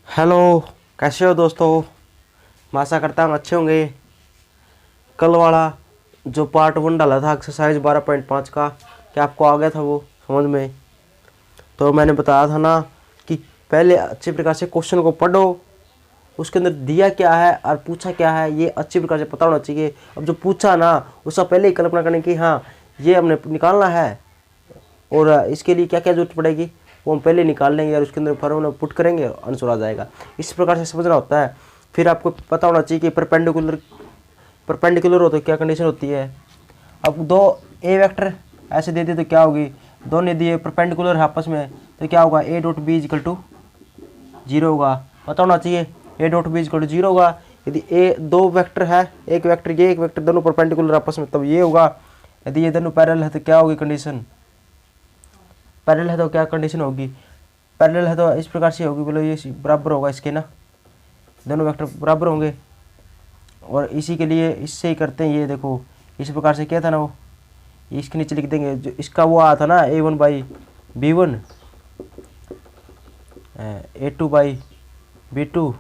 Hello, कैसे हो दोस्तों। मैं आशा करता हूँ अच्छे होंगे। कल वाला जो पार्ट 1 डाला था एक्सरसाइज 12.5 का, क्या आपको आ गया था वो समझ में? तो मैंने बताया था ना कि पहले अच्छी प्रकार से क्वेश्चन को पढ़ो, उसके अंदर दिया क्या है और पूछा क्या है ये अच्छी प्रकार से पता होना चाहिए। अब जो पूछा ना उसका पहले ही कल्पना करने की, हाँ ये हमने निकालना है और इसके लिए क्या क्या जरूरत पड़ेगी वो हम पहले निकाल लेंगे और उसके अंदर फॉर्मूला पुट करेंगे और आंसर आ जाएगा। इस प्रकार से समझना होता है। फिर आपको पता होना चाहिए कि परपेंडिकुलर हो तो क्या कंडीशन होती है। अब दो ए वेक्टर ऐसे दे दिए तो क्या होगी, दोनों दिए परपेंडिकुलर है आपस में तो क्या होगा, A dot B is equal to 0 होगा। पता होना चाहिए A dot B is equal to 0 होगा। यदि ए दो वेक्टर है, एक वेक्टर ये एक वेक्टर दोनों परपेंडिकुलर आपस में तब ये होगा। यदि ये दोनों पैरेलल है तो क्या होगी कंडीशन, पैरेलल है तो क्या कंडीशन होगी, पैरेलल है तो इस प्रकार से होगी, बोलो ये बराबर होगा इसके ना, दोनों वेक्टर बराबर होंगे। और इसी के लिए इससे ही करते हैं, ये देखो इस प्रकार से क्या था ना वो, इसके नीचे लिख देंगे जो इसका वो आया था ना A1 by B1, A2 by B2,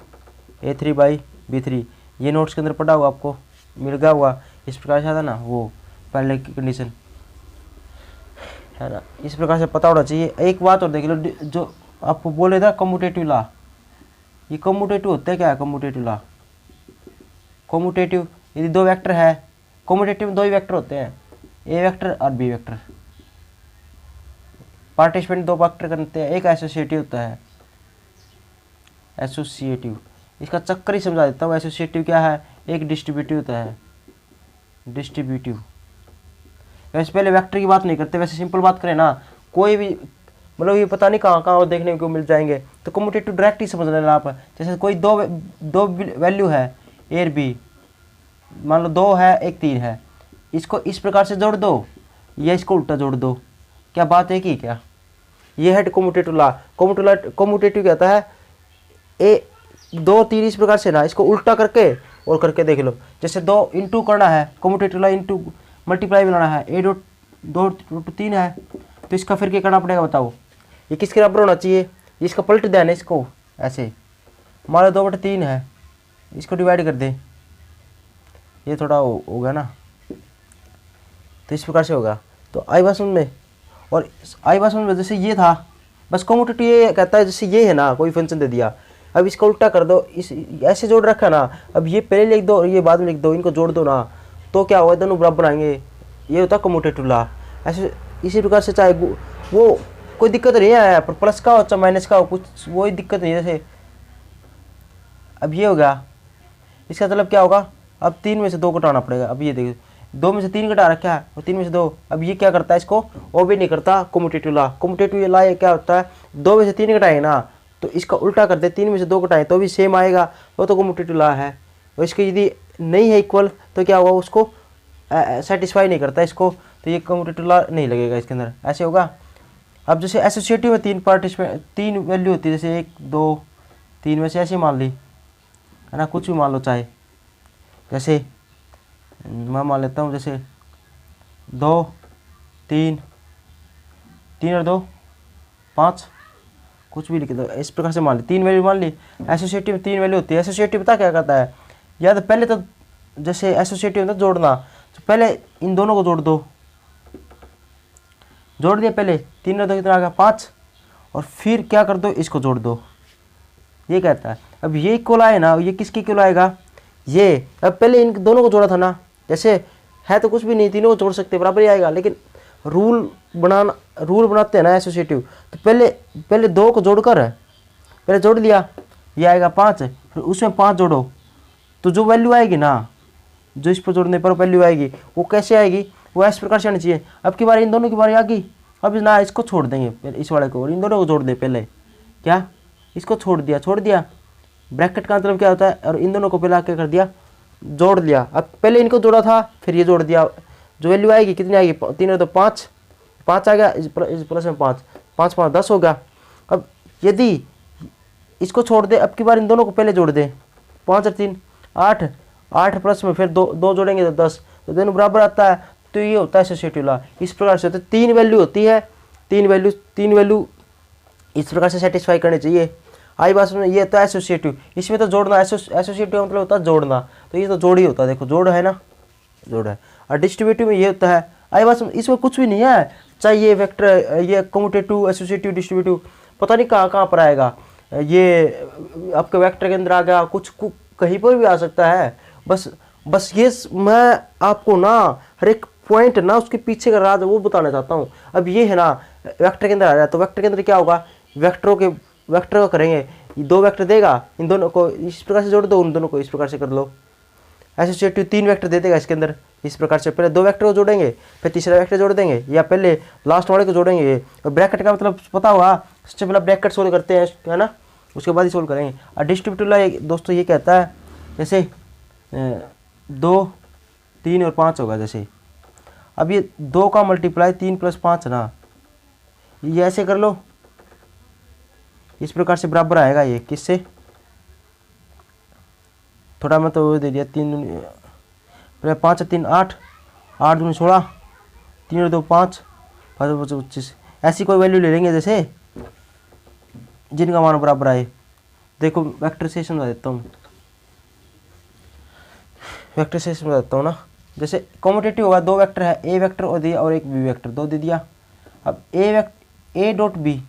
A3 by B3। ये नोट्स के अंदर पढ़ा हुआ आपको मिल गया हुआ, इस प्रकार से आता ना वो पहले की कंडीशन है ना। इस प्रकार से पता होना चाहिए। एक बात और देख लो, जो आपको बोले था कम्यूटेटिव लॉ, ये कम्यूटेटिव होता है क्या है कम्यूटेटिव लॉ। कम्यूटेटिव यदि दो वेक्टर है, कम्यूटेटिव में दो ही वेक्टर होते हैं, ए वेक्टर और बी वेक्टर। पार्टिसिपेंट दो वेक्टर करते हैं, एक एसोसिएटिव होता है, एसोसिएटिव। इसका चक्कर ही समझा देता हूँ। एसोसिएटिव क्या है, एक डिस्ट्रीब्यूटिव होता है, डिस्ट्रीब्यूटिव। वैसे पहले वेक्टर की बात नहीं करते, वैसे सिंपल बात करें ना, कोई भी मतलब ये पता नहीं कहाँ कहाँ देखने को मिल जाएंगे, तो कम्यूटेटिव डायरेक्ट ही समझ लेना आप। जैसे कोई दो वैल्यू है ए और बी, मान लो 2 है 1 3 है, इसको इस प्रकार से जोड़ दो या इसको उल्टा जोड़ दो, क्या बात है कि क्या, ये है कम्यूटेटिव लॉ। कम्यूटेटिव कहता है ए 2 3 इस प्रकार से ना, इसको उल्टा करके और करके देख लो। जैसे 2 इंटू करना है, कम्यूटेटिव लॉ इंटू मल्टीप्लाई बनाना है, ए डॉट 2 3 है तो इसका फिर क्या करना पड़ेगा बताओ, ये किसके बराबर होना चाहिए, इसका पलट देना इसको ऐसे, मान लो 2/3 है, इसको डिवाइड कर दे, ये थोड़ा होगा ना, तो इस प्रकार से होगा। तो आई बात समझ में, और आई बात समझ में जैसे ये था, बस कम्यूटेटिव ये कहता है जैसे ये है ना कोई फंक्शन दे दिया, अब इसको उल्टा कर दो, इस ऐसे जोड़ रखा ना, अब ये पहले लिख दो और ये बाद में लिख दो, इनको जोड़ दो ना तो क्या होगा, दोनों बराबर आएंगे, ये होता है कम्यूटेटिव लॉ। ऐसे इसी प्रकार से चाहे वो कोई दिक्कत नहीं है, पर प्लस का हो चाहे माइनस का हो, कुछ वही दिक्कत नहीं है। जैसे अब ये हो गया, इसका मतलब क्या होगा, अब 3 में से 2 घटाना पड़ेगा। अब ये देखिए 2 में से 3 घटा रखा है और 3 में से 2, अब ये क्या करता है इसको वो भी नहीं करता कम्यूटेटिव लॉ। कम्यूटेटिव लॉ ये क्या होता है, 2 में से 3 घटाएंगे ना तो इसका उल्टा कर दे, 3 में से 2 घटाएं तो भी सेम आएगा, वो तो कम्यूटेटिव लॉ है। और इसकी यदि नहीं है इक्वल तो क्या होगा, उसको सेटिस्फाई नहीं करता इसको, तो ये कम्यूटेटिव लॉ नहीं लगेगा इसके अंदर, ऐसे होगा। अब जैसे एसोसिएटिव में 3 वैल्यू होती है, जैसे 1 2 3 में से ऐसे मान ली है ना, कुछ भी मान लो चाहे, जैसे मैं मान लेता हूँ जैसे 2 3 3 और 2 5, कुछ भी लिख दो, इस प्रकार से मान ली 3 वैल्यू मान ली। एसोसिएटिव में 3 वैल्यू होती है। एसोसिएटिव पता क्या करता है, या तो पहले तो जैसे एसोसिएटिव में जोड़ना, तो पहले इन दोनों को जोड़ दो, जोड़ दिया पहले, 3 और 2 कितना आ गया 5, और फिर क्या कर दो इसको जोड़ दो, ये कहता है। अब ये इक्वल आए ना, ये किसके इक्वल आएगा, ये अब पहले इन दोनों को जोड़ा था ना, जैसे है तो कुछ भी नहीं, तीनों को जोड़ सकते बराबर ही आएगा, लेकिन रूल बनाते हैं ना एसोसिएटिव, तो पहले 2 को जोड़कर पहले जोड़ दिया, ये आएगा 5, फिर उसमें 5 जोड़ो तो जो वैल्यू आएगी ना, जो इस पर जोड़ने पर वैल्यू आएगी वो कैसे आएगी, वो इस प्रकार से आनी चाहिए। अब की बार इन दोनों की बारी आ गई, अब ना इसको छोड़ देंगे इस वाले को और इन दोनों को जोड़ दें, पहले क्या इसको छोड़ दिया, ब्रैकेट का मतलब क्या होता है, और इन दोनों को पहले क्या कर दिया जोड़ लिया। अब पहले इनको जोड़ा था फिर ये जोड़ दिया, जो वैल्यू आएगी कितनी आएगी, 3 और 2 5 आ गया, इस प्लस में 5 5 5 10 हो गया। अब यदि इसको छोड़ दे, अब की बार इन दोनों को पहले जोड़ दे, 5 और 3 8, 8 प्लस में फिर 2 जोड़ेंगे तो 10, तो दोनों बराबर आता है, तो ये होता है एसोसिएटिव लॉ। इस प्रकार से होता है, 3 वैल्यू होती है, 3 वैल्यू इस प्रकार से सेटिस्फाई करनी चाहिए। आई बात में ये होता है एसोसिएटिव, इसमें तो जोड़ना, एसोसिएटिव मतलब होता है जोड़ना, तो ये तो जोड़ ही होता है, देखो जोड़ है ना, जोड़ है। और डिस्ट्रीब्यूटिव में ये होता है, आई बात इसमें कुछ भी नहीं है, चाहे ये वेक्टर, ये कम्यूटेटिव, एसोसिएटिव, डिस्ट्रीब्यूटिव पता नहीं कहाँ कहाँ पर आएगा, ये आपके वेक्टर के अंदर आ गया, कुछ कहीं पर भी आ सकता है। बस ये मैं आपको ना हर एक पॉइंट ना उसके पीछे का राज वो बताना चाहता हूँ। अब ये है ना वेक्टर के अंदर आ रहा है, तो वेक्टर के अंदर क्या होगा, वेक्टर को करेंगे, दो वेक्टर देगा, इन दोनों को इस प्रकार से जोड़ दो, उन दोनों को इस प्रकार से कर लो। एसोसिएटिव 3 वेक्टर दे देगा इसके अंदर, इस प्रकार से पहले 2 वेक्टर को जोड़ेंगे, फिर तीसरा वेक्टर जोड़ देंगे, या पहले लास्ट वाले को जोड़ेंगे। और ब्रैकेट का मतलब पता हुआ, सबसे पहले ब्रैकेट सोल्व करते हैं, है ना, उसके बाद ही सोल्व करेंगे। और डिस्ट्रीब्यूटिव दोस्तों ये कहता है जैसे 2, 3 और 5 होगा, जैसे अब ये 2 का मल्टीप्लाई 3 + 5 ना, ये ऐसे कर लो, इस प्रकार से बराबर आएगा ये किससे, थोड़ा मैं तो दे दिया 3, 5 3 8, 8 दूनी 16, 3 और 2 5, 5 और 25, ऐसी कोई वैल्यू ले लेंगे जैसे जिनका मान बराबर आए। देखो वेक्टर से समझा देता हूँ, वेक्टर से समझा देता हूँ ना, जैसे कॉम्यूटेटिव होगा, 2 वेक्टर है, ए वेक्टर और दिया और एक बी वेक्टर 2 दे दिया। अब A dot B,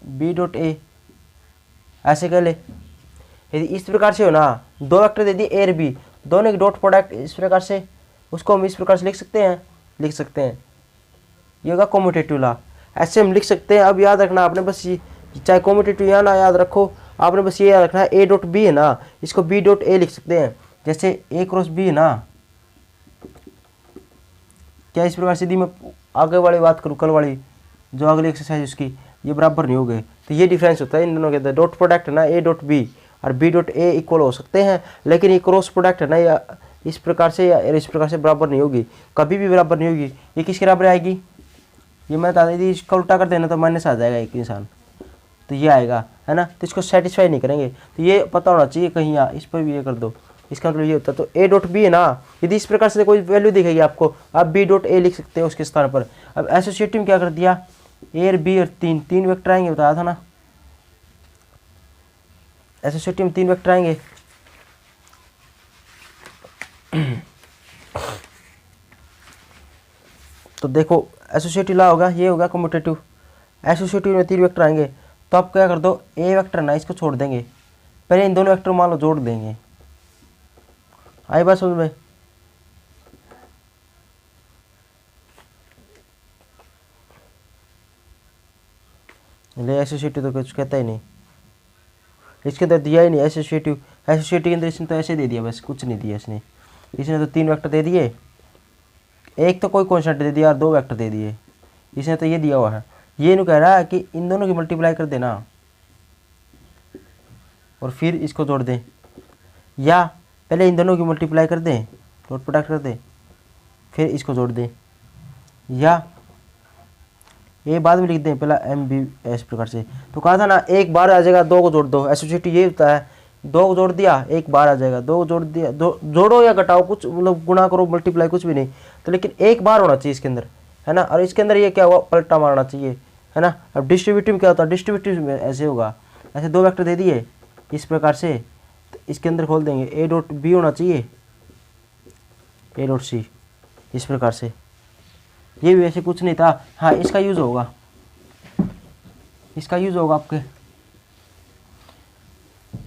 B dot A, ऐसे कर ले। यदि इस प्रकार से हो ना, 2 वेक्टर दे दिए ए और बी, दोनों की डॉट प्रोडक्ट इस प्रकार से, उसको हम इस प्रकार से लिख सकते हैं, ये होगा कॉम्यूटेटिव लॉ, ऐसे हम लिख सकते हैं। अब याद रखना आपने, बस ये चाहे कॉम्यूटेटिव या ना याद रखो, आपने बस ये याद रखना है, ए डॉट बी है ना, इसको बी डॉट ए लिख सकते हैं, जैसे ए क्रॉस बी है ना, क्या इस प्रकार सीधी मैं आगे वाली बात करूँ, कल वाली जो अगली एक्सरसाइज उसकी, ये बराबर नहीं हो गए, तो ये डिफरेंस होता है इन दोनों के अंदर। डॉट प्रोडक्ट है ना, ए डॉट बी और बी डॉट ए इक्वल हो सकते हैं, लेकिन ये क्रॉस प्रोडक्ट है ना, या इस प्रकार से या इस प्रकार से बराबर नहीं होगी, कभी भी बराबर नहीं होगी। ये किसके बराबर आएगी, ये मैं बता दी, इसका उल्टा कर देना तो माइनस आ जाएगा एक निशान, तो ये आएगा, है ना, तो इसको सेटिस्फाई नहीं करेंगे, तो ये पता होना चाहिए कहीं, या इस पर भी ये कर दो, इसका मतलब ये होता है। तो ए डॉट बी है ना, यदि इस प्रकार से कोई वैल्यू दिखेगी आपको, आप बी डॉट ए लिख सकते हैं उसके स्थान पर। अब एसोसिएटिव में क्या कर दिया, ए और बी और 3 वेक्टर आएंगे, बताया था ना, एसोसिएटिव में 3 वेक्टर आएंगे। तो देखो एसोसिएटिव लॉ होगा, ये होगा कम्यूटेटिव, एसोसिएटिव में 3 वेक्टर आएंगे, तो आप क्या कर दो, ए वेक्टर ना इसको छोड़ देंगे, पहले इन दोनों वेक्टर मान लो जोड़ देंगे। आई बात समझ में, ले एसोसिएटिव तो कुछ कहता ही नहीं, इसके अंदर दिया ही नहीं एसोसिएटिव के अंदर, इसने तो ऐसे दे दिया, बस कुछ नहीं दिया इसने तो 3 वेक्टर दे दिए, एक तो कोई कॉन्स्टेंट दे दिया और 2 वेक्टर दे दिए, इसने तो ये दिया हुआ है। ये नहीं कह रहा है कि इन दोनों की मल्टीप्लाई कर देना और फिर इसको जोड़ दें, या पहले इन दोनों की मल्टीप्लाई कर दें, डॉट प्रोडक्ट कर दें, फिर इसको जोड़ दें, या ये बाद में लिख दें पहला एम बी इस प्रकार से। तो कहा था ना, एक बार आ जाएगा, 2 को जोड़ दो, एसोसिएटिव ये होता है, 2 को जोड़ दिया, एक बार आ जाएगा, 2 को जोड़ दिया, जोड़ो या घटाओ, कुछ मतलब गुणा करो, मल्टीप्लाई, कुछ भी नहीं, तो लेकिन एक बार होना चाहिए इसके अंदर, है ना। और इसके अंदर ये क्या हुआ, पलटा मारना चाहिए, है ना। अब डिस्ट्रीब्यूटिव में क्या होता है, डिस्ट्रीब्यूटिव में ऐसे होगा, ऐसे 2 वेक्टर दे दिए इस प्रकार से, तो इसके अंदर खोल देंगे, ए डॉट बी होना चाहिए, ए डॉट सी, इस प्रकार से। ये भी वैसे कुछ नहीं था, हाँ इसका यूज होगा, आपके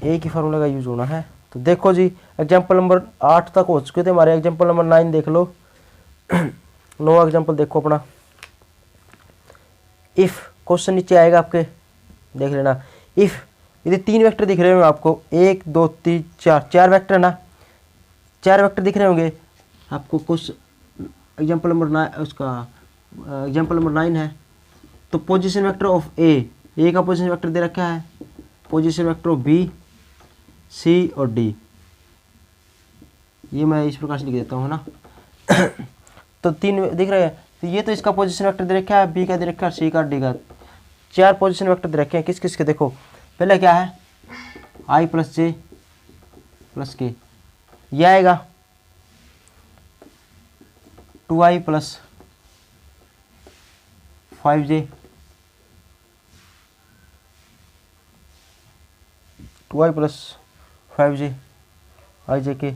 एक ही फार्मूला का यूज होना है। तो देखो जी, एग्जाम्पल नंबर 8 तक हो चुके थे हमारे, एग्जाम्पल नंबर 9 देख लो। 9वां एग्जाम्पल देखो अपना, इफ क्वेश्चन नीचे आएगा आपके, देख लेना। इफ यदि 3 वेक्टर दिख रहे होंगे आपको, 1 2 3 4 वेक्टर ना, 4 वेक्टर दिख रहे होंगे आपको, कुछ एग्जाम्पल नंबर 9, उसका एग्जाम्पल नंबर 9 है। तो पोजीशन वेक्टर ऑफ ए का पोजीशन वेक्टर दे रखा है, पोजीशन वेक्टर ऑफ बी, सी और डी, ये मैं इस प्रकार से लिख देता हूँ ना। तो 3 दिख रहे हैं, तो ये तो इसका पोजीशन वेक्टर दे रखा है, बी का दे रखा है, सी का, डी का, 4 पोजीशन वेक्टर दे रखे हैं। किस किस के, देखो पहले क्या है, आई प्लस जे प्लस के, यह आएगा 2i plus 5j, 2i plus 5j आई जे के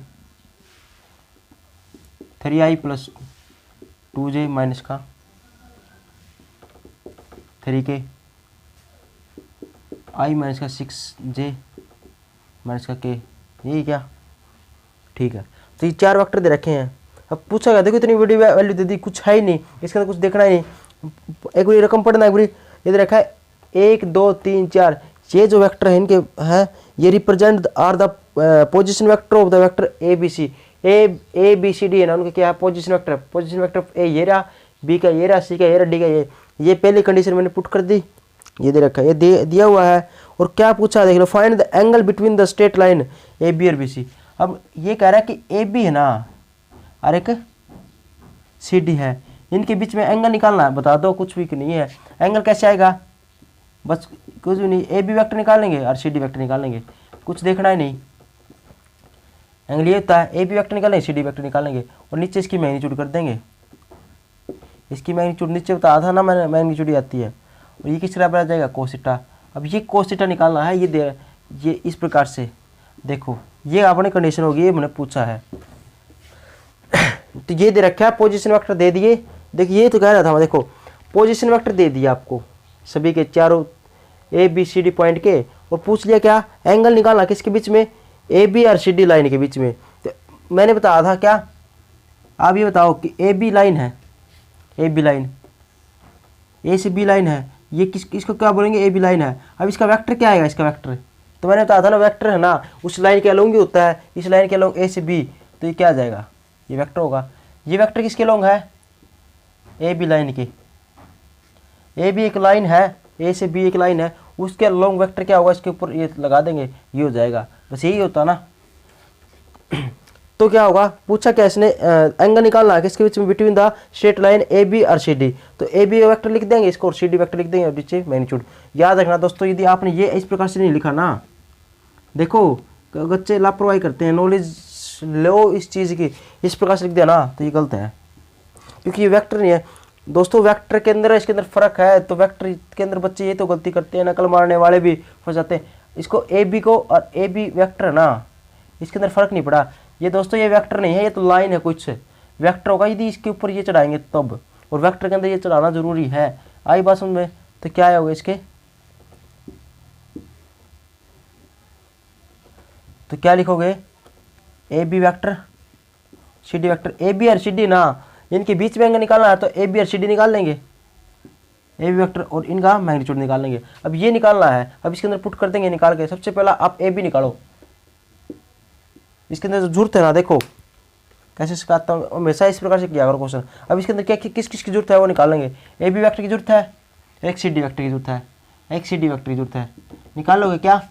3i प्लस 2j माइनस का 3k i माइनस का 6j माइनस का k, यही क्या? ठीक है, तो ये 4 वेक्टर दे रखे हैं। अब पूछा गया, देखो इतनी बड़ी वैल्यू दे दी, कुछ है ही नहीं, इसके अंदर कुछ देखना ही नहीं। एक बार रकम पढ़ना, एक बार ये दे रखा है 1 2 3 4, ये जो वेक्टर है इनके है ये represent are the position vector of the vector A B C. A B C D है ना, उनका क्या है? Position vector. Position vector A ये रहा, बी का ये रहा, सी का ये रहा, डी का ये पहली कंडीशन मैंने पुट कर दी, ये दे रखा है, ये दिया हुआ है। और क्या पूछा है देख लो, find the angle between the straight line A B और बी सी। अब ये कह रहा है कि ए बी है ना और एक सी डी है, इनके बीच में एंगल निकालना है। बता दो, कुछ भी नहीं है। एंगल कैसे आएगा? बस कुछ भी नहीं, ए बी वेक्टर निकालेंगे और सी डी वेक्टर निकालेंगे, कुछ देखना ही नहीं। एंगल ये होता है, ए बी वेक्टर निकालेंगे, सी डी वेक्टर निकालेंगे और नीचे इसकी मैग्नीट्यूड कर देंगे। इसकी मैग्नीट्यूड नीचे बताया था ना मैंने, मैग्नीट्यूड आती है। और ये किस तरह आ जाएगा? कोसिटा। अब ये कोसिटा निकालना है, ये इस प्रकार से देखो, ये आपने कंडीशन होगी, ये मैंने पूछा है। तो ये दे रखा है, पोजीशन वेक्टर दे दिए। देखिए ये तो कह रहा था मैं, देखो पोजीशन वेक्टर दे दिया आपको सभी के चारों A B C D point के, और पूछ लिया क्या? एंगल निकालना किसके बीच में? ए बी और सी डी लाइन के बीच में। तो मैंने बताया था क्या, आप ये बताओ कि ए बी लाइन है, ए बी लाइन ए से बी लाइन है, ये इसको क्या बोलेंगे? ए बी लाइन है। अब इसका वेक्टर क्या आएगा? इसका वेक्टर तो मैंने बताया था ना, वेक्टर है ना, उस लाइन के अलोंग ही होता है, इस लाइन के अलोंग ए से बी, तो ये क्या आ जाएगा? ये वेक्टर होगा। ये वेक्टर किसके अलोंग है? ए बी लाइन के। ए बी एक लाइन है, ए से बी एक लाइन है, उसके अलोंग वेक्टर क्या होगा? इसके ऊपर ये लगा देंगे, ये हो जाएगा। बस यही होता ना। तो क्या होगा? पूछा क्या इसने? एंगल निकालना है किसके बीच में? Between the straight line A B और सी डी। तो ए बी वेक्टर लिख देंगे इसको और सी डी वेक्टर लिख देंगे और नीचे मैग्नीट्यूड। याद रखना दोस्तों, यदि आपने ये इस प्रकार से नहीं लिखा ना, देखो बच्चे लापरवाही करते हैं, नॉलेज लो इस चीज़ की, इस प्रकार से लिख दिया ना तो ये गलत है, क्योंकि ये वेक्टर नहीं है दोस्तों। वेक्टर के अंदर इसके अंदर फर्क है, तो वेक्टर के अंदर बच्चे ये तो गलती करते हैं, नकल मारने वाले भी फंस जाते हैं। इसको ए बी को, और ए बी वेक्टर ना, इसके अंदर फर्क नहीं पड़ा। ये दोस्तों ये वेक्टर नहीं है, ये तो लाइन है, कुछ वेक्टर होगा यदि इसके ऊपर ये चढ़ाएंगे तब, और वेक्टर के अंदर ये चढ़ाना जरूरी है। आई बात समझ में? तो क्या होगा इसके? तो क्या लिखोगे? A B vector, C D vector. A B और सी डी ना, इनके बीच में एंगल निकालना है, तो ए बी और सी डी निकाल लेंगे, ए बी वेक्टर, और इनका मैग्नीट्यूड निकाल लेंगे। अब ये निकालना है, अब इसके अंदर पुट कर देंगे निकाल के। सबसे पहला आप ए बी निकालो, इसके अंदर जो जरूरत है ना, देखो कैसे सिखाता हूँ, हमेशा इस प्रकार से किया करो क्वेश्चन। अब इसके अंदर क्या किस किस की जरूरत है वो निकालेंगे। ए बी वेक्टर की जरूरत है, एक सी डी वेक्टर की जरूरत है, एक सी डी वेक्टर की जरूरत है। निकालोगे क्या?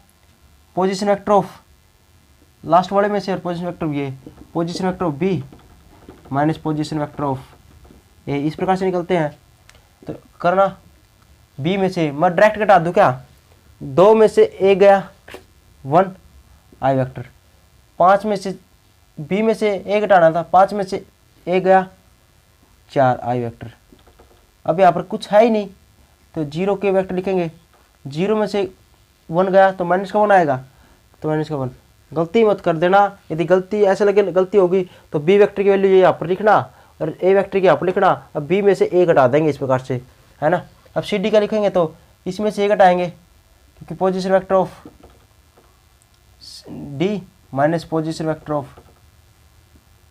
पोजीशन वेक्टर ऑफ लास्ट वाले में से, और पोजीशन वेक्टर ये position vector of B minus position vector of A, इस प्रकार से निकलते हैं। तो करना, बी में से मैं डायरेक्ट घटा दूँ क्या? 2 में से ए गया 1 आई वेक्टर, 5 में से बी में से ए घटाना था, 5 में से ए गया 4 आई वेक्टर। अब यहाँ पर कुछ है ही नहीं, तो 0 के वेक्टर लिखेंगे। 0 में से 1 गया तो माइनस का 1 आएगा, तो माइनस का 1। गलती मत कर देना, यदि गलती ऐसे लगे गलती होगी तो बी वेक्टर की वैल्यू यहाँ पर लिखना और ए वेक्टर की यहाँ पर लिखना। अब बी में से ए घटा देंगे इस प्रकार से, है ना। अब सी डी का लिखेंगे तो इसमें से ए घटाएंगे, क्योंकि position vector of D minus position vector of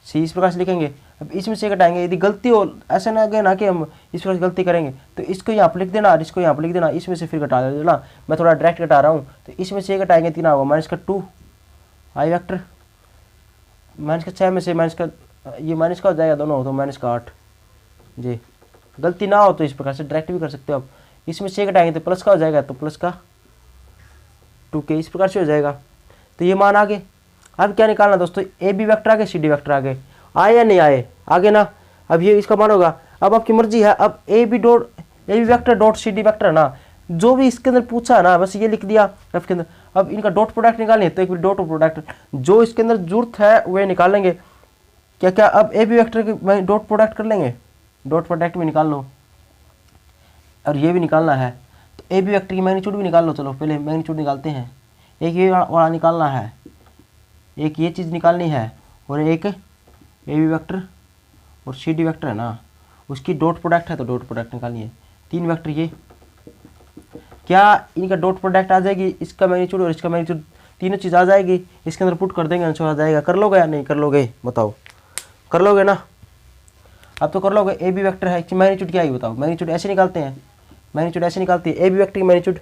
C, इस प्रकार से लिखेंगे। अब इसमें से घटाएंगे, यदि गलती हो ऐसा ना गए ना कि हम इस प्रकार से गलती करेंगे, तो इसको यहाँ पर लिख देना और इसको यहाँ पर लिख देना, इसमें से फिर घटा देना। मैं थोड़ा डायरेक्ट घटा रहा हूँ, तो इसमें से घटाएंगे 3 होगा माइनस का 2 आई वेक्टर, माइनस का 6 में से माइनस का ये माइनस का हो जाएगा, दोनों हो तो माइनस का 8 जी। गलती ना हो तो इस प्रकार से डायरेक्ट भी कर सकते हो आप। इसमें से घटाएंगे तो प्लस का हो जाएगा, तो प्लस का 2k, इस प्रकार से हो जाएगा। तो ये मान आगे। अब क्या निकालना दोस्तों? ए बी वेक्टर आगे, सी डी वेक्टर आगे, आए या नहीं आए? आगे ना। अब ये इसका मान होगा, अब आपकी मर्जी है। अब A B vector dot C D vector है ना, जो भी इसके अंदर पूछा है ना बस ये लिख दिया एफ के अंदर। अब इनका डॉट प्रोडक्ट निकालनी है, तो एक भी डॉट प्रोडक्ट जो इसके अंदर जरूरत है वह निकाल लेंगे। क्या क्या? अब ए बी वेक्टर की डॉट प्रोडक्ट कर लेंगे, डॉट प्रोडक्ट भी निकाल लो, और ये भी निकालना है। तो ए बी वेक्टर की मैग्नीट्यूड भी निकाल लो। चलो पहले मैग्नीट्यूड निकालते हैं। एक ये वाला निकालना है, एक ये चीज़ निकालनी है, और एक ए बी वेक्टर और सी डी वेक्टर है ना, उसकी डॉट प्रोडक्ट है तो डॉट प्रोडक्ट निकालनी है। 3 वेक्टर ये, क्या इनका डॉट प्रोडक्ट आ जाएगी, इसका मैग्नीट्यूड और इसका मैग्नीट्यूड, तीनों चीज़ आ जाएगी, इसके अंदर पुट कर देंगे, आंसर आ जाएगा। कर लोगे या नहीं कर लोगे, बताओ, कर लोगे ना? अब तो कर लोगे। ए बी वेक्टर है, इसकी मैग्नीट्यूड क्या आएगी बताओ? मैग्नीट्यूड ऐसे निकालते हैं, मैग्नीट्यूड ऐसे निकालती है। ए बी वेक्टर की मैग्नीट्यूड,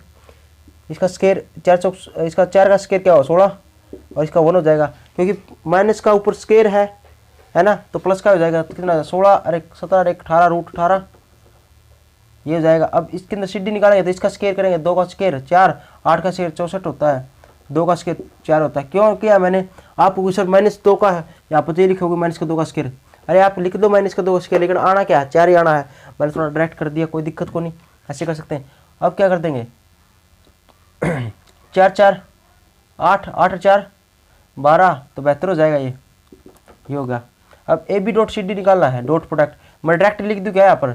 इसका स्केयर 4 चौक, इसका 4 का स्केयर क्या हो 16, और इसका 1 हो जाएगा, क्योंकि माइनस का ऊपर स्केयर है ना, तो प्लस का हो जाएगा, कितना 16 और 17 और 18 रूट 18, ये हो जाएगा। अब इसके अंदर सीडी निकालेंगे तो इसका स्केयर करेंगे, 2 का स्केयर 4, 8 का स्केयर 64 होता है, 2 का स्केयर 4 होता है। क्यों किया मैंने? आपको सर -2 का है, यहाँ पर तो ये लिखोगे -2 का स्केयर, अरे आप लिख दो -2 का स्केयर, लेकिन आना क्या है, 4 ही आना है। मैंने थोड़ा डायरेक्ट कर दिया, कोई दिक्कत को नहीं, ऐसे कर सकते हैं। अब क्या कर देंगे 4 4 8 8 4 12, तो 72 हो जाएगा, ये होगा। अब A B dot C D निकालना है, डॉट प्रोडक्ट, मैं डायरेक्ट लिख दूँ क्या यहाँ पर,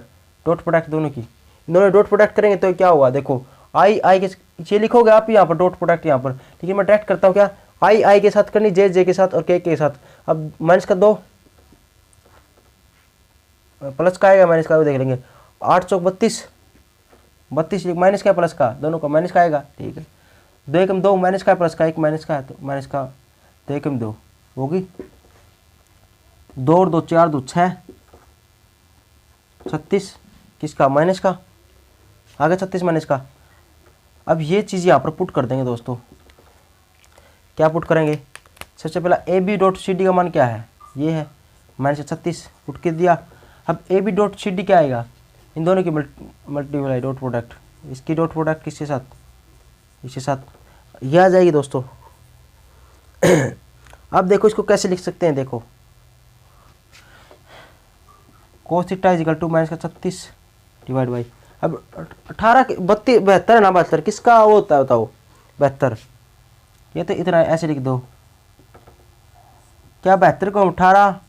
डॉट प्रोडक्ट दोनों की, दोनों डॉट प्रोडक्ट करेंगे तो क्या हुआ, देखो आई के ये लिखोगे आप यहाँ पर डॉट प्रोडक्ट यहाँ पर, लेकिन मैं डायरेक्ट करता हूँ क्या, आई के साथ करनी, जे के साथ और के साथ। अब माइनस का 2 प्लस का आएगा, माइनस का भी देख लेंगे, 8 चौक 32, 32 माइनस का प्लस का, दोनों का माइनस का आएगा, ठीक है। 2 एकम 2 माइनस का प्लस का, एक माइनस का है तो माइनस का 2 एकम 2 होगी, 2 और 2 4 2 6 36, किसका माइनस का आ गया, 36 माइनस का। अब ये चीज़ यहाँ पर पुट कर देंगे दोस्तों, क्या पुट करेंगे, सबसे पहला A B dot C D का मान क्या है, ये है -36, पुट कर दिया। अब A B dot C D क्या आएगा, इन दोनों की मल्टीप्लाई डॉट प्रोडक्ट, इसकी डॉट प्रोडक्ट किसके साथ, इसके साथ, ये आ जाएगी दोस्तों। अब देखो इसको कैसे लिख सकते हैं, देखो cos theta is equal to -36 divide by, अब 18 72 72 है ना, 72 किसका वो होता है बताओ, 72, ये तो इतना ऐसे लिख दो, क्या 72 को 18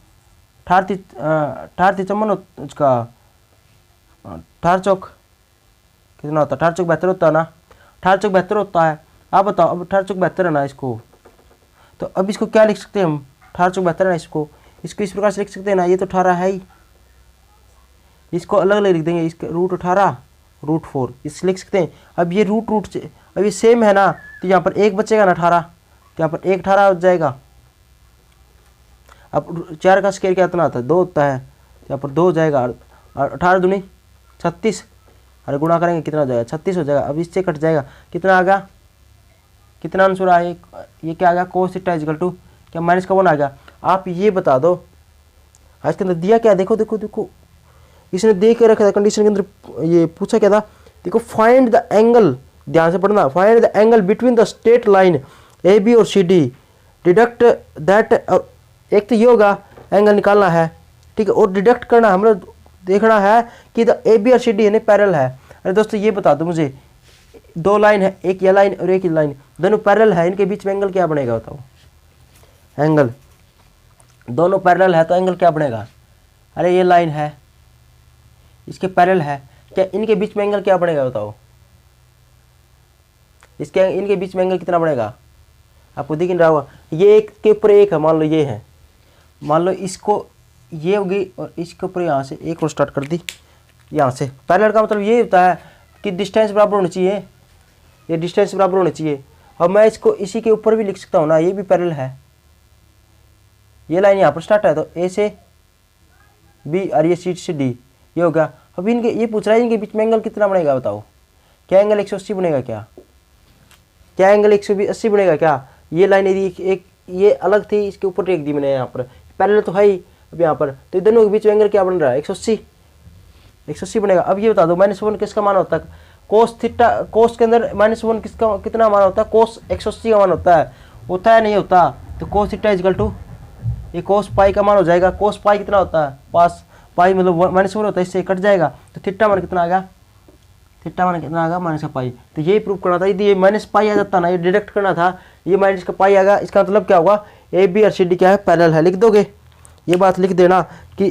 चमन उसका 18 चौक कितना होता है, 18 चौक 72 होता है ना, 18 चौक 72 होता है। आप बताओ, अब 18 चौक 72 है ना इसको, तो अब इसको क्या लिख सकते हैं हम, 18 चौक 72 है ना, इसको इस प्रकार से लिख सकते हैं ना, ये तो 18 है ही, इसको अलग अलग लिख देंगे, इसका √18 √4 इस लिख सकते हैं। अब ये रूट से अब ये सेम है ना, तो यहाँ पर 1 बचेगा ना 18, तो यहाँ पर 1 18 हो जाएगा। अब 4 का स्केयर क्या इतना आता है, 2 होता है, तो यहाँ पर 2 हो जाएगा, और 18 दूनी 36, अरे गुणा करेंगे कितना हो जाएगा, 36 हो जाएगा। अब इससे कट जाएगा, कितना आ गया, कितना आंसर आया, ये क्या आ गया, cos theta is equal to क्या -1 आ गया। आप ये बता दो, आज के अंदर दिया क्या, देखो देखो देखो, इसने दे के रखा था कंडीशन के अंदर, ये पूछा क्या था, देखो फाइंड द एंगल, ध्यान से पढ़ना, find the angle between the straight line A B और सी डी, डिडक्ट दैट, एक तो ये होगा एंगल निकालना है, ठीक है, और डिडक्ट करना हमें देखना है कि द ए बी और सी डी यानी पैरेलल है। अरे दोस्तों ये बता दो मुझे, 2 लाइन है, एक ये लाइन और एक ये लाइन, दोनों पैरेलल है, इनके बीच में एंगल क्या बनेगा बताओ, एंगल दोनों पैरेलल है तो एंगल क्या बनेगा, अरे ये लाइन है इसके पैरेलल है, क्या इनके बीच में एंगल क्या बनेगा बताओ, इसके इनके बीच में एंगल कितना बनेगा, आपको दिख नहीं रहा होगा, ये एक के ऊपर एक है, मान लो ये है, मान लो इसको ये होगी और इसके ऊपर यहाँ से एक और स्टार्ट कर दी, यहाँ से पैरेलल का मतलब ये होता है कि डिस्टेंस बराबर होनी चाहिए, ये डिस्टेंस बराबर होनी चाहिए। अब मैं इसको इसी के ऊपर भी लिख सकता हूँ ना, ये भी पैरेलल है, ये लाइन यहाँ पर स्टार्ट है तो ए से बी और ये सी से डी, ये हो गया। अब इनके ये पूछ रहा है इनके बीच में एंगल कितना बनेगा बताओ, क्या एंगल 180 बनेगा, क्या एंगल 180 बनेगा क्या, ये लाइन यदि एक ये अलग थी, इसके ऊपर एक दी मैंने, यहाँ पर पैरेलल तो है ही, अब यहाँ पर तो दोनों के बीच में एंगल क्या बन रहा है, 180 बनेगा। अब ये बता दो -1 किसका मान होता है, कोस थीटा, कोस के अंदर -1 किसका कितना मान होता है, कोस 180 का मान होता है नहीं होता, तो cos theta is equal to ये कोस पाई का मान हो जाएगा, कोस पाई कितना होता है, पाई मतलब -1 होता है, इससे कट जाएगा, तो थीटा मान कितना आ गया, थीटा मान कितना आ गया -पाई। तो ये प्रूव करना था, यदि ये -पाई आ जाता ना, ये डिडक्ट करना था, ये माइनस का पाई आ गया, इसका मतलब क्या होगा, ए बी और सी डी क्या है, पैरेलल है, लिख दोगे, ये बात लिख देना कि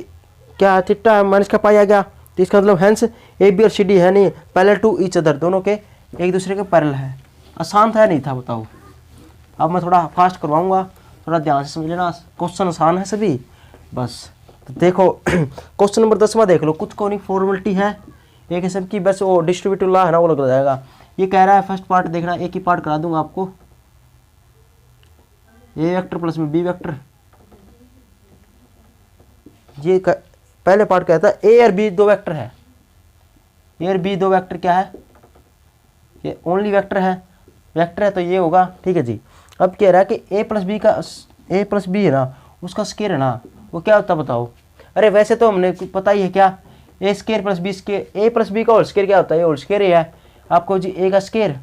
क्या थीटा -का पाई आ गया, तो इसका मतलब हैंस ए बी और सी डी है नहीं पैरेलल टू ईच अदर, दोनों के एक दूसरे के पैरेलल है। आसान था या नहीं था बताओ, अब मैं थोड़ा फास्ट करवाऊंगा, थोड़ा ध्यान से समझ लेना, क्वेश्चन आसान है सभी। बस तो देखो क्वेश्चन नंबर 10वां देख लो, कुछ कॉनिक फॉर्मेलिटी है एक किस्म की, बस वो डिस्ट्रीब्यूटिव लॉ है ना वो लग जाएगा। ये कह रहा है फर्स्ट पार्ट देखना, एक ही पार्ट करा दूंगा आपको, ए वेक्टर प्लस में बी वेक्टर। ये पहले पार्ट कहता है ए और बी दो वेक्टर है, ए और बी दो वेक्टर क्या है, ये ओनली वेक्टर है, वेक्टर है तो ये होगा, ठीक है जी। अब कह रहा है कि ए प्लस बी का, ए प्लस बी है ना उसका स्केयर है ना वो क्या होता है बताओ। अरे वैसे तो हमने पता ही है क्या, ए स्केयर प्लस बी स्केयर, ए प्लस बी का होल स्केयर क्या होता है, ये होल स्केयर ही है। आपको जी ए का स्केयर,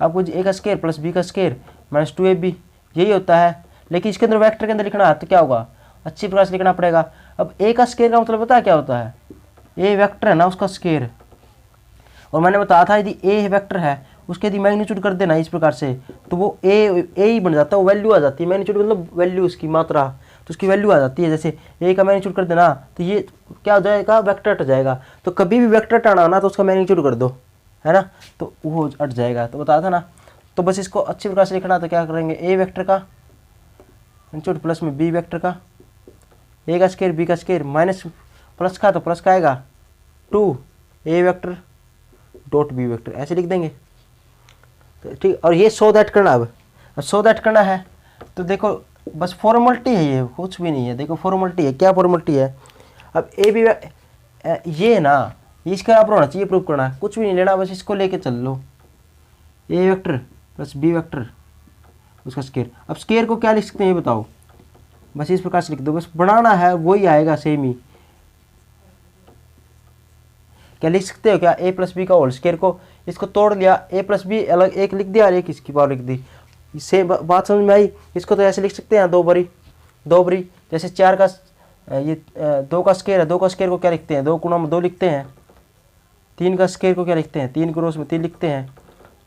आपको जी ए का स्केयर प्लस बी का स्केयर माइनस 2ab यही होता है। लेकिन इसके अंदर वेक्टर के अंदर लिखना है तो क्या होगा, अच्छी प्रकार से लिखना पड़ेगा। अब ए का स्केयर का मतलब पता है क्या होता है, ए वेक्टर है ना उसका स्केयर, और मैंने बताया था यदि ए वेक्टर है उसके यदि मैग्नीट्यूड कर देना इस प्रकार से तो वो ए ही बन जाता है, वो वैल्यू आ जाती है, मैग्नीट्यूड मतलब वैल्यू उसकी मात्रा, तो उसकी वैल्यू आ जाती है। जैसे ए का मैग्नीट्यूड कर देना तो ये क्या हो जाएगा, वेक्टर हट जाएगा। तो कभी भी वेक्टर हटाना ना तो उसका मैग्नीट्यूड कर दो, है ना, तो वो हट जाएगा, तो बताया था ना। तो बस इसको अच्छी प्रकार से लिखना, तो क्या करेंगे, ए वेक्टर का मैग्नीट्यूड प्लस में बी वेक्टर का, ए का स्केयर बी का स्केयर माइनस प्लस का तो प्लस का आएगा 2 ए वेक्टर डॉट बी वेक्टर, ऐसे लिख देंगे तो ठीक। और ये सो दैट करना, अब सो दैट करना है तो देखो बस फॉर्मेलिटी है, ये कुछ भी नहीं है, देखो फॉर्मेलिटी है, क्या फॉर्मेलिटी है। अब ए बी ये है ना, इसका आप होना चाहिए प्रूव करना, कुछ भी नहीं लेना, बस इसको लेके चल लो, ए वेक्टर प्लस बी वेक्टर उसका स्केयर। अब स्केयर को क्या लिख सकते हैं ये बताओ, बस इस प्रकार से लिख दो, बस बनाना है वही आएगा सेम ही। क्या लिख सकते हो क्या, ए प्लस बी का होल स्केयर को इसको तोड़ लिया, ए प्लस बी अलग एक लिख दिया और एक इसकी पावर लिख दी, इससे बात समझ में आई। इसको तो ऐसे लिख सकते हैं दो बरी, जैसे 4 का ये 2 का स्केयर है, 2 का स्केयर को क्या लिखते हैं, 2 गुणा में 2 लिखते हैं। 3 का स्केयर को क्या लिखते हैं, 3 क्रॉस में 3 लिखते हैं।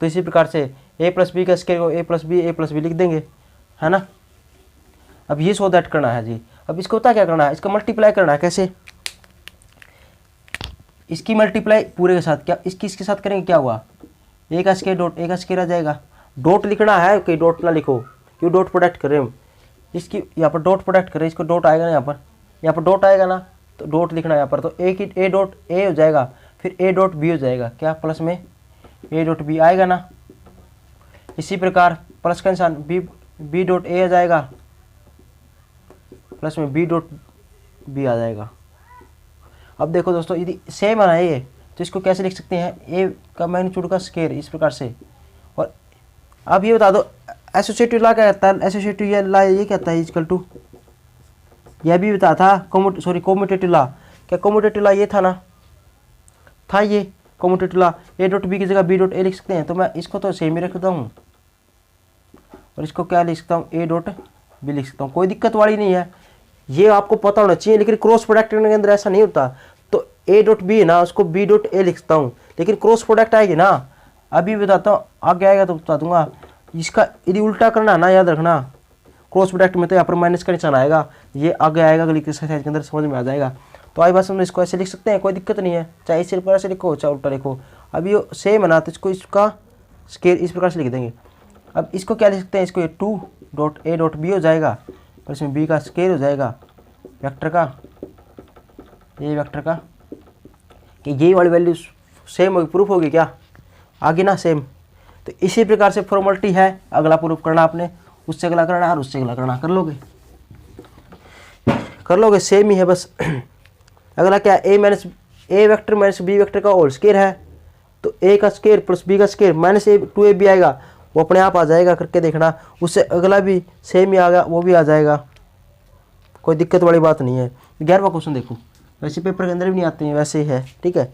तो इसी प्रकार से ए प्लस बी का स्केयर को ए प्लस बी लिख देंगे, है ना। अब ये सो दैट करना है जी। अब इसको पता क्या करना है, इसका मल्टीप्लाई करना है, कैसे, इसकी मल्टीप्लाई पूरे के साथ, क्या इसके साथ करेंगे, क्या हुआ, ए का स्केयर डॉट ए का स्केयर आ जाएगा। डॉट लिखना है कि डॉट ना लिखो, क्यों डॉट प्रोडक्ट करें हम, इसकी यहाँ पर डॉट प्रोडक्ट करें, इसको डॉट आएगा ना, यहाँ पर डॉट आएगा ना, तो डॉट लिखना है यहाँ पर, तो ए की ए डॉट ए हो जाएगा, फिर ए डॉट बी हो जाएगा, क्या प्लस में ए डॉट बी आएगा ना। इसी प्रकार प्लस का निशान बी डॉट ए आ जाएगा, प्लस में बी डॉट बी आ जाएगा। अब देखो दोस्तों यदि सेम है ना ये, तो इसको कैसे लिख सकते हैं, ए का मैग्नीट्यूड का स्केयर इस प्रकार से। और अब ये बता दो एसोसिएटिव लॉ क्या कहता है, एसोसिएटिव लॉ ये कहता है इक्वल टू, यह भी बता था कॉम्यूटेटिव लॉ, क्या कॉम्यूटेटिव लॉ ये था ना, था ये commutative law, A dot B की जगह बी डॉट ए लिख सकते हैं, तो मैं इसको तो सेम ही रखता हूँ और इसको क्या लिख सकता हूँ, ए डॉट बी लिख सकता हूँ, कोई दिक्कत वाली नहीं है, ये आपको पता होना चाहिए। लेकिन क्रॉस प्रोडक्ट करने के अंदर ऐसा नहीं होता, तो ए डॉट बी है ना उसको बी डॉट ए लिखता हूँ, लेकिन क्रॉस प्रोडक्ट आएगी ना, अभी बताता हूँ, आगे आएगा तो बता दूंगा। इसका यदि उल्टा करना ना, याद रखना क्रॉस प्रोडक्ट में तो यहाँ पर माइनस का निशान आएगा, ये आगे आएगा अगली एक्सरसाइज के अंदर समझ में आ जाएगा। तो आई बात समझ, इसको ऐसे लिख सकते हैं, कोई दिक्कत नहीं है, चाहे इस प्रकार से लिखो चाहे उल्टा लिखो। अब ये सेम है ना, तो इसको इसका स्केयर इस प्रकार से लिख देंगे। अब इसको क्या लिख सकते हैं, इसको ये 2 डॉट ए डॉट बी हो जाएगा, और इसमें बी का स्केयर हो जाएगा वेक्टर का, ये वेक्टर का, कि ये वाली वैल्यू सेम होगी, प्रूफ होगी क्या आगे ना सेम। तो इसी प्रकार से फॉर्मेलिटी है, अगला प्रूफ करना आपने, उससे अगला करना और उससे अगला करना, कर लोगे सेम ही है बस। अगला क्या, ए वेक्टर माइनस बी वेक्टर का होल स्केयर है, तो ए का स्केयर प्लस बी का स्केयर माइनस ए 2ab आएगा, वो अपने आप आ जाएगा, करके देखना। उससे अगला भी सेम ही आ गया, वो भी आ जाएगा, कोई दिक्कत वाली बात नहीं है। 11वां क्वेश्चन देखो, वैसे पेपर के अंदर भी नहीं आते हैं, वैसे ही है, ठीक है,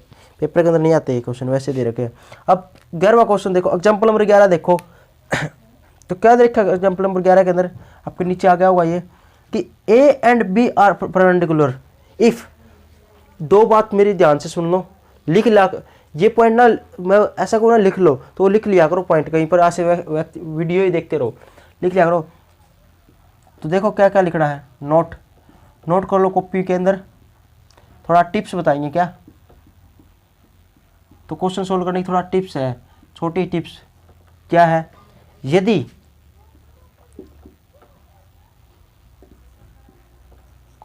पेपर के अंदर नहीं आते ये क्वेश्चन, वैसे दे रखे हैं। अब 11वां क्वेश्चन देखो, एग्जाम्पल नंबर 11 देखो। तो क्या देखा एग्जाम्पल नंबर 11 के अंदर, आपके नीचे आ गया होगा ये कि A and B are perpendicular if, दो बात मेरी ध्यान से सुन लो, लिख ला ये पॉइंट ना, मैं ऐसा करूँ ना लिख लो, तो वो लिख लिया करो पॉइंट, कहीं पर ऐसे वीडियो ही देखते रहो, लिख लिया करो। तो देखो क्या क्या लिखना है, नोट कर लो कॉपी के अंदर, थोड़ा टिप्स बताएंगे क्या, तो क्वेश्चन सोल्व करने की थोड़ा टिप्स है, छोटी टिप्स क्या है। यदि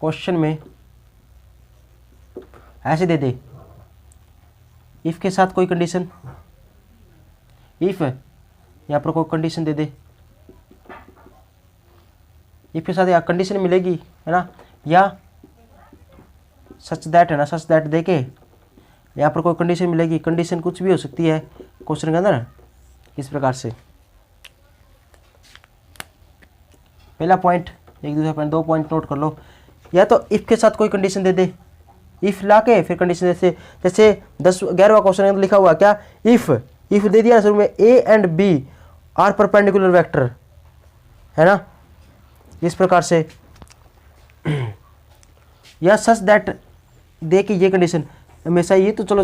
क्वेश्चन में ऐसे दे दे, इफ के साथ कोई कंडीशन, इफ यहाँ पर कोई कंडीशन दे दे, इफ के साथ या कंडीशन मिलेगी है ना, या सच दैट है ना, सच दैट दे के यहाँ पर कोई कंडीशन मिलेगी, कंडीशन कुछ भी हो सकती है क्वेश्चन के अंदर इस प्रकार से। पहला पॉइंट, एक दूसरा पॉइंट, 2 पॉइंट नोट कर लो। या तो इफ के साथ कोई कंडीशन दे दे, इफ ला के फिर कंडीशन जैसे 11वां क्वेश्चन में लिखा हुआ क्या, इफ दे दिया शुरू में A and B are perpendicular vector है ना, इस प्रकार से। या सच दैट दे के ये कंडीशन हमेशा, ये तो चलो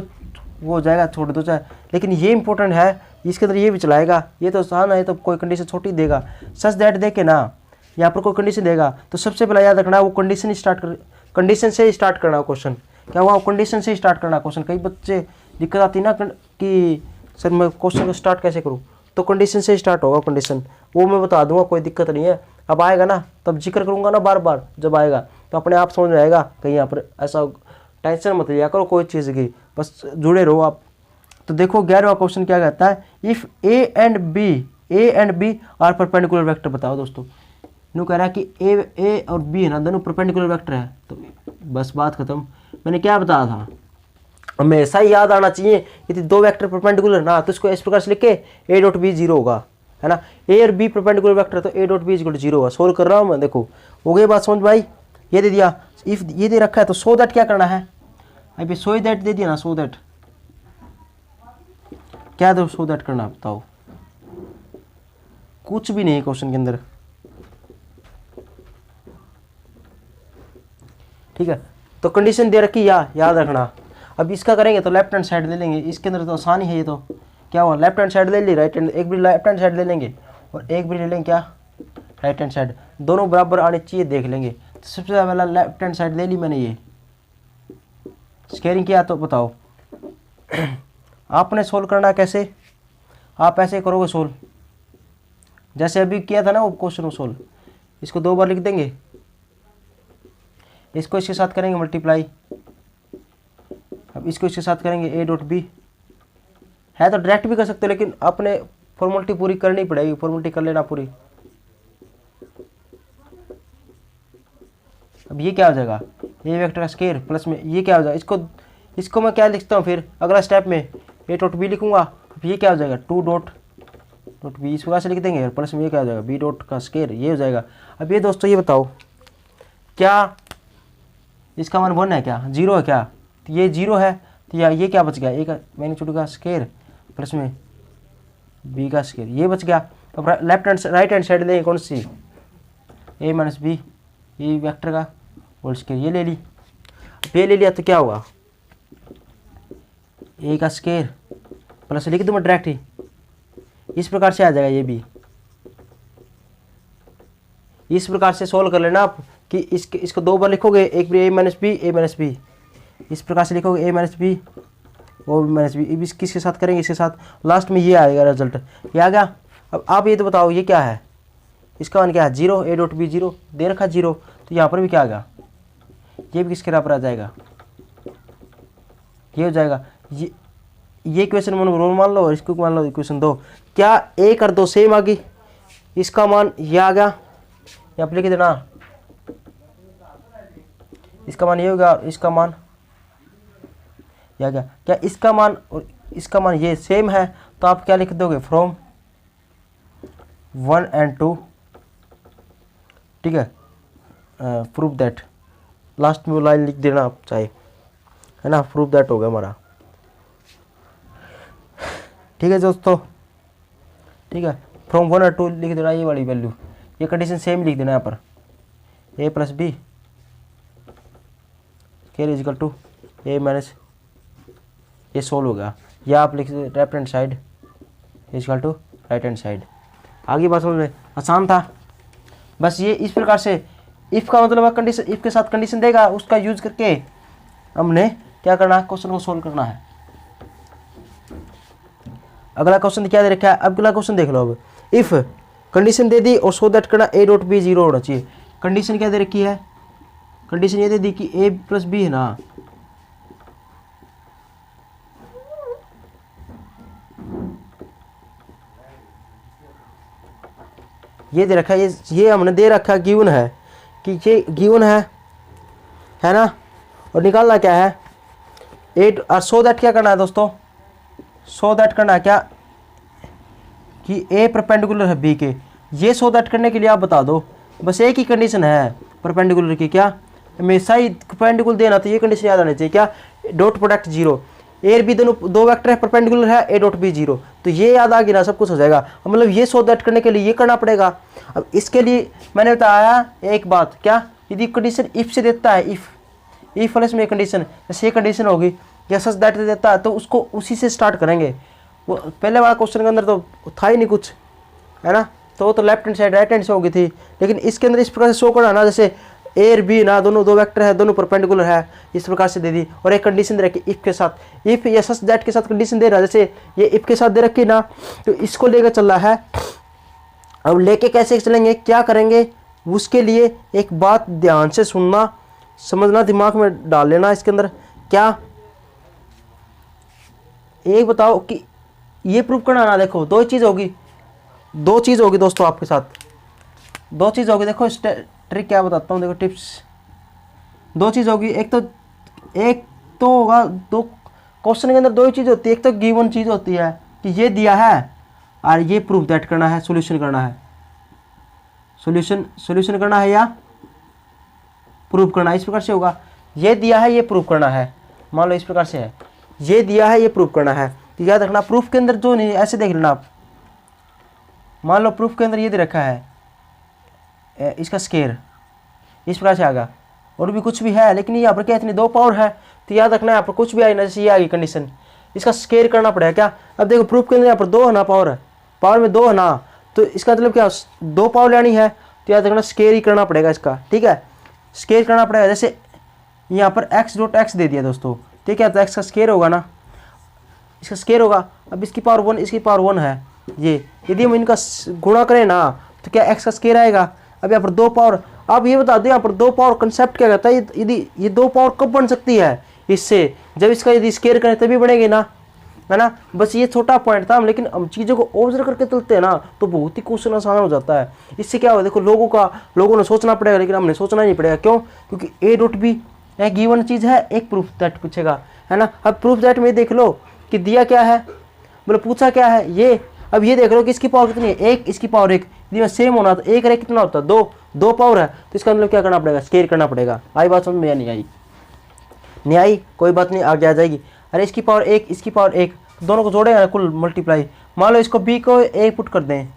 वो हो जाएगा, छोड़ दो चाहे, लेकिन ये इंपॉर्टेंट है, इसके अंदर ये भी चलाएगा, ये तो आसान है, तो कोई कंडीशन छोटी देगा। सच दैट दे के ना यहाँ पर कोई कंडीशन देगा तो सबसे पहले याद रखना वो कंडीशन से ही स्टार्ट करना क्वेश्चन। क्या हुआ, कंडीशन से ही स्टार्ट करना क्वेश्चन। कई बच्चे दिक्कत आती ना कि सर मैं क्वेश्चन को स्टार्ट कैसे करूँ, तो कंडीशन से ही स्टार्ट होगा कंडीशन, वो मैं बता दूंगा, कोई दिक्कत नहीं है। अब आएगा ना तब जिक्र करूंगा ना बार बार, जब आएगा तो अपने आप समझ में आएगा। कहीं यहाँ पर ऐसा टेंशन मत लिया करो कोई चीज़ की, बस जुड़े रहो आप। तो देखो 11वां क्वेश्चन क्या कहता है, if A and B are perpendicular vector बताओ दोस्तों। यूँ कह रहा है कि ए और बी है ना, दोनों परपेंडिकुलर वेक्टर है, तो बस बात खत्म। मैंने क्या बताया था, हमेशा ही याद आना चाहिए, यदि 2 वेक्टर परपेंडिकुलर ना तो इसको इस प्रकार से लिख के ए डॉट बी 0 होगा, है ना। ए और बी परपेंडिकुलर वेक्टर तो A dot B equal to 0 होगा। सोल्व कर रहा हूँ मैं, देखो हो गई बात समझ भाई। ये दे दिया, इफ ये दे रखा है तो सो दैट क्या करना है, अभी सो दैट दे दिया ना, सो दैट क्या दो, सो दैट करना बताओ, कुछ भी नहीं क्वेश्चन के अंदर, ठीक है। तो कंडीशन दे रखी याद रखना। अब इसका करेंगे तो लेफ्ट हैंड साइड ले लेंगे, इसके अंदर तो आसानी है। ये तो क्या हुआ, लेफ्ट हैंड साइड ले ली, राइट हैंड एक भी लेफ्ट हैंड साइड ले लेंगे और एक भी ले लेंगे क्या, राइट हैंड साइड, दोनों बराबर आने चाहिए, देख लेंगे। तो सबसे पहला लेफ्ट हैंड साइड ले ली मैंने, ये स्केयरिंग किया। तो बताओ आपने सोल्व करना कैसे, आप ऐसे करोगे सोल्व, जैसे अभी किया था ना वो क्वेश्चन को सोल्व। इसको 2 बार लिख देंगे, इसको इसके साथ करेंगे मल्टीप्लाई, अब इसको इसके साथ करेंगे ए डॉट बी है, तो डायरेक्ट भी कर सकते हो, लेकिन अपने फॉर्मेलिटी पूरी करनी पड़ेगी, फॉर्मेलिटी कर लेना पूरी। अब ये क्या हो जाएगा, ए वेक्टर का स्केयर प्लस में ये क्या हो जाएगा, इसको मैं क्या लिखता हूँ फिर अगला स्टेप में, ए डॉट बी लिखूंगा। अब ये क्या हो जाएगा, 2 डॉट बी, इस प्रकार से लिख देंगे, प्लस में ये क्या हो जाएगा, बी डॉट का स्केयर, ये हो जाएगा। अब ये दोस्तों ये बताओ क्या इसका मान 1 है क्या, 0 है क्या, तो ये 0 है, तो ये क्या बच गया, एक मैग्नीट्यूड का स्केयर प्लस में बी का स्केयर, ये बच गया। अब राइट हैंड साइड लेंगे कौन सी, ए माइनस बी, ये वेक्टर का होल स्केयर, ये ले ली। अब ये ले लिया तो क्या होगा, ए का स्केयर प्लस लिख दूँ मैं डायरेक्ट ही, इस प्रकार से आ जाएगा। ये भी इस प्रकार से सोल्व कर लेना आप कि इसको 2 बार लिखोगे, एक बार ए माइनस बी, इस प्रकार से लिखोगे A minus B O minus B, किसके साथ करेंगे, इसके साथ, लास्ट में ये आएगा रिजल्ट, ये आ गया। अब आप ये तो बताओ ये क्या है, इसका मान क्या है, 0, ए डॉट बी 0 दे रखा 0, तो यहाँ पर भी क्या आ गया, ये भी किसके बराबर आ जाएगा, ये हो जाएगा। ये इक्वेशन रोल मान लो और इसको मान लो इक्वेशन 2, क्या 1 और 2 सेम आ गई, इसका मान ये आ गया, यहाँ पर लिख देना, इसका मान ये होगा, इसका मान ये आ गया। क्या इसका मान और इसका मान ये सेम है, तो आप क्या लिख दोगे, फ्रॉम 1 and 2, ठीक है, प्रूव दैट, लास्ट में वो लाइन लिख देना आप चाहे, है ना, प्रूव दैट हो गया हमारा। ठीक है दोस्तों, ठीक है, फ्रॉम 1 और 2 लिख देना, ये वाली वैल्यू, ये कंडीशन सेम लिख देना यहाँ पर, A plus B square is equal to A minus, ये सोल्व होगा। या आप लिख दो left hand side is equal to right hand side. आगे बात समझ में आसान था, बस ये इस प्रकार से इफ़ का मतलब कंडीशन, इफ़ के साथ कंडीशन देगा, उसका यूज करके हमने क्या करना है, क्वेश्चन को सोल्व करना है। अगला क्वेश्चन क्या दे रखा है, अगला क्वेश्चन देख लो। अब इफ़ कंडीशन दे दी और सो दैट करना ए डॉट बी 0 होना चाहिए। कंडीशन क्या दे रखी है, कंडीशन ये दे दी कि ए प्लस बी है ना, ये दे रखा है, ये हमने दे रखा है, गिवन है कि ये गिवन है ना। और निकालना क्या है 8, और सो दैट क्या करना है दोस्तों, सो दैट करना है क्या कि ए परपेंडिकुलर है बी के। ये सो दैट करने के लिए आप बता दो, बस एक ही कंडीशन है परपेंडिकुलर की, क्या हमेशा ही परपेंडिकुलर देना, तो ये कंडीशन याद आनी चाहिए क्या, डॉट प्रोडक्ट जीरो, ए और बी दोनों दो वेक्टर है परपेंडिकुलर है, ए डॉट बी जीरो, तो ये याद आ गया ना, सब कुछ हो जाएगा। अब मतलब ये सो दैट करने के लिए ये करना पड़ेगा। अब इसके लिए मैंने बताया एक बात, क्या यदि कंडीशन इफ से देता है, इफ प्लस में कंडीशन, जैसे ये कंडीशन होगी या सच दैट देता है, तो उसको उसी से स्टार्ट करेंगे। वो पहले वाला क्वेश्चन के अंदर तो था ही नहीं कुछ, है ना, तो वो तो left hand side right hand से होगी थी, लेकिन इसके अंदर इस प्रकार से शो करना ना, जैसे ए और बी ना दोनों दो वेक्टर है, दोनों परपेंडिकुलर है, इस प्रकार से दे दी, और एक कंडीशन दे रखी इफ के साथ, इफ या सच दैट के साथ कंडीशन दे रहा है, जैसे ये इफ के साथ दे रखी ना, तो इसको लेकर चल रहा है। अब लेके कैसे चलेंगे, क्या करेंगे, उसके लिए एक बात ध्यान से सुनना, समझना, दिमाग में डाल लेना इसके अंदर। क्या एक बताओ कि ये प्रूव करना ना, देखो दो चीज़ होगी, दो चीज़ होगी दोस्तों आपके साथ, दो चीज़ होगी। देखो ट्रिक क्या बताता हूँ, देखो टिप्स, दो चीज़ होगी, एक तो होगा, दो क्वेश्चन के अंदर दो ही चीज़ होती है, एक तो गिवन चीज़ होती है कि ये दिया है और ये प्रूफ दैट करना है, सॉल्यूशन करना है, सॉल्यूशन करना है या प्रूफ करना है, इस प्रकार से होगा। ये दिया है, ये प्रूफ करना है, मान लो इस प्रकार से है, ये दिया है, ये प्रूफ करना है, तो याद रखना प्रूफ के अंदर जो नहीं, ऐसे देख लेना आप, मान लो प्रूफ के अंदर ये दे रखा है इसका स्केयर, इस प्रकार से आएगा, और भी कुछ भी है, लेकिन यहाँ पर क्या इतनी दो पावर है, तो याद रखना यहाँ पर कुछ भी आई ना, जैसे ये आ गई कंडीशन, इसका स्केयर करना पड़ेगा क्या। अब देखो प्रूफ के अंदर यहाँ पर दो है ना, पावर में दो है ना, तो इसका मतलब क्या, दो पावर लेनी है, तो याद रखना स्केयर ही करना पड़ेगा इसका, ठीक है, स्केयर करना पड़ेगा। जैसे यहाँ पर x डॉट x दे दिया दोस्तों, ठीक है, तो x का स्केयर होगा ना, इसका स्केयर होगा। अब इसकी पावर 1, इसकी पावर 1 है, ये यदि हम इनका गुणा करें ना, तो क्या x का स्केयर आएगा। अब यहाँ पर दो पावर, आप ये बता दो यहाँ पर दो पावर कंसेप्ट क्या कहता है, यदि ये दो पावर कब बन सकती है, इससे जब इसका यदि स्केयर करें तभी बनेगी ना, है ना। बस ये छोटा पॉइंट था, लेकिन हम चीज़ों को ऑब्जर्व करके चलते हैं ना, तो बहुत ही क्वेश्चन आसान हो जाता है। इससे क्या हो, देखो लोगों ने सोचना पड़ेगा, लेकिन हमने सोचना नहीं पड़ेगा, क्यों, क्योंकि ए डॉट बी एक गिवन चीज़ है, एक प्रूफ दैट पूछेगा, है ना। अब प्रूफ दैट में देख लो कि दिया क्या है, मतलब पूछा क्या है ये। अब ये देख लो कि इसकी पावर कितनी है, एक, इसकी पावर एक, यदि सेम होना तो एक रेख कितना होता है, दो पावर है, तो इसका मतलब क्या करना पड़ेगा, स्केयर करना पड़ेगा। आई बात समझ में या नहीं आई, नहीं आई, कोई बात नहीं, आगे आ जाएगी। अरे इसकी पावर एक, इसकी पावर एक, दोनों को जोड़े कुल मल्टीप्लाई, मान लो इसको बी को एक पुट कर दें,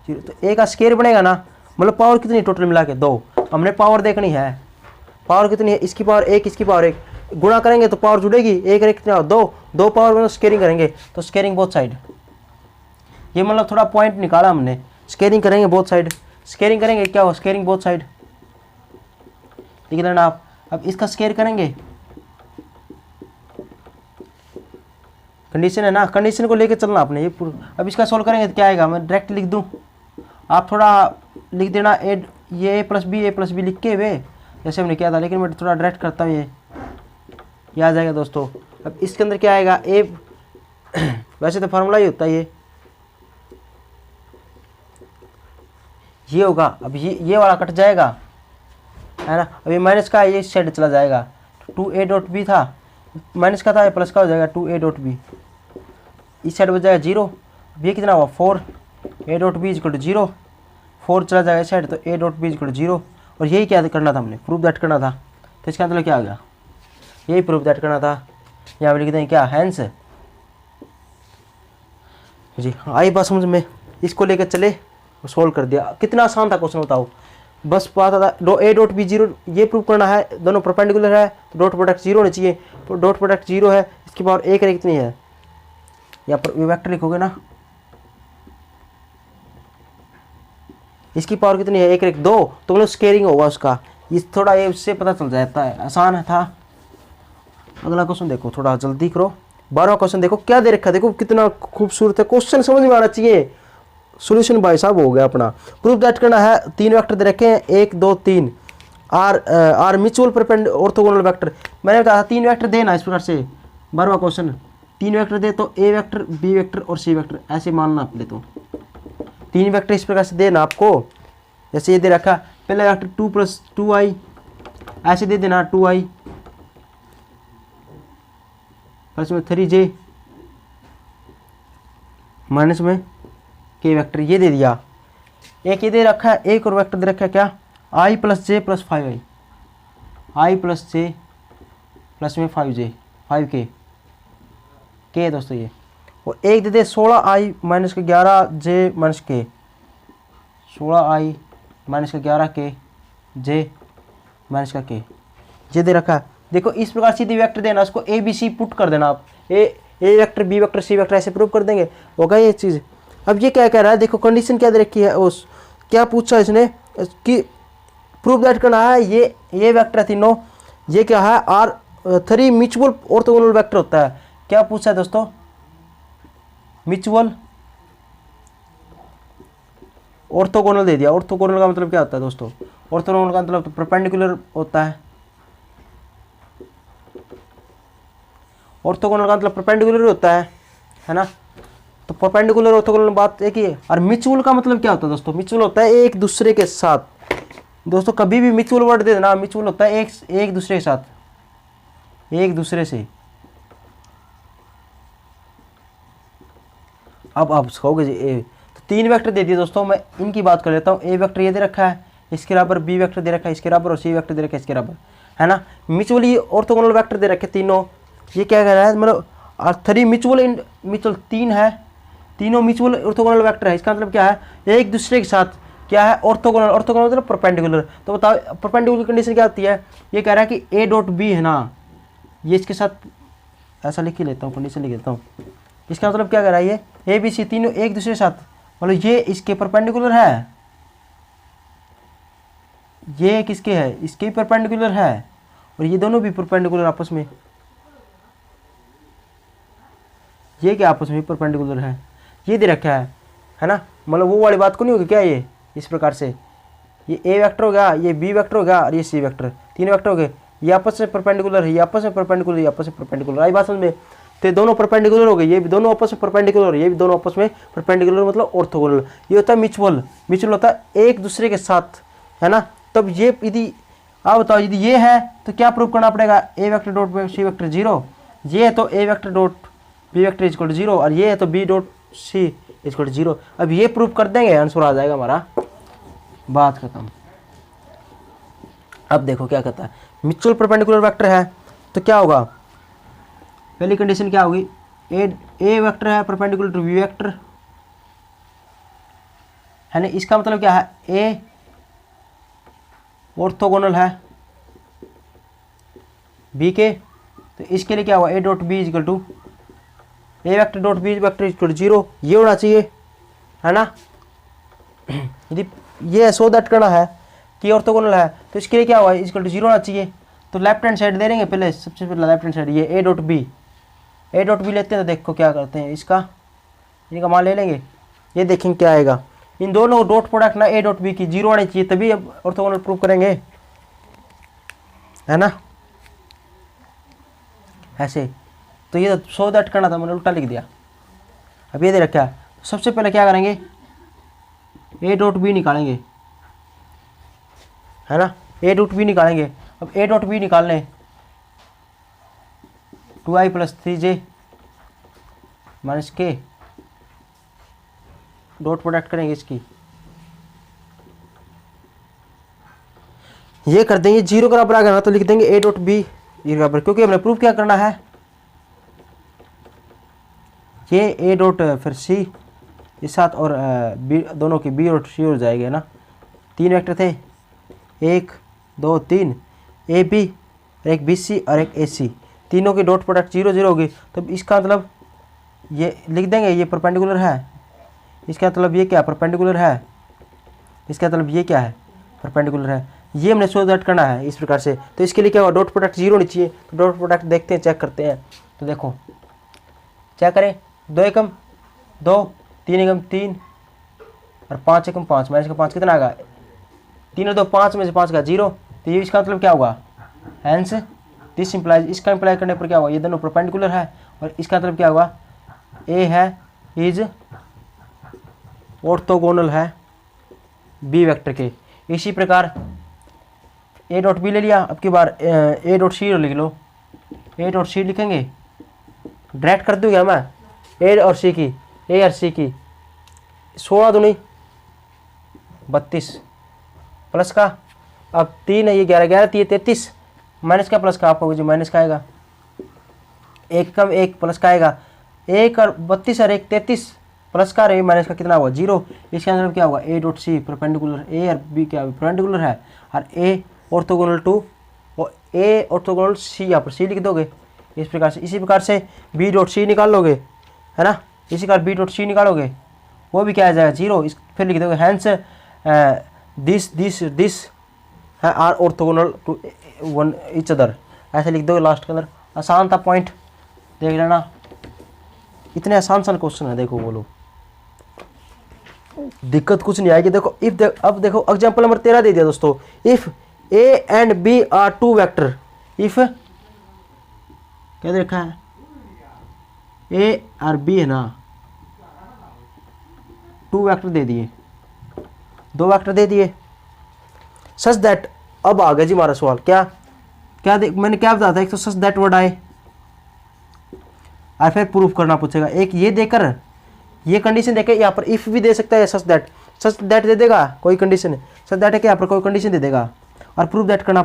तो ए का स्केयर बनेगा ना, मतलब पावर कितनी टोटल मिला के दो, हमने पावर देखनी है, पावर कितनी है, इसकी पावर एक, इसकी पावर एक, गुणा करेंगे तो पावर जुड़ेगी, एक रेख कितना, दो पावर में स्केयरिंग करेंगे, तो स्केयरिंग बोथ साइड, ये मतलब थोड़ा पॉइंट निकाला हमने, स्केयरिंग करेंगे बोथ साइड, स्केयरिंग करेंगे क्या हो, स्केयरिंग बोथ साइड, लिख लेना आप। अब इसका स्केयर करेंगे, कंडीशन है ना, कंडीशन को लेकर चलना आपने, ये अब इसका सोल्व करेंगे तो क्या आएगा, मैं डायरेक्ट लिख दूं, आप थोड़ा लिख देना ये ए प्लस बी लिख के वे, जैसे हमने किया था, लेकिन मैं थोड़ा डायरेक्ट करता हूँ, ये आ जाएगा दोस्तों। अब इसके अंदर क्या आएगा, ए वैसे तो फार्मूला ही होता है ये होगा। अब ये वाला कट जाएगा, है ना। अभी माइनस का ये साइड चला जाएगा, 2a डॉट बी था, माइनस का था, प्लस का हो जाएगा 2a डॉट बी, इस साइड बच जाएगा 0, ये कितना हुआ 4, a dot B equal to 0, 4 चला जाएगा इस साइड, तो a dot B equal to 0। और यही क्या करना था हमने, प्रूफ दैट करना था, तो इसका मतलब क्या आ गया, यही प्रूफ दैट करना था। यहाँ पे लिखते हैं क्या, हैंस जी। आई बात समझ में, इसको लेकर चले, सोल्व कर दिया, कितना आसान था क्वेश्चन बताओ, बस पता था ए डॉट बी 0 ये प्रूव करना है, दोनों परपेंडिकुलर है, तो डॉट प्रोडक्ट 0 होनी चाहिए, तो डॉट प्रोडक्ट 0 है, इसकी पावर एक रेख कितनी है, यहाँ पर वेक्टर लिखोगे ना, इसकी पावर कितनी है, एक रेख 2, तो मतलब स्केयरिंग होगा उसका, इस थोड़ा ये उससे पता चल जाता है, आसान था। अगला क्वेश्चन देखो, थोड़ा जल्दी करो, 12वां क्वेश्चन देखो क्या दे रखा है, देखो कितना खूबसूरत है, क्वेश्चन समझ में आना चाहिए, सॉल्यूशन भाई साहब हो गया अपना। प्रूफ दैट करना है, 3 वेक्टर दे रखे हैं, 1 2 3, आर म्यूचुअल परपेंड ऑर्थोगोनल वेक्टर। मैंने बताया 3 वेक्टर देना इस प्रकार से, 12वां क्वेश्चन 3 वेक्टर दे तो ए वेक्टर, बी वेक्टर और सी वेक्टर ऐसे मानना आप ले तो 3 वेक्टर इस प्रकार से देना आपको। जैसे ये दे रखा पहला वेक्टर 2 + 2i, ऐसे दे देना 2i प्लस में 3j माइनस में k वेक्टर, ये दे दिया। एक ये दे रखा है, एक और वेक्टर दे रखा है क्या, i + j + 5i, i + j plus में 5j 5k है दोस्तों ये। और एक दे दे 16i - 11j - k, 16i - 11k j - k, ये दे रखा है। देखो इस प्रकार सीधे वेक्टर देना, उसको ए बी सी पुट कर देना आप, ए vector, B vector, C vector ऐसे प्रूव कर देंगे, होगा ये चीज़। अब ये क्या कह रहा है, देखो कंडीशन क्या दे रखी है, उस क्या पूछा इसने कि प्रूव दैट करना है ये वेक्टर है तीनों, ये क्या है आर 3 म्यूचुअल ऑर्थोगोनल वेक्टर होता है। क्या पूछा है दोस्तों, म्यूचुअल ऑर्थोगोनल दे दिया। ऑर्थोगोनल का मतलब क्या होता है दोस्तों, ऑर्थोगोनल का मतलब तो परपेंडिकुलर होता है, ऑर्थोगोनल का मतलब परपेंडिकुलर होता है ना। तो परपेंडिकुलर ऑर्थोगोनल बात एक ही है। और म्यूचुअल का मतलब क्या होता है दोस्तों, म्यूचुअल होता है एक दूसरे के साथ। दोस्तों कभी भी म्यूचुअल वर्ड दे देना, म्यूचुअल होता है एक दूसरे के साथ, एक दूसरे से। अब आप कहोगे जी ए, तो 3 वेक्टर दे दिए दोस्तों, मैं इनकी बात कर लेता हूँ। ए वेक्टर ये दे रखा है इसके बराबर, बी वेक्टर दे रखा है इसके बराबर, और सी वेक्टर दे रखा है इसके बराबर, है ना। म्यूचुअली ऑर्थोगोनल वेक्टर दे रखे तीनों। ये क्या कह रहा है, मतलब 3 म्यूचुअल 3 है, तीनों म्यूचुअल ऑर्थोगोनल वेक्टर है। इसका मतलब क्या है, एक दूसरे के साथ क्या है ऑर्थोगोनल, ऑर्थोगोनल मतलब परपेंडिकुलर। तो बताओ परपेंडिकुलर कंडीशन क्या होती है, ये कह रहा है कि ए डॉट बी है ना, ये इसके साथ ऐसा लिख ही लेता हूँ, कंडीशन लिख लेता हूँ। इसका मतलब क्या कह रहा है, ये ए बी सी तीनों एक दूसरे के साथ, मतलब ये इसके परपेंडिकुलर है, ये किसके है, इसके परपेंडिकुलर है, और ये दोनों भी परपेंडिकुलर आपस में, ये क्या आपस में परपेंडिकुलर है, ये दे रखा है ना। मतलब वो वाली बात को नहीं होगी क्या, ये इस प्रकार से ये ए वेक्टर हो गया, ये बी वेक्टर हो गया, और ये सी वेक्टर, 3 वेक्टर हो गए, ये आपस में परपेंडिकुलर है, ये आपस में परपेंडिकुलर, ये आपस में परपेंडिकुलर। आई बात समझ में, तो ये दोनों परपेंडिकुलर हो गए, ये भी दोनों आपस में परपेंडिकुलर, ये भी दोनों आपस में परपेंडिकुलर, मतलब ऑर्थोगोनल। ये होता है म्यूचुअल होता है एक दूसरे के साथ, है ना। तब ये यदि आप बताओ यदि ये है तो क्या प्रूव करना पड़ेगा, A vector dot C vector 0, ये है तो A vector dot B vector is equal to 0, और ये है तो B dot C is equal to 0। अब ये प्रूव कर देंगे, आंसर आ जाएगा हमारा, बात खत्म। अब देखो क्या कहता है, म्यूचुअल परपेंडिकुलर वेक्टर है तो क्या होगा, पहली कंडीशन क्या होगी, ए वेक्टर है परपेंडिकुलर टू बी वेक्टर, है ना। इसका मतलब क्या है, ए ऑर्थोगोनल है बी के, तो इसके लिए क्या हुआ, ए dot B is equal to A vector dot B vector is equal to 0, ये होना चाहिए, है ना। यदि ये सो दैट करना है कि ऑर्थोगोनल है तो इसके लिए क्या हुआ, इज इक्वल टू 0 होना चाहिए। तो लेफ्ट हैंड साइड दे देंगे पहले, सबसे पहले लेफ्ट हैंड साइड ये ए डॉट बी लेते हैं, तो देखो क्या करते हैं, इनका मान ले लेंगे, ये देखेंगे क्या आएगा। इन दोनों डॉट प्रोडक्ट ना ए डॉट बी की 0 आनी चाहिए, तभी अब ऑर्थोगोनल प्रूव करेंगे, है ना, ऐसे। तो ये सो दैट करना था, मैंने उल्टा लिख दिया। अब ये दे रखा है, सबसे पहले क्या करेंगे, ए डॉट बी निकालेंगे, है ना, ए डॉट बी निकालेंगे। अब ए डॉट बी निकालने 2i + 3j - k, dot product करेंगे इसकी, ये कर देंगे 0 के बराबर आ गया ना, तो लिख देंगे ए डॉट बी बराबर, क्योंकि हमने प्रूफ क्या करना है, ये ए डॉट फिर सी इस साथ, और बी दोनों की बी और सी हो जाएगा ना। 3 वेक्टर थे, 1 2 3, ए बी, एक बी सी और एक ए सी, तीनों की डॉट प्रोडक्ट 0 0 होगी। तो इसका मतलब ये लिख देंगे, ये परपेंडिकुलर है, इसका मतलब ये क्या परपेंडिकुलर है, इसका मतलब ये क्या है परपेंडिकुलर है, ये हमने सो दैट करना है इस प्रकार से। तो इसके लिए क्या होगा, डॉट प्रोडक्ट 0 होनी चाहिए। तो डॉट प्रोडक्ट देखते हैं, चेक करते हैं। तो देखो चेक करें, 2 एकम 2, 3 एकम 3 और 5 एकम 5, माइनस का 5 कितना आएगा, 3 और 2 5 में से 5 का 0, तो ये इसका मतलब क्या होगा, हैंस दिस इंप्लाइज, इसका इंप्लाई करने पर क्या होगा, ये दोनों परपेंडिकुलर है, और इसका मतलब क्या होगा, ए है इज ऑर्थोगोनल है बी वेक्टर के। इसी प्रकार ए डॉट बी ले लिया, अब की बार ए डॉट सी लिख लो, ए डॉट सी लिखेंगे, डायरेक्ट कर दूंगा मैं ए और सी की, ए और सी की 16 दूनी 32 प्लस का, अब 3 है ये 11 11 3 33, माइनस का प्लस का, आपको जो माइनस का आएगा, एक कम एक प्लस का आएगा, 1 और 32 और 1 33 प्लस का, रे माइनस का कितना हुआ 0। इसके अंदर क्या होगा, ए डॉट सी परपेंडिकुलर, ए और बी क्या परपेंडिकुलर है, और ए ऑर्थोगोनल टू, और ए ऑर्थोगोनल सी, यहाँ पर सी लिख दोगे इस प्रकार से। इसी प्रकार से बी डॉट सी निकाल लोगे, है ना, इसी प्रकार बी डॉट सी निकालोगे, वो भी क्या आ जाएगा 0। इस फिर लिख दोगे हैंस दिस दिस दिस है are orthogonal to one each other, ऐसे लिख दोगे लास्ट के अंदर। आसान था पॉइंट, देख लेना, इतने आसान क्वेश्चन है, देखो बोलो दिक्कत कुछ नहीं आएगी। देखो इफ अब देखो एग्जांपल नंबर 13 दे दिया दोस्तों, if A and B are two vector, if क्या देखा है, ए और बी है ना, टू वेक्टर दे दिए, 2 वेक्टर दे दिए, सच दैट, अब आ गया जी हमारा सवाल, क्या क्या मैंने क्या बताया था, एक तो सच दैट वर्ड आए और फिर प्रूफ करना पूछेगा, एक ये देकर ये कंडीशन देकर यहाँ पर इफ भी दे सकता है, सच दैट दे देगा कोई कंडीशन, सच दैट है कि यहाँ पर कोई कंडीशन दे देगा, और प्रूफ दैट करना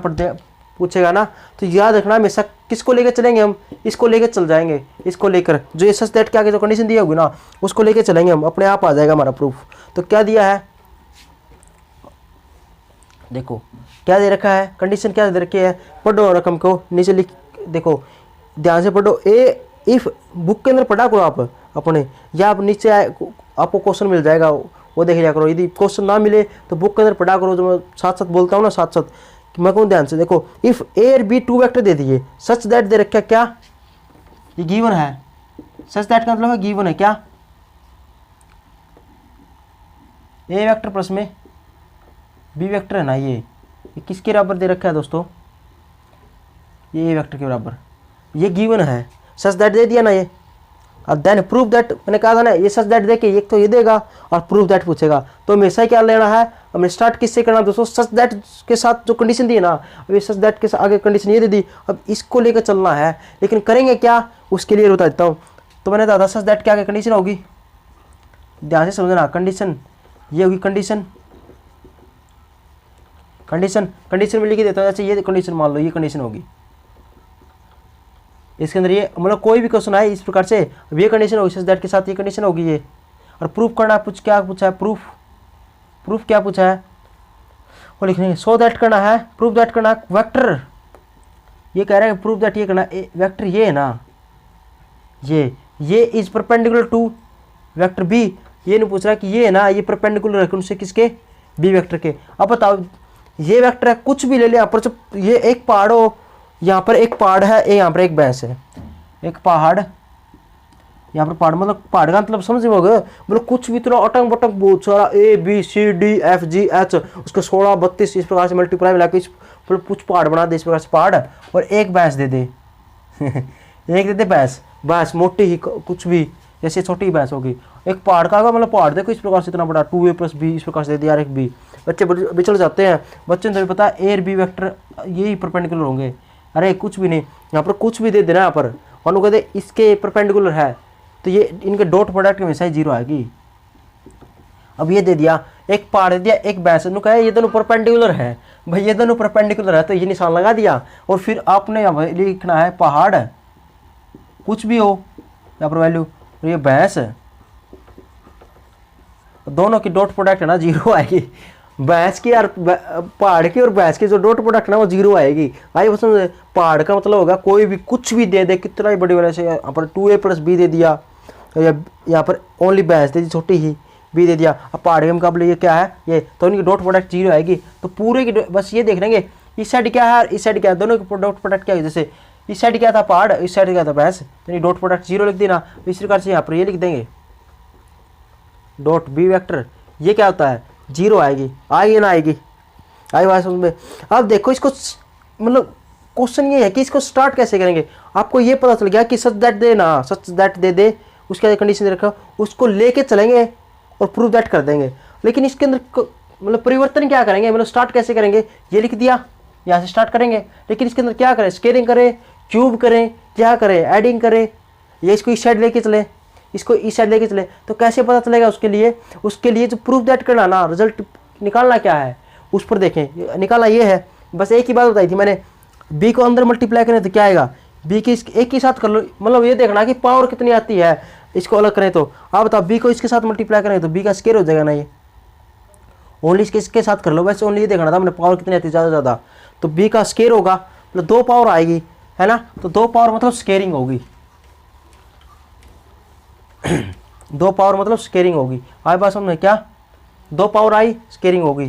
पूछेगा ना। तो याद रखना हमेशा किसको लेकर चलेंगे हम, इसको लेकर चल जाएंगे, इसको लेकर जो ये सच दैट के आगे जो कंडीशन दी होगी ना उसको लेकर चलेंगे हम, अपने आप आ जाएगा हमारा प्रूफ। तो क्या दिया है, देखो क्या दे रखा है, कंडीशन क्या दे रखी है, पढ़ो रकम को नीचे लिख, देखो ध्यान से पढ़ो, ए इफ बुक के अंदर पढ़ा करो आप अपने, या आप नीचे आए आपको क्वेश्चन मिल जाएगा वो देख लिया करो, यदि क्वेश्चन ना मिले तो बुक के अंदर पढ़ा करो, जो मैं साथ साथ बोलता हूँ ना साथ साथ, मैं कहूँ ध्यान से देखो, इफ ए और बी टू वेक्टर दे दिए, सच दैट दे रखा, क्या ये गिवन है, सच दैट का मतलब है गिवन है, क्या ए वेक्टर प्लस में बी वेक्टर है ना, ये किसके बराबर दे रखा है दोस्तों, ये ए वेक्टर के बराबर, ये गिवन है, सच दैट दे दिया ना ये, और देन प्रूफ दैट, मैंने कहा था ना ये सच दैट दे के एक तो ये देगा और प्रूफ दैट पूछेगा, तो हमेशा क्या लेना है, हमने स्टार्ट किससे करना दोस्तों, सच दैट के साथ जो कंडीशन दी है ना, अब ये सच दैट के आगे कंडीशन ये दे दी, अब इसको लेकर चलना है, लेकिन करेंगे क्या उसके लिए बता देता हूँ। तो मैंने कहा था सच दैट के आगे कंडीशन होगी, ध्यान से समझना, कंडीशन ये होगी, कंडीशन कंडीशन कंडीशन में लिख देता हूँ, जैसे ये कंडीशन मान लो, ये कंडीशन होगी, इसके अंदर ये मतलब कोई भी क्वेश्चन आए इस प्रकार से, अब ये कंडीशन होगी, सच दैट के साथ ये कंडीशन होगी ये, और प्रूफ करना क्या पूछा है, प्रूफ क्या पूछा है वो लिखने, सो दैट करना है, प्रूफ दैट करना है, वेक्टर ये कह रहा है प्रूफ दैट ये करना, वेक्टर ये है ना, ये is perpendicular to vector B, ये नहीं पूछ रहा कि ये है ना, ये परपेंडिकुलर है उनसे, किसके, बी वेक्टर के। अब बताओ ये वेक्टर है, कुछ भी ले ले, यहाँ पर जब ये एक पहाड़ हो, यहाँ पर एक पहाड़ है, यहाँ पर एक भैंस है, एक पहाड़, यहाँ पर पहाड़ मतलब पहाड़ का मतलब समझोगे, मतलब कुछ भी इतना अटंग बटंग बहुत सारा A B C D F G H, उसके 16 32 इस प्रकार से मल्टीप्लाई मिला के कुछ पहाड़ बना दे, इस प्रकार से पहाड़, और एक भैंस दे दे एक दे दे भैंस मोटी ही, कुछ भी जैसे छोटी भैंस होगी, एक पहाड़ का मतलब पहाड़ देखो इस प्रकार से इतना बड़ा 2a + b इस प्रकार से दे दिया, और एक बी, बच्चे बिछड़ जाते हैं, बच्चे ने तो पता ए और बी वेक्टर यही परपेंडिकुलर होंगे, अरे कुछ भी नहीं, यहाँ पर कुछ भी दे देना यहाँ पर, और कहते इसके परपेंडिकुलर है, तो ये इनके डॉट प्रोडक्ट हमेशा ही 0 आएगी। अब ये दे दिया, एक पहाड़ दे दिया, एक भैंस, कहा ये दोनों परपेंडिकुलर है, भाई ये दोनों परपेंडिकुलर है, तो ये निशान लगा दिया, और फिर आपने यहाँ लिखना है पहाड़, कुछ भी हो यहाँ पर वैल्यू, और ये भैंस, दोनों की डॉट प्रोडक्ट है ना 0 आएगी, भैंस की और पहाड़ की और भैंस की जो डॉट प्रोडक्ट ना वो 0 आएगी। भाई बस पहाड़ का मतलब होगा कोई भी कुछ भी दे दे, कितना ही बड़ी वाले से, यहाँ पर 2a + b दे दिया, या यहाँ पर ओनली भैंस दे दी छोटी ही, b दे दिया, अब पहाड़ के मुकाबले ये क्या है ये, तो उनकी डॉट प्रोडक्ट 0 आएगी। तो पूरे की बस ये देख लेंगे इस साइड क्या है और इस साइड क्या है, दोनों की डॉट प्रोडक्ट क्या है, जैसे इस साइड क्या था पहाड़, इस साइड क्या था भैंस, तो डॉट प्रोडक्ट 0 लिख देना। इस प्रकार से यहाँ पर ये लिख देंगे डॉट बी वेक्टर, ये क्या होता है 0 आएगी, आएगी ना आएगी, आई बात समझ में। अब देखो इसको मतलब क्वेश्चन ये है कि इसको स्टार्ट कैसे करेंगे। आपको ये पता चल गया कि सच दैट दे ना, सच दैट दे दे, उसके कंडीशन दे रखा, उसको लेके चलेंगे और प्रूव दैट कर देंगे। लेकिन इसके अंदर मतलब परिवर्तन क्या करेंगे, मतलब स्टार्ट कैसे करेंगे, ये लिख दिया यहाँ से स्टार्ट करेंगे। लेकिन इसके अंदर क्या करें, स्केलिंग करें, क्यूब करें, क्या करें, एडिंग करें, या इसको इस साइड लेके चले, इसको इस साइड लेके चले, तो कैसे पता चलेगा। उसके लिए जो प्रूफ दैट करना ना, रिजल्ट निकालना क्या है उस पर देखें। निकालना ये है, बस एक ही बात बताई थी मैंने, बी को अंदर मल्टीप्लाई करें तो क्या आएगा, बी के एक ही साथ कर लो, मतलब ये देखना कि पावर कितनी आती है इसको अलग करें तो। आप बताओ बी को इसके साथ मल्टीप्लाई करें तो बी का स्केयर हो जाएगा ना, ये ओनली इसके साथ कर लो। वैसे ओनली ये देखना था मैंने पावर कितनी आती है ज़्यादा ज़्यादा, तो बी का स्केयर होगा, मतलब 2 पावर आएगी, है ना। तो 2 पावर मतलब स्केयरिंग होगी 2 पावर मतलब स्केयरिंग होगी। आए बात समझ में क्या, 2 पावर आई स्केयरिंग होगी।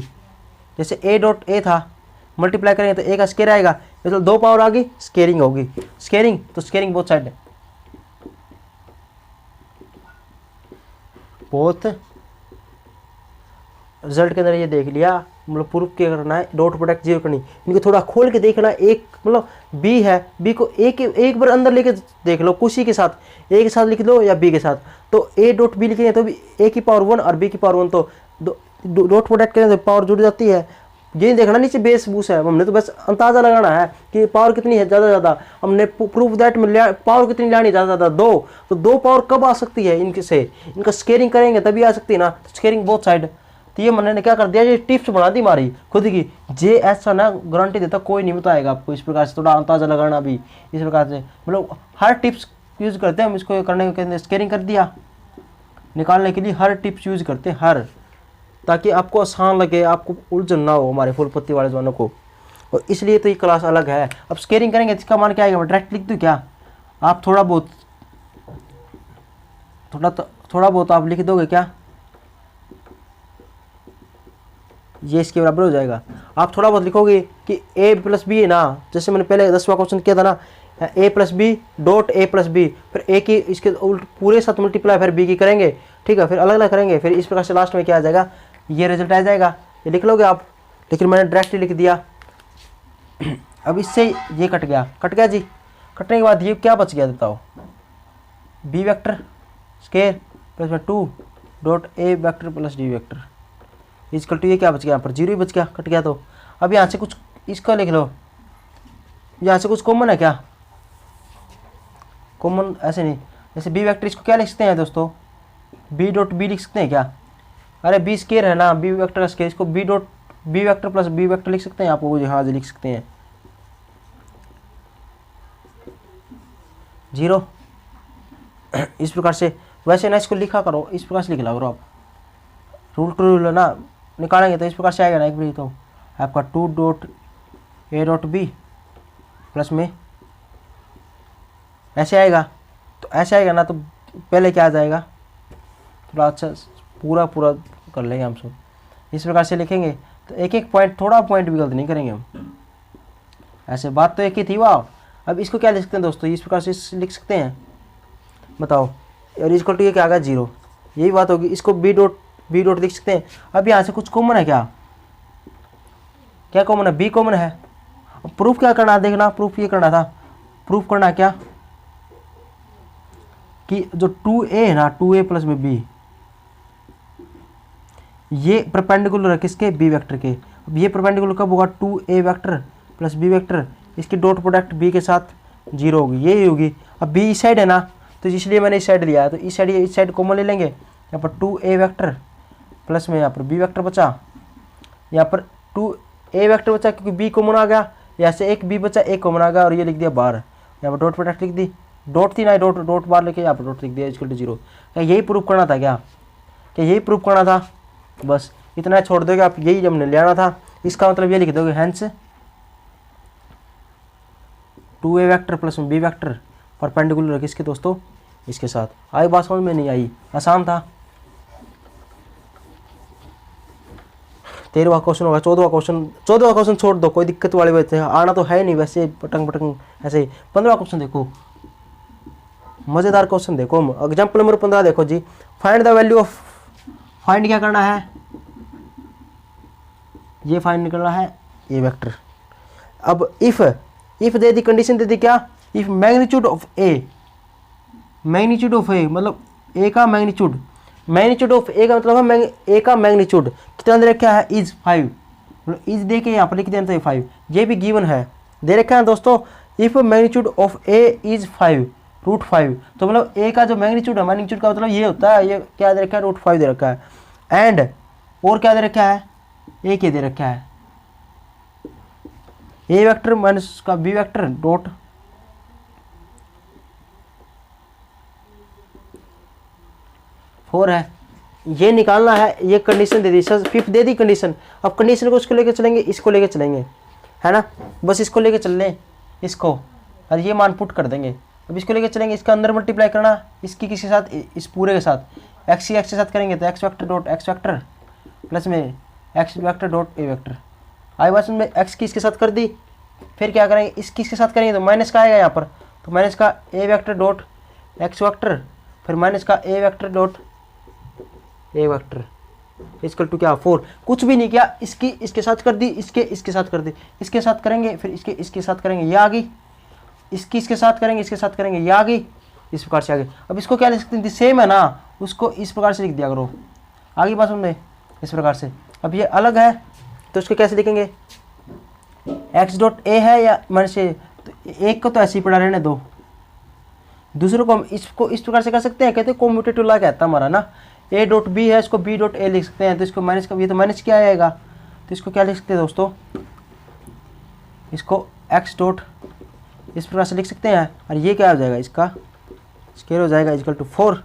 जैसे ए डॉट ए था, मल्टीप्लाई करेंगे तो ए का स्केयर आएगा, मतलब 2 पावर आ गई स्केयरिंग होगी। स्केयरिंग तो स्केयरिंग बोथ साइड है, बोथ रिजल्ट के अंदर ये देख लिया, मतलब प्रूफ क्या करना है, डॉट प्रोडक्ट जीरो करनी। इनको थोड़ा खोल के देखना, एक मतलब बी है, बी को एक बार अंदर लेके देख लो, कुछ के साथ, ए के साथ लिख दो या बी के साथ। तो ए डॉट बी लिखेंगे तो भी ए की पावर 1 और बी की पावर 1, तो डॉट प्रोडक्ट करें तो पावर जुड़ जाती है। ये देखना नीचे बेस बूस है, हमने तो बस अंदाजा लगाना है कि पावर कितनी है ज़्यादा ज़्यादा। हमने प्रूफ दैट में पावर कितनी लानी ज़्यादा ज़्यादा, 2, तो 2 पावर कब आ सकती है इनके से, इनका स्केयरिंग करेंगे तभी आ सकती है ना, स्केयरिंग बोथ साइड। तो ये मैंने क्या कर दिया, ये टिप्स बना दी हमारी खुद की। जे ऐसा ना गारंटी देता कोई नहीं बताएगा आपको, इस प्रकार से थोड़ा अंदाजा लगाना भी इस प्रकार से, मतलब हर टिप्स यूज़ करते हैं हम इसको करने के, स्केयरिंग कर दिया निकालने के लिए, हर टिप्स यूज़ करते हैं हर, ताकि आपको आसान लगे, आपको उलझन ना हो हमारे फुल पत्ती वाले जवानों को। और इसलिए तो ये क्लास अलग है। अब स्केयरिंग करेंगे इसका मान क्या आएगा, मैं डायरेक्ट लिख दूँ क्या, आप थोड़ा बहुत आप लिख दोगे क्या, ये इसके बराबर हो जाएगा। आप थोड़ा बहुत लिखोगे कि a प्लस बी है ना, जैसे मैंने पहले 10वां क्वेश्चन किया था ना, a plus B dot a plus B, फिर a की इसके पूरे साथ मल्टीप्लाई फिर b की करेंगे, ठीक है, फिर अलग अलग करेंगे, फिर इस प्रकार से लास्ट में क्या आ जाएगा, ये रिजल्ट आ जाएगा। ये लिख लोगे आप, लेकिन मैंने डायरेक्टली लिख दिया। अब इससे ये कट गया जी। कटने के बाद ये क्या बच गया बताओ, बी वेक्टर स्केयर प्लस में 2 dot a vector plus d vector is equal to, ये क्या बच गया, यहाँ पर 0 ही बच गया, कट गया। तो अब यहाँ से कुछ इसका लिख लो, यहाँ से कुछ कॉमन है क्या, कॉमन ऐसे नहीं, जैसे बी वेक्टर इसको क्या लिख सकते हैं दोस्तों, बी डॉट बी लिख सकते हैं क्या, अरे बी स्केयर है ना, बी वेक्टर का स्केयर, इसको B dot B vector plus B vector लिख सकते हैं आप, हाँ जी लिख सकते हैं 0 इस प्रकार से। वैसे ना इसको लिखा करो, इस प्रकार से लिख ला करो आप, रूल टू रूल ना निकालेंगे तो इस प्रकार से आएगा ना, एक भी तो आपका 2 dot A dot B plus में ऐसे आएगा, तो ऐसे आएगा ना, तो पहले क्या आ जाएगा, थोड़ा अच्छा पूरा कर लेंगे हम सब, इस प्रकार से लिखेंगे तो एक एक पॉइंट, थोड़ा पॉइंट भी गलत नहीं करेंगे हम, ऐसे बात तो एक ही थी वाह। अब इसको क्या लिख सकते हैं दोस्तों, इस प्रकार से लिख सकते हैं, बताओ, और इसको टू ये क्या आ गया 0, यही बात होगी। इसको बी डॉट लिख सकते हैं। अब यहाँ से कुछ कॉमन है क्या कॉमन है, बी कॉमन है। अब प्रूफ क्या करना है, देखना प्रूफ ये करना था, प्रूफ करना क्या कि जो 2a है ना, 2a प्लस में b, ये परपेंडिकुलर है किसके, बी वेक्टर के। अब ये परपेंडिकुलर कब होगा, 2a vector plus b vector, इसकी डॉट प्रोडक्ट b के साथ 0 होगी, यही होगी। अब b इस साइड है ना, तो इसलिए मैंने इस साइड लिया है, तो इस साइड कॉमन ले लेंगे। यहाँ पर 2a वेक्टर प्लस में यहाँ पर b वेक्टर बचा, यहाँ पर 2a वेक्टर बचा क्योंकि b कॉमन आ गया, यहाँ से एक b बचा, एक कॉमन आ गया और ये लिख दिया बाहर, यहाँ पर डॉट प्रोडक्ट लिख दी, डॉट थी ना, डॉट बार लेके यहाँ पर डॉट लिख दिया इक्वल टू 0। क्या यही प्रूफ करना था क्या यही प्रूफ करना था, बस इतना छोड़ दोगे आप, यही हमने लेना था। इसका मतलब ये लिख दोगे hence 2a vector plus B vector perpendicular किसके दोस्तों, इसके साथ। आई बात समझ में नहीं आई, आसान था। 13वां क्वेश्चन होगा, 14वां क्वेश्चन छोड़ दो, कोई दिक्कत वाली बात है, आना तो है नहीं वैसे, पटंग ऐसे ही। 15वां क्वेश्चन देखो, मज़ेदार क्वेश्चन देखो, एग्जाम्पल नंबर 15 देखो जी। Find the value of, find क्या करना है, ये फाइंड निकलना है ए वेक्टर। अब इफ दे दी, कंडीशन दे दी क्या, if magnitude of A, magnitude of A मतलब ए का मैग्नीट्यूड, मैग्नीट्यूड ऑफ ए का मतलब है ए का मैग्नीट्यूड कितना दे रखा है, इज 5, मतलब इज दे के यहाँ पर लिख देना है 5, ये भी गिवन है, दे रखा है दोस्तों। If magnitude of A is 5 √5, तो मतलब ए का जो मैग्नीट्यूड है, मैग्नीट्यूड का मतलब ये होता है, ये क्या दे रखा है, √5 दे रखा है। एंड और क्या दे रखा है, ए के दे रखा है, ए वेक्टर माइनस का बी वेक्टर डॉट फोर है, ये निकालना है। ये कंडीशन दे दी सर, 5 दे दी कंडीशन। अब कंडीशन को इसको लेके चलेंगे, इसको लेके चलेंगे, है ना, बस इसको लेके चल लें इसको, और ये मान पुट कर देंगे। अब इसको लेके चलेंगे, इसका अंदर मल्टीप्लाई करना, इसकी किसके साथ, इस पूरे के साथ, एक्स ही एक्स के साथ करेंगे तो X vector dot X vector plus में X vector dot A vector. आई बात में एक्स की इसके साथ कर दी, फिर क्या करेंगे, इसकी इसके साथ करेंगे तो माइनस का आएगा यहाँ पर, तो माइनस का A vector dot X vector, फिर माइनस का A vector dot A vector equal to क्या 4। कुछ भी नहीं किया, इसकी इसके साथ कर दी, इसके साथ कर दी, इसके साथ करेंगे, फिर इसके साथ करेंगे, ये आ गई, इसकी इसके साथ करेंगे, इसके साथ करेंगे, ये आ गई, इस प्रकार से आ गई। अब इसको क्या लिख सकते हैं, सेम है ना, उसको इस प्रकार से लिख दिया करो, आगे बात समझे, इस प्रकार से। अब ये अलग है तो इसको कैसे लिखेंगे, एक्स डॉट ए है या माइनस ए, तो एक को तो ऐसे ही पड़ा रहने दो, दूसरे को हम इसको इस प्रकार से कर सकते हैं, कहते हैं कॉम्यूटेटिव लॉ कहता है हमारा ना, ए डॉट बी है, इसको बी डॉट ए लिख सकते हैं, तो इसको माइनस का, ये तो माइनस क्या आएगा, तो इसको क्या लिख सकते हैं दोस्तों, इसको एक्स डॉट इस प्रकार से लिख सकते हैं, और ये क्या हो जाएगा, इसका स्केयर हो जाएगा इक्वल टू 4।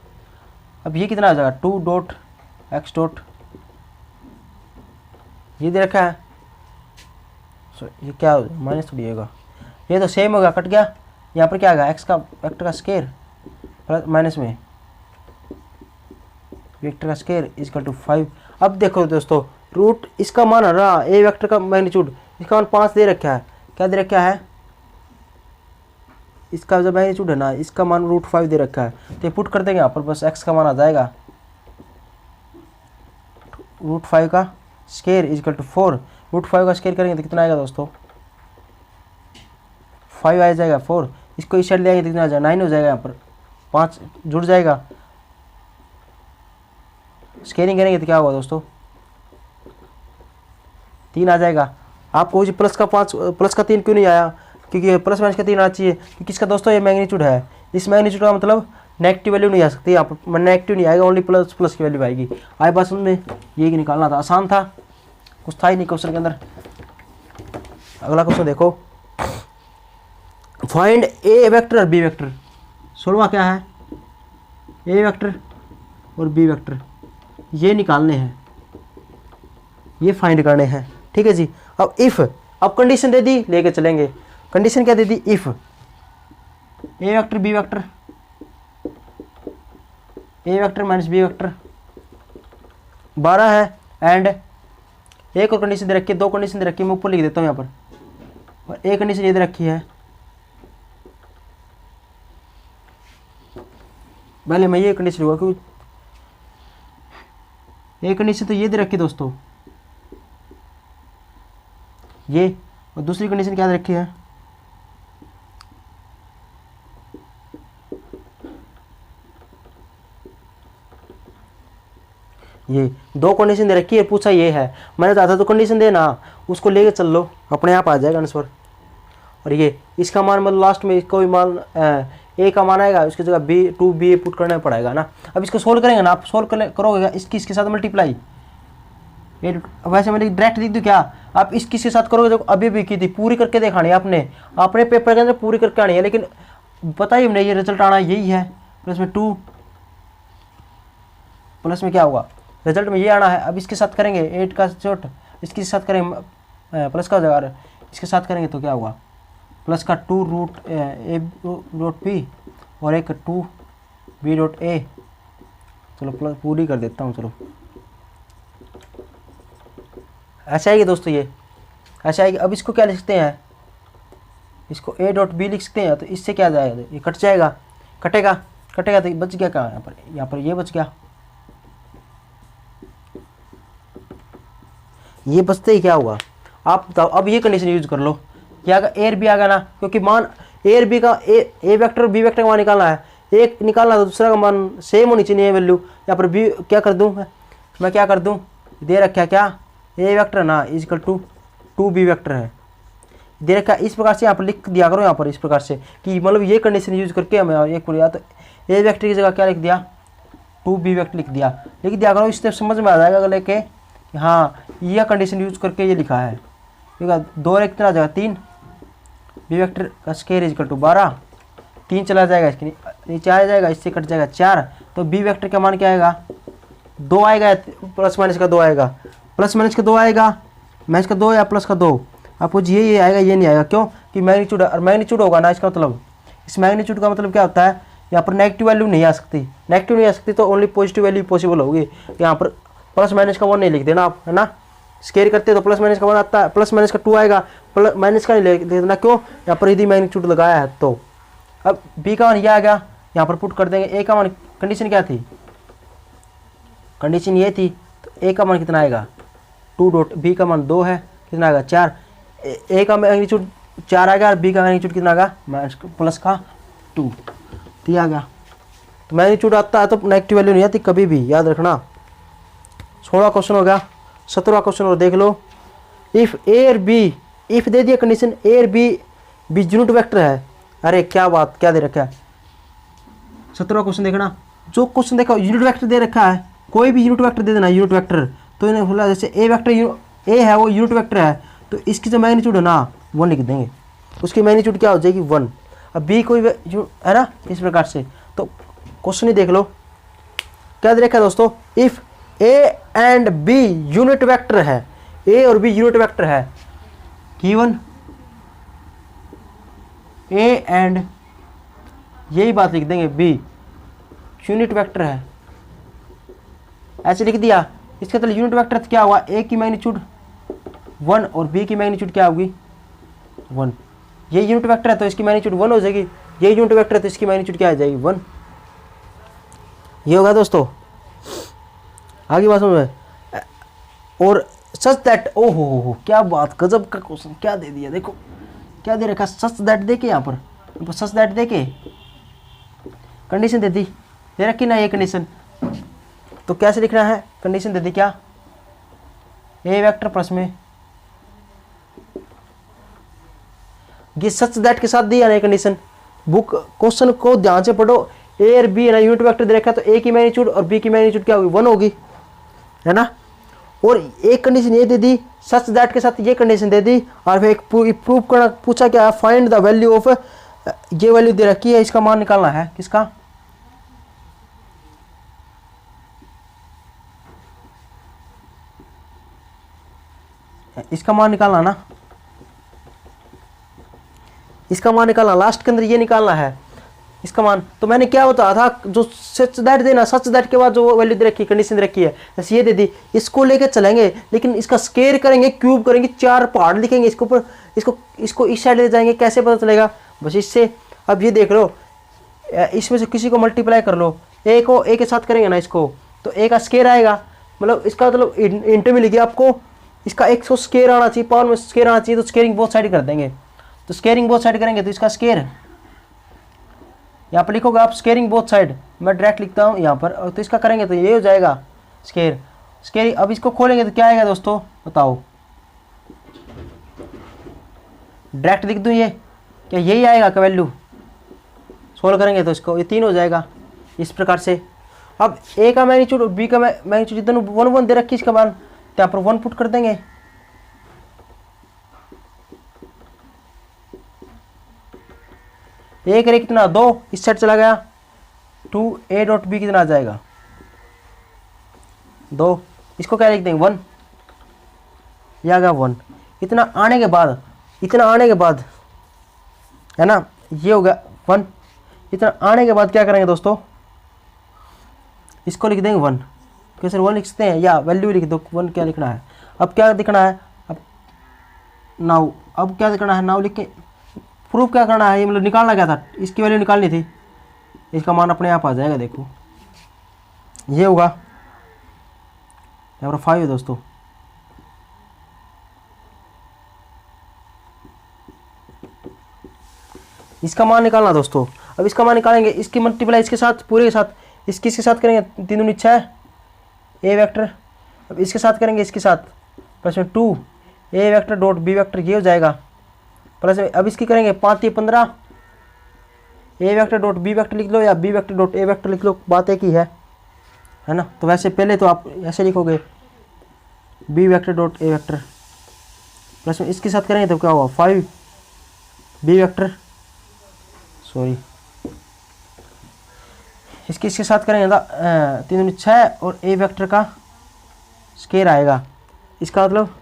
अब ये कितना हो जाएगा, 2 डॉट एक्स डॉट, ये दे रखा है, सो ये क्या हो जाएगा, माइनस थोड़ी होगा, ये तो सेम होगा, कट गया, यहाँ पर क्या आएगा, एक्स का वेक्टर का स्केयर प्लस माइनस में वेक्टर का स्केयर इक्वल टू 5। अब देखो दोस्तों, रूट इसका मान है ना, ए वेक्टर का मैग्नीट्यूड, इसका मान 5 दे रखा है, क्या दे रखा है, इसका जो मैग्नीट्यूड है ना, इसका मान √5 दे रखा है, तो ये पुट कर देंगे यहाँ पर, बस एक्स का मान आ जाएगा √5 का स्केयर इक्वल टू 4। √5 का स्केयर करेंगे तो कितना आएगा दोस्तों, 5 आ जाएगा, 4, इसको इस साइड ले आएंगे तो कितना आ जाएगा, 9 हो जाएगा, यहाँ पर 5 जुड़ जाएगा, स्केलिंग करेंगे तो क्या होगा दोस्तों, 3 आ जाएगा। आपको प्लस का 5 प्लस का 3 क्यों नहीं आया, क्योंकि प्लस माइनस का 3 आना चाहिए, क्योंकि इसका दोस्तों ये मैग्नीट्यूड है, इस मैग्नीट्यूड का मतलब नेगेटिव वैल्यू नहीं आ सकती, यहाँ पर नेगेटिव नहीं आएगा, ओनली प्लस प्लस की वैल्यू आएगी। आए बात समझ में, ये निकालना था, आसान था, कुछ था ही नहीं क्वेश्चन के अंदर। अगला क्वेश्चन देखो, फाइंड ए वेक्टर और बी वेक्टर, सोलवा क्या है, ए वेक्टर और बी वेक्टर ये निकालने हैं, ये फाइंड करने हैं, ठीक है जी। अब इफ, अब कंडीशन दे दी, लेके चलेंगे, कंडीशन क्या दे दी, if A vector B vector, A vector minus B vector 12 है, एंड एक और कंडीशन दे रखी है, 2 कंडीशन दे रखी है, मैं ऊपर लिख देता हूँ यहाँ पर, और एक कंडीशन ये दे रखी है, पहले मैं ये कंडीशन लूँगा, क्योंकि एक कंडीशन तो ये दे रखी है दोस्तों, ये, और दूसरी कंडीशन क्या दे रखी है, ये 2 कंडीशन दे रखी है, पूछा ये है, मैंने कहा था तो कंडीशन देना, उसको लेके चल लो, अपने आप आ जाएगा आंसर। और ये इसका मान मतलब लास्ट में कोई मान ए का मान आएगा, उसकी जगह बी 2b पुट करना पड़ेगा ना। अब इसको सोल्व करेंगे ना, आप सोल्व करोगे इसकी इसके साथ मल्टीप्लाई, वैसे मैं डायरेक्ट लिख दूँ क्या, आप इसकी के साथ करोगे, जो अभी भी की थी पूरी करके दिखानी है आपने, अपने पेपर के अंदर पूरी करके आनी है, लेकिन पता ही नहीं ये रिजल्ट आना यही है, प्लस में 2 प्लस में क्या होगा, रिजल्ट में ये आना है। अब इसके साथ करेंगे 8 का चोट, इसके साथ करेंगे प्लस का जगह, इसके साथ करेंगे तो क्या होगा, प्लस का 2 रूट ए डॉट बी और एक 2b डॉट ए, चलो प्लस पूरी कर देता हूँ, चलो ऐसा आएगी दोस्तों, ये ऐसा आएगी। अब इसको क्या लिख सकते हैं, इसको a डॉट बी लिख सकते हैं, तो इससे क्या जाएगा, ये कट जाएगा, कटेगा तो बच गया क्या, यहाँ पर ये बच गया, ये बचते ही क्या होगा आप बताओ। अब ये कंडीशन यूज कर लो, क्या ए और बी आ गया ना, क्योंकि मान ए और बी का ए वेक्टर बी वेक्टर का मान निकालना है, एक निकालना तो दूसरा का मान सेम होनी चाहिए वैल्यू। यहाँ पर बी क्या कर दूँ मैं क्या कर दूँ, दे रखा क्या ए वेक्टर ना इजकल टू बी वेक्टर है, दे रखा इस प्रकार से यहाँ पर लिख दिया करो यहाँ पर इस प्रकार से कि मतलब ये कंडीशन यूज करके हमें एक या तो ए वेक्टर की जगह क्या लिख दिया 2b वेक्टर लिख दिया करो। इससे समझ में आ जाएगा अगले के हाँ यह कंडीशन यूज करके ये लिखा है। ठीक है, 2 और 1 कितना आ जाएगा 3, बी वेक्टर का स्क्वायर इजकल टू 12, 3 चला जाएगा इसके नीचे आ जाएगा, इससे कट जाएगा 4, तो बी वेक्टर का मान क्या आएगा 2 आएगा, प्लस माइनस का 2 आएगा, प्लस माइनस का 2 आएगा, माइनस का 2 या प्लस का 2। आपको ये आएगा ये नहीं आएगा, क्यों कि मैग्नीट्यूड और मैग्नीट्यूड होगा ना, इसका मतलब इस मैग्नीट्यूड का मतलब क्या होता है यहाँ पर नेगेटिव वैल्यू नहीं आ सकती, नेगेटिव नहीं आ सकती तो ओनली पॉजिटिव वैल्यू पॉसिबल होगी। यहाँ पर प्लस माइनस का 1 नहीं लिख देना आप, है ना, स्केयर करते तो प्लस माइनस का 1 आता है, प्लस माइनस का 2 आएगा, प्लस माइनस का नहीं लिख देना, क्यों यहाँ पर यदि मैग्नीट्यूड लगाया है तो। अब बी का मान यह आ गया, यहाँ पर पुट कर देंगे, ए का मान कंडीशन क्या थी, कंडीशन ये थी, तो ए का मान कितना आएगा 2 डॉट, बी का मान 2 है, कितना आएगा 4, ए का मैग्नीट्यूड 4 आएगा और बी का मैग्नीट्यूड कितना आएगा माइनस प्लस का 2 दिया गया। तो मैग्नीट्यूड आता है तो नेगेटिव वैल्यू नहीं आती कभी भी, याद रखना। 16वां क्वेश्चन हो गया। 17वां क्वेश्चन और देख लो, इफ ए और बी, इफ दे दिया कंडीशन ए और बी यूनिट वेक्टर है, अरे क्या बात क्या दे रखा है। 17वां क्वेश्चन देखना, जो क्वेश्चन देखा यूनिट वेक्टर दे रखा है, कोई भी यूनिट वेक्टर दे देना यूनिट वेक्टर, तो इन्हें बोला जैसे ए वेक्टर ए है वो यूनिट वेक्टर है, तो इसकी जो मैग्नीट्यूड है ना 1 लिख देंगे, उसकी मैग्नीट्यूड क्या हो जाएगी 1। अब बी कोई है ना इस प्रकार से, तो क्वेश्चन ही देख लो क्या दे रखा है दोस्तों, if A and B unit vector है, ए और बी यूनिट वेक्टर है, गिवन ए एंड यही बात लिख देंगे बी यूनिट वेक्टर है, ऐसे लिख दिया। इसका मतलब यूनिट वेक्टर क्या हुआ, ए की मैग्नीट्यूड 1 और बी की मैग्नीट्यूड क्या होगी 1, ये यूनिट वेक्टर है तो इसकी मैग्नीट्यूड 1 हो जाएगी, ये यूनिट वेक्टर है तो इसकी मैग्नीट्यूड क्या आ जाएगी 1। ये होगा दोस्तों, आगे बात समझ में। और सच दैट, ओहो क्या बात, गजब का क्वेश्चन क्या दे दिया, देखो क्या दे रखा, सच दैट देके यहाँ पर सच दैट देके कंडीशन दे दी, दे रखी ना ये कंडीशन, तो कैसे लिखना है, कंडीशन दे दी क्या, ए वेक्टर प्लस में ये सच दैट के साथ दिया ना कंडीशन। बुक क्वेश्चन को ध्यान से पढ़ो, ए और बी है ना यूनिट वेक्टर दे रखा है, तो ए की मैग्नीट्यूड और बी की मैग्नीट्यूड क्या होगी 1 होगी, है ना। और एक कंडीशन ये दे दी सच दैट के साथ, ये कंडीशन दे दी, और फिर एक प्रूव करना पूछा क्या, फाइंड द वैल्यू ऑफ, ये वैल्यू दे रखी है, इसका मान निकालना है, किसका, इसका मान निकालना ना, इसका मान निकालना, लास्ट के अंदर ये निकालना है इसका मान। तो मैंने क्या बताया था, जो सच दैट देना, सच दैट के बाद जो वैल्यू दे रखी है, कंडीशन दे रखी है, जैसे ये दे दी, इसको लेके चलेंगे, लेकिन इसका स्केयर करेंगे, क्यूब करेंगे, 4 पार्ट लिखेंगे इसके ऊपर, इसको इस साइड ले जाएंगे, कैसे पता चलेगा, बस इससे। अब ये देख लो, इसमें से किसी को मल्टीप्लाई कर लो, ए को ए के साथ करेंगे ना इसको, तो ए का स्केयर आएगा, मतलब इसका मतलब इंटर में लिखिए आपको, इसका एक सौ स्केयर आना चाहिए, पावर में स्केयर आना चाहिए, तो स्केयरिंग बोथ साइड कर देंगे, तो स्केयरिंग बोथ साइड करेंगे तो इसका स्केयर यहाँ पर लिखोगे आप स्केयरिंग बोथ साइड, मैं डायरेक्ट लिखता हूँ यहाँ पर, तो इसका करेंगे तो ये हो जाएगा स्केयर स्केयर। अब इसको खोलेंगे तो क्या आएगा दोस्तों बताओ, डायरेक्ट लिख दूँ ये, क्या यही आएगा का वैल्यू, सोल्व करेंगे तो इसको ये 3 हो जाएगा इस प्रकार से। अब ए का मैग्नीट्यूड और बी का मैग्नीट्यूड दोनों 1 1 दे रखी, इसका मान तो यहाँ पर 1 पुट कर देंगे, ए करे कितना 2, इस साइड चला गया 2, ए डॉट बी कितना आ जाएगा 2, इसको क्या लिख देंगे 1, यह आ गया 1। इतना आने के बाद है ना, ये हो गया 1। इतना आने के बाद क्या करेंगे दोस्तों, इसको लिख देंगे 1, कैसे 1 लिख सकते हैं, या वैल्यू लिख दो 1, क्या लिखना है, अब क्या दिखना है, अब क्या दिखना है, नाउ लिख के प्रूफ क्या करना है, ये मतलब निकालना क्या था, इसकी वैल्यू निकालनी थी, इसका मान अपने आप आ जाएगा, देखो ये होगा यहाँ पर 5 है दोस्तों, इसका मान निकालना दोस्तों। अब इसका मान निकालेंगे, इसकी मल्टीप्लाई इसके साथ, पूरे के साथ, इसके साथ करेंगे 3 दूनी 6 ए वेक्टर। अब इसके साथ करेंगे, इसके साथ प्लस में 2 ए वेक्टर डॉट बी वेक्टर, ये हो जाएगा प्लस में। अब इसकी करेंगे 5 × 15 A vector dot B vector लिख लो या B vector dot A vector लिख लो, बात एक ही है ना। तो वैसे पहले तो आप ऐसे लिखोगे B vector dot A vector plus में इसके साथ करेंगे तो क्या हुआ 5 बी वेक्टर, सॉरी इसके साथ करेंगे ना 3 दूनी 6 और ए वेक्टर का स्केयर आएगा। इसका मतलब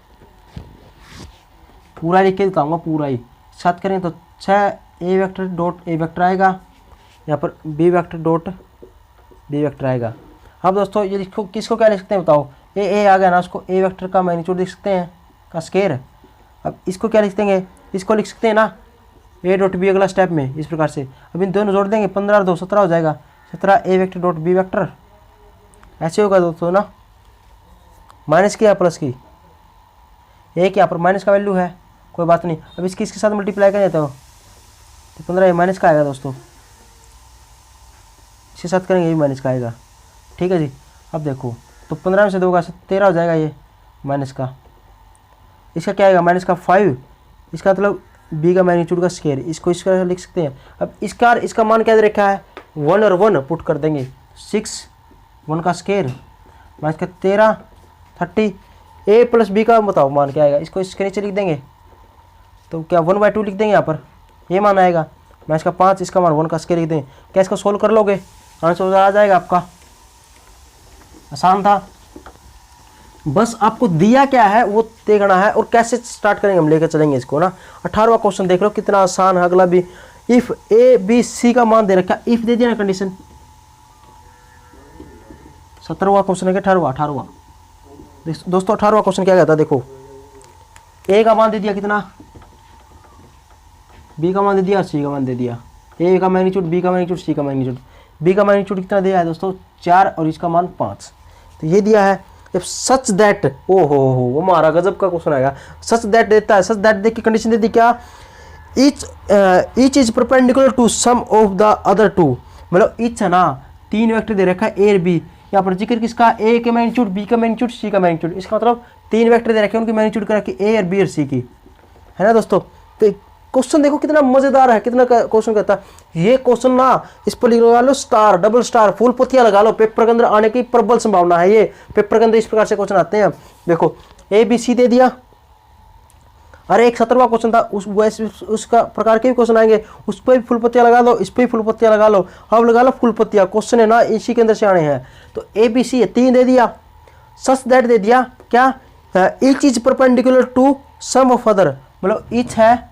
पूरा लिख के दिखाऊंगा, पूरा ही साथ करेंगे तो 6 A vector dot A vector आएगा, यहाँ पर B vector dot B vector आएगा। अब दोस्तों ये लिखो, किसको क्या लिख सकते हैं बताओ, ए आ गया ना, उसको ए वेक्टर का मैग्नीट्यूड लिख सकते हैं, का स्केयर। अब इसको क्या लिख देंगे, इसको लिख सकते हैं ना ए डॉट बी, अगला स्टेप में इस प्रकार से। अब इन दोनों जोड़ देंगे, 15 और 2 17 हो जाएगा, 17 ए वेक्टर डॉट बी वेक्टर, ऐसे होगा दोस्तों ना। माइनस की या प्लस की, एक यहाँ पर माइनस का वैल्यू है, कोई बात नहीं। अब इसके साथ मल्टीप्लाई करें तो 15 ये माइनस का आएगा दोस्तों, इसके साथ करेंगे ये माइनस का आएगा, ठीक है जी। अब देखो तो 15 में से 2 का 13 हो जाएगा ये माइनस का। इसका क्या आएगा माइनस का 5, इसका मतलब बी का मैग्नीट्यूड का स्केयर, इसको इसका लिख सकते हैं। अब इसका मान क्या दे रखा है 1 और 1 पुट कर देंगे, 6 1 का स्केयर माइनस का 13 30 ए प्लस बी का बताओ मान क्या आएगा, इसको इसके नीचे लिख देंगे तो क्या 1/2 लिख देंगे, यहाँ पर ये मान आएगा माइनस का 5, इसका मान 1 का स्केयर लिख देंगे। क्या इसको सोल्व कर लोगे, आंसर आ जाएगा आपका। आसान था, बस आपको दिया क्या है वो देखना है और कैसे स्टार्ट करेंगे हम लेकर चलेंगे इसको ना। 18वां क्वेश्चन देख लो कितना आसान है, अगला भी। इफ ए बी सी का मान दे रखा, इफ दे दिया ना कंडीशन। 17वां क्वेश्चन है कि 18वां दोस्तों 18वां क्वेश्चन क्या कहता है देखो, ए का मान दे दिया कितना, बी का मान दे दिया, सी का मान दे दिया, ए का मैग्नीट्यूड, बी का मैग्नीट्यूड, सी का मैग्नीट्यूड। बी का मैग्नीट्यूड कितना दिया है दोस्तों 4 और इसका मान 5, तो ये दिया है। इफ सच दैट, ओ हो वो हमारा गजब का क्वेश्चन आएगा। सच दैट देता है, सच दैट देख के कंडीशन दे दी क्या, each is perpendicular to sum of the other two, मतलब ईच है ना 3 वेक्टर दे रखा है ए और बी, यहाँ पर जिक्र किसका, ए के मैग्नीट्यूड, बी का मैग्नीट्यूड, सी का मैग्नीट्यूड। इसका मतलब 3 वेक्टर दे रखे हैं, उनकी मैग्नीट्यूड कर रखी ए और बी और सी की, है ना दोस्तों। तो क्वेश्चन देखो कितना मजेदार है, कितना क्वेश्चन कहता है ये क्वेश्चन ना, इस पर लगा लो स्टार, डबल स्टार, फुल पत्तियां लगा लो, पेपर के अंदर आने की प्रबल संभावना है। ये पेपर के अंदर इस प्रकार से क्वेश्चन आते हैं। देखो ए बी सी दे दिया, अरे एक 17वां क्वेश्चन था उसका प्रकार के भी क्वेश्चन आएंगे, उस पर भी फुल पत्तियां लगा लो, इस पर भी फुल पत्तियां लगा लो, अब लगा लो फुल पत्तियां। क्वेश्चन है ना इसी के अंदर से आने हैं। तो ए बी सी 3 दे दिया, सच दैट दे दिया क्या, each is perpendicular to sum of other, मतलब ईच है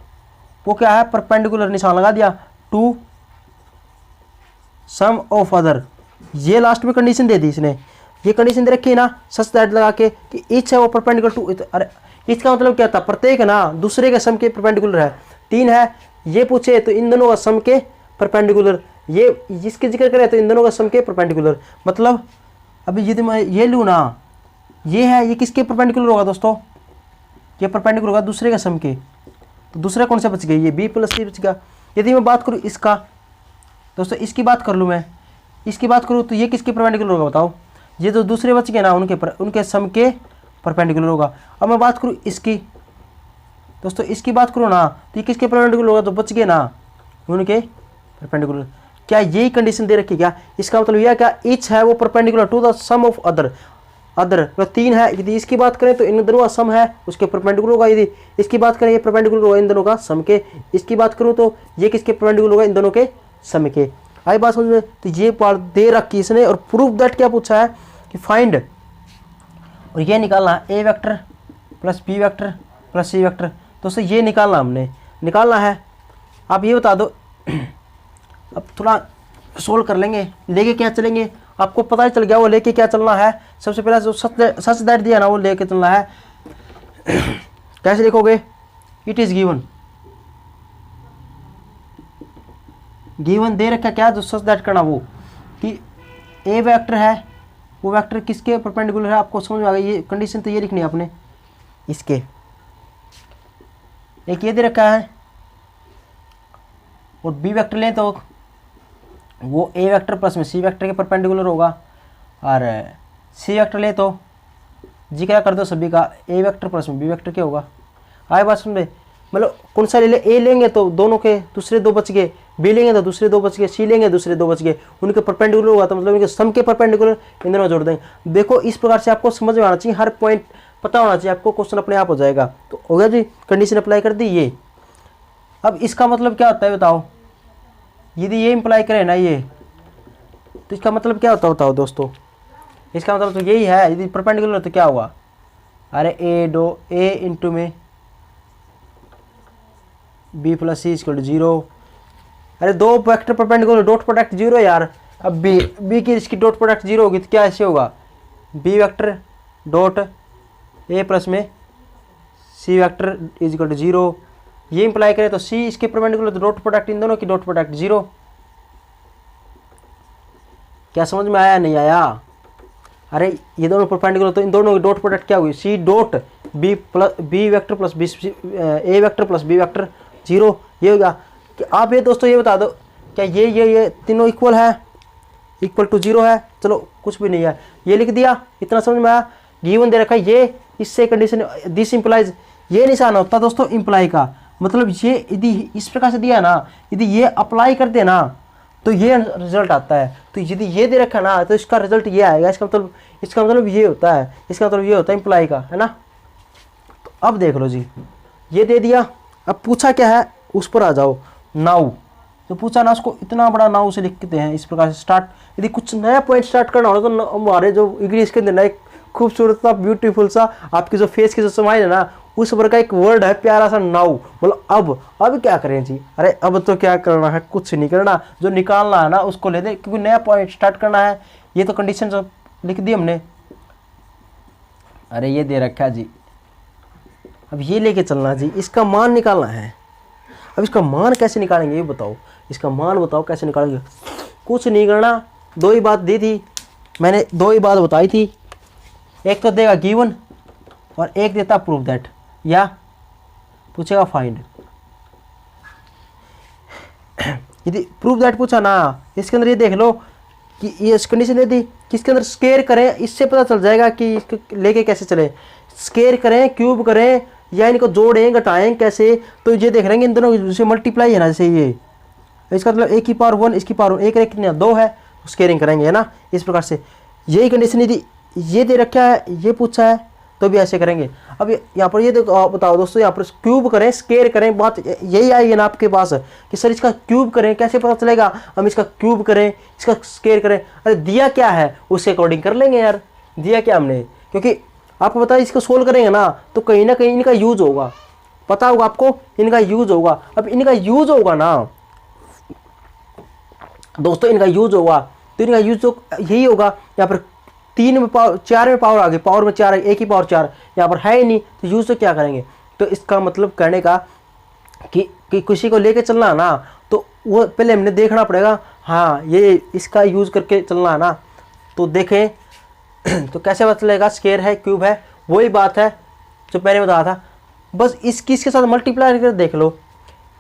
वो क्या है परपेंडिकुलर, निशान लगा दिया, टू सम ऑफ अदर। ये लास्ट में कंडीशन दे दी इसने, ये कंडीशन दे रखी है ना सच दैट लगा के कि ईच है वो परपेंडिकुलर टू, अरे इसका मतलब क्या था, प्रत्येक ना दूसरे के सम के परपेंडिकुलर है। 3 है, ये पूछे तो इन दोनों का सम के परपेंडिकुलर, ये जिसके जिक्र करे तो इन दोनों का सम के परपेंडिकुलर। मतलब अभी यदि मैं ये लूँ ना, ये है, ये किसके परपेंडिकुलर होगा दोस्तों, ये परपेंडिकुलर होगा दूसरे का सम के। तो दूसरा कौन सा बच गया, ये बी प्लस सी बच गया। यदि मैं बात करूँ इसका दोस्तों, इसकी बात कर लूँ मैं, इसकी बात करूँ तो ये किसके परपेंडिकुलर होगा बताओ, ये जो दूसरे बच गए ना उनके सम के परपेंडिकुलर होगा। अब मैं बात करूँ इसकी दोस्तों, इसकी बात करूँ ना तो ये किसके परपेंडिकुलर होगा, तो बच गए ना उनके परपेंडिकुलर। क्या यही कंडीशन दे रखी क्या, इसका मतलब यह क्या, ईच है वो perpendicular to the sum of other, other तो 3 है। यदि इसकी बात करें तो इन दोनों का सम है उसके परपेंडिकुलर होगा, यदि इसकी बात करें ये परपेंडिकुलर होगा इन दोनों का सम के, इसकी बात करूं तो ये किसके परपेंडिकुलर होगा, इन दोनों के सम के। आई बात समझ में। तो ये पार्ट दे रखी इसने, और प्रूफ दैट क्या पूछा है कि फाइंड, और ये निकालना है A vector plus B vector plus C vector. दोस्तों ये निकालना हमने निकालना है। आप ये बता दो अब थोड़ा सोल्व कर लेंगे, लेके क्या चलेंगे आपको पता ही चल गया, वो लेके क्या चलना है। सबसे पहले जो सच दैट दिया ना वो लेके चलना है। कैसे लिखोगे, इट इज गिवन, गिवन दे रखा क्या, जो सच दैट करना वो कि ए वेक्टर है वो वेक्टर किसके परपेंडिकुलर है, आपको समझ में आ गई। ये कंडीशन तो ये लिखनी है आपने, इसके एक ये दे रखा है और बी वेक्टर लें तो वो ए वेक्टर प्लस में सी वेक्टर के परपेंडिकुलर होगा, और सी वेक्टर ले तो जिक्र कर दो सभी का, ए वेक्टर प्लस में बी वेक्टर क्या होगा। आए बात सुन रहे, मतलब कौन सा ले ले, ए लेंगे तो दोनों के दूसरे दो बच गए, बी लेंगे तो दूसरे दो बच गए, सी लेंगे दूसरे दो बच गए, उनके परपेंडिकुलर होगा तो मतलब उनके सम के परपेंडिकुलर इन दोनों जोड़ देंगे। देखो इस प्रकार से आपको समझ में आना चाहिए, हर पॉइंट पता होना चाहिए आपको, क्वेश्चन अपने आप हो जाएगा। तो हो गया जी, कंडीशन अप्लाई कर दी ये। अब इसका मतलब क्या होता है बताओ, यदि ये इंप्लाई करें ना ये, तो इसका मतलब क्या होता है बताओ दोस्तों, इसका मतलब तो यही है, यदि परपेंडिकुलर तो क्या हुआ, अरे ए इंटू में b plus c equal to 0। अरे दो वेक्टर परपेंडिकुलर, डॉट प्रोडक्ट 0 यार। अब बी की इसकी डॉट प्रोडक्ट 0 होगी तो क्या ऐसे होगा, b vector dot a plus में c vector is equal to 0। ये इंप्लाई करें तो सी इसके परपेंडिकुलर तो डॉट प्रोडक्ट इन दोनों की डॉट प्रोडक्ट 0। क्या समझ में आया नहीं आया। अरे ये दोनों परपेंडिकुलर तो इन दोनों की डॉट प्रोडक्ट क्या हुई, C dot B vector plus B A vector plus B vector 0। ये होगा कि आप ये दोस्तों ये बता दो क्या ये तीनों इक्वल है, इक्वल टू 0 है। चलो कुछ भी नहीं है, ये लिख दिया, इतना समझ में आया। गिवन दे रखा है ये, इससे कंडीशन दिस इंप्लाइज, ये निशान होता दोस्तों इंप्लाई का, मतलब ये यदि इस प्रकार से दिया ना, यदि ये अप्लाई कर दे ना तो ये रिजल्ट आता है। तो यदि ये दे रखा ना तो इसका रिजल्ट ये आएगा, इसका मतलब ये होता है, इसका मतलब ये होता है इंप्लाई का, है ना। तो अब देख लो जी, ये दे दिया, अब पूछा क्या है उस पर आ जाओ। नाउ तो पूछा ना, उसको इतना बड़ा नाउ से लिखते हैं इस प्रकार से स्टार्ट। यदि कुछ नया पॉइंट स्टार्ट करना हो तो हमारे जो इंग्लिश के अंदर ना एक खूबसूरत सा ब्यूटीफुल सा आपकी जो फेस की जो स्माइल है ना, उस पर का एक वर्ड है प्यारा सा नाउ, मतलब अब क्या करें जी। अरे अब तो क्या करना है, कुछ नहीं करना, जो निकालना है ना उसको ले दे, क्योंकि नया पॉइंट स्टार्ट करना है। ये तो कंडीशन जो लिख दी हमने, अरे ये दे रखा है जी, अब ये लेके चलना जी, इसका मान निकालना है। अब इसका मान कैसे निकालेंगे ये बताओ, इसका मान बताओ कैसे निकालेंगे। कुछ नहीं करना, दो ही बात दी थी मैंने, दो ही बात बताई थी, एक तो देगा गिवन और एक देता प्रूव दैट, या पूछेगा फाइंड। यदि प्रूव दैट पूछा ना, इसके अंदर ये देख लो कि ये कंडीशन दे दी कि इसके अंदर स्केयर करें, इससे पता चल जाएगा कि इसको लेके कैसे चले, स्केयर करें, क्यूब करें, या इनको जोड़ें घटाएं कैसे। तो ये देख रहे हैं इन दोनों से मल्टीप्लाई है ना, जैसे ये, इसका मतलब एक की पावर 1, इसकी पावर 1 कितना 2 है, स्केयरिंग करेंगे, है ना। इस प्रकार से यही कंडीशन यदि ये दे रखा है, ये पूछा है तो भी ऐसे करेंगे। अब यहाँ पर ये देखो, बताओ दोस्तों, यहाँ पर क्यूब करें, स्केयर करें, बात यही आएगी ना आपके पास कि सर इसका क्यूब करें, कैसे पता चलेगा, हम इसका क्यूब करें, इसका स्केयर करें। अरे दिया क्या है उसके अकॉर्डिंग कर लेंगे यार, दिया क्या हमने, क्योंकि आपको पता है इसको सोल्व करेंगे ना तो कहीं ना कहीं इनका यूज होगा, पता होगा आपको इनका यूज होगा। अब इनका यूज होगा ना दोस्तों, इनका यूज होगा तो इनका यूज यही होगा, यहाँ पर 3 में पावर 4 में पावर आ गई, पावर में 4 है, एक ही पावर 4 यहाँ पर है ही नहीं, तो यूज तो क्या करेंगे। तो इसका मतलब कहने का कि किसी को लेके चलना ना तो वो पहले हमने देखना पड़ेगा, हाँ ये इसका यूज करके चलना है ना, तो देखें तो कैसे पता चलेगा स्केयर है क्यूब है। वही बात है जो मैंने बताया था, बस इसके साथ मल्टीप्लाई करके देख लो,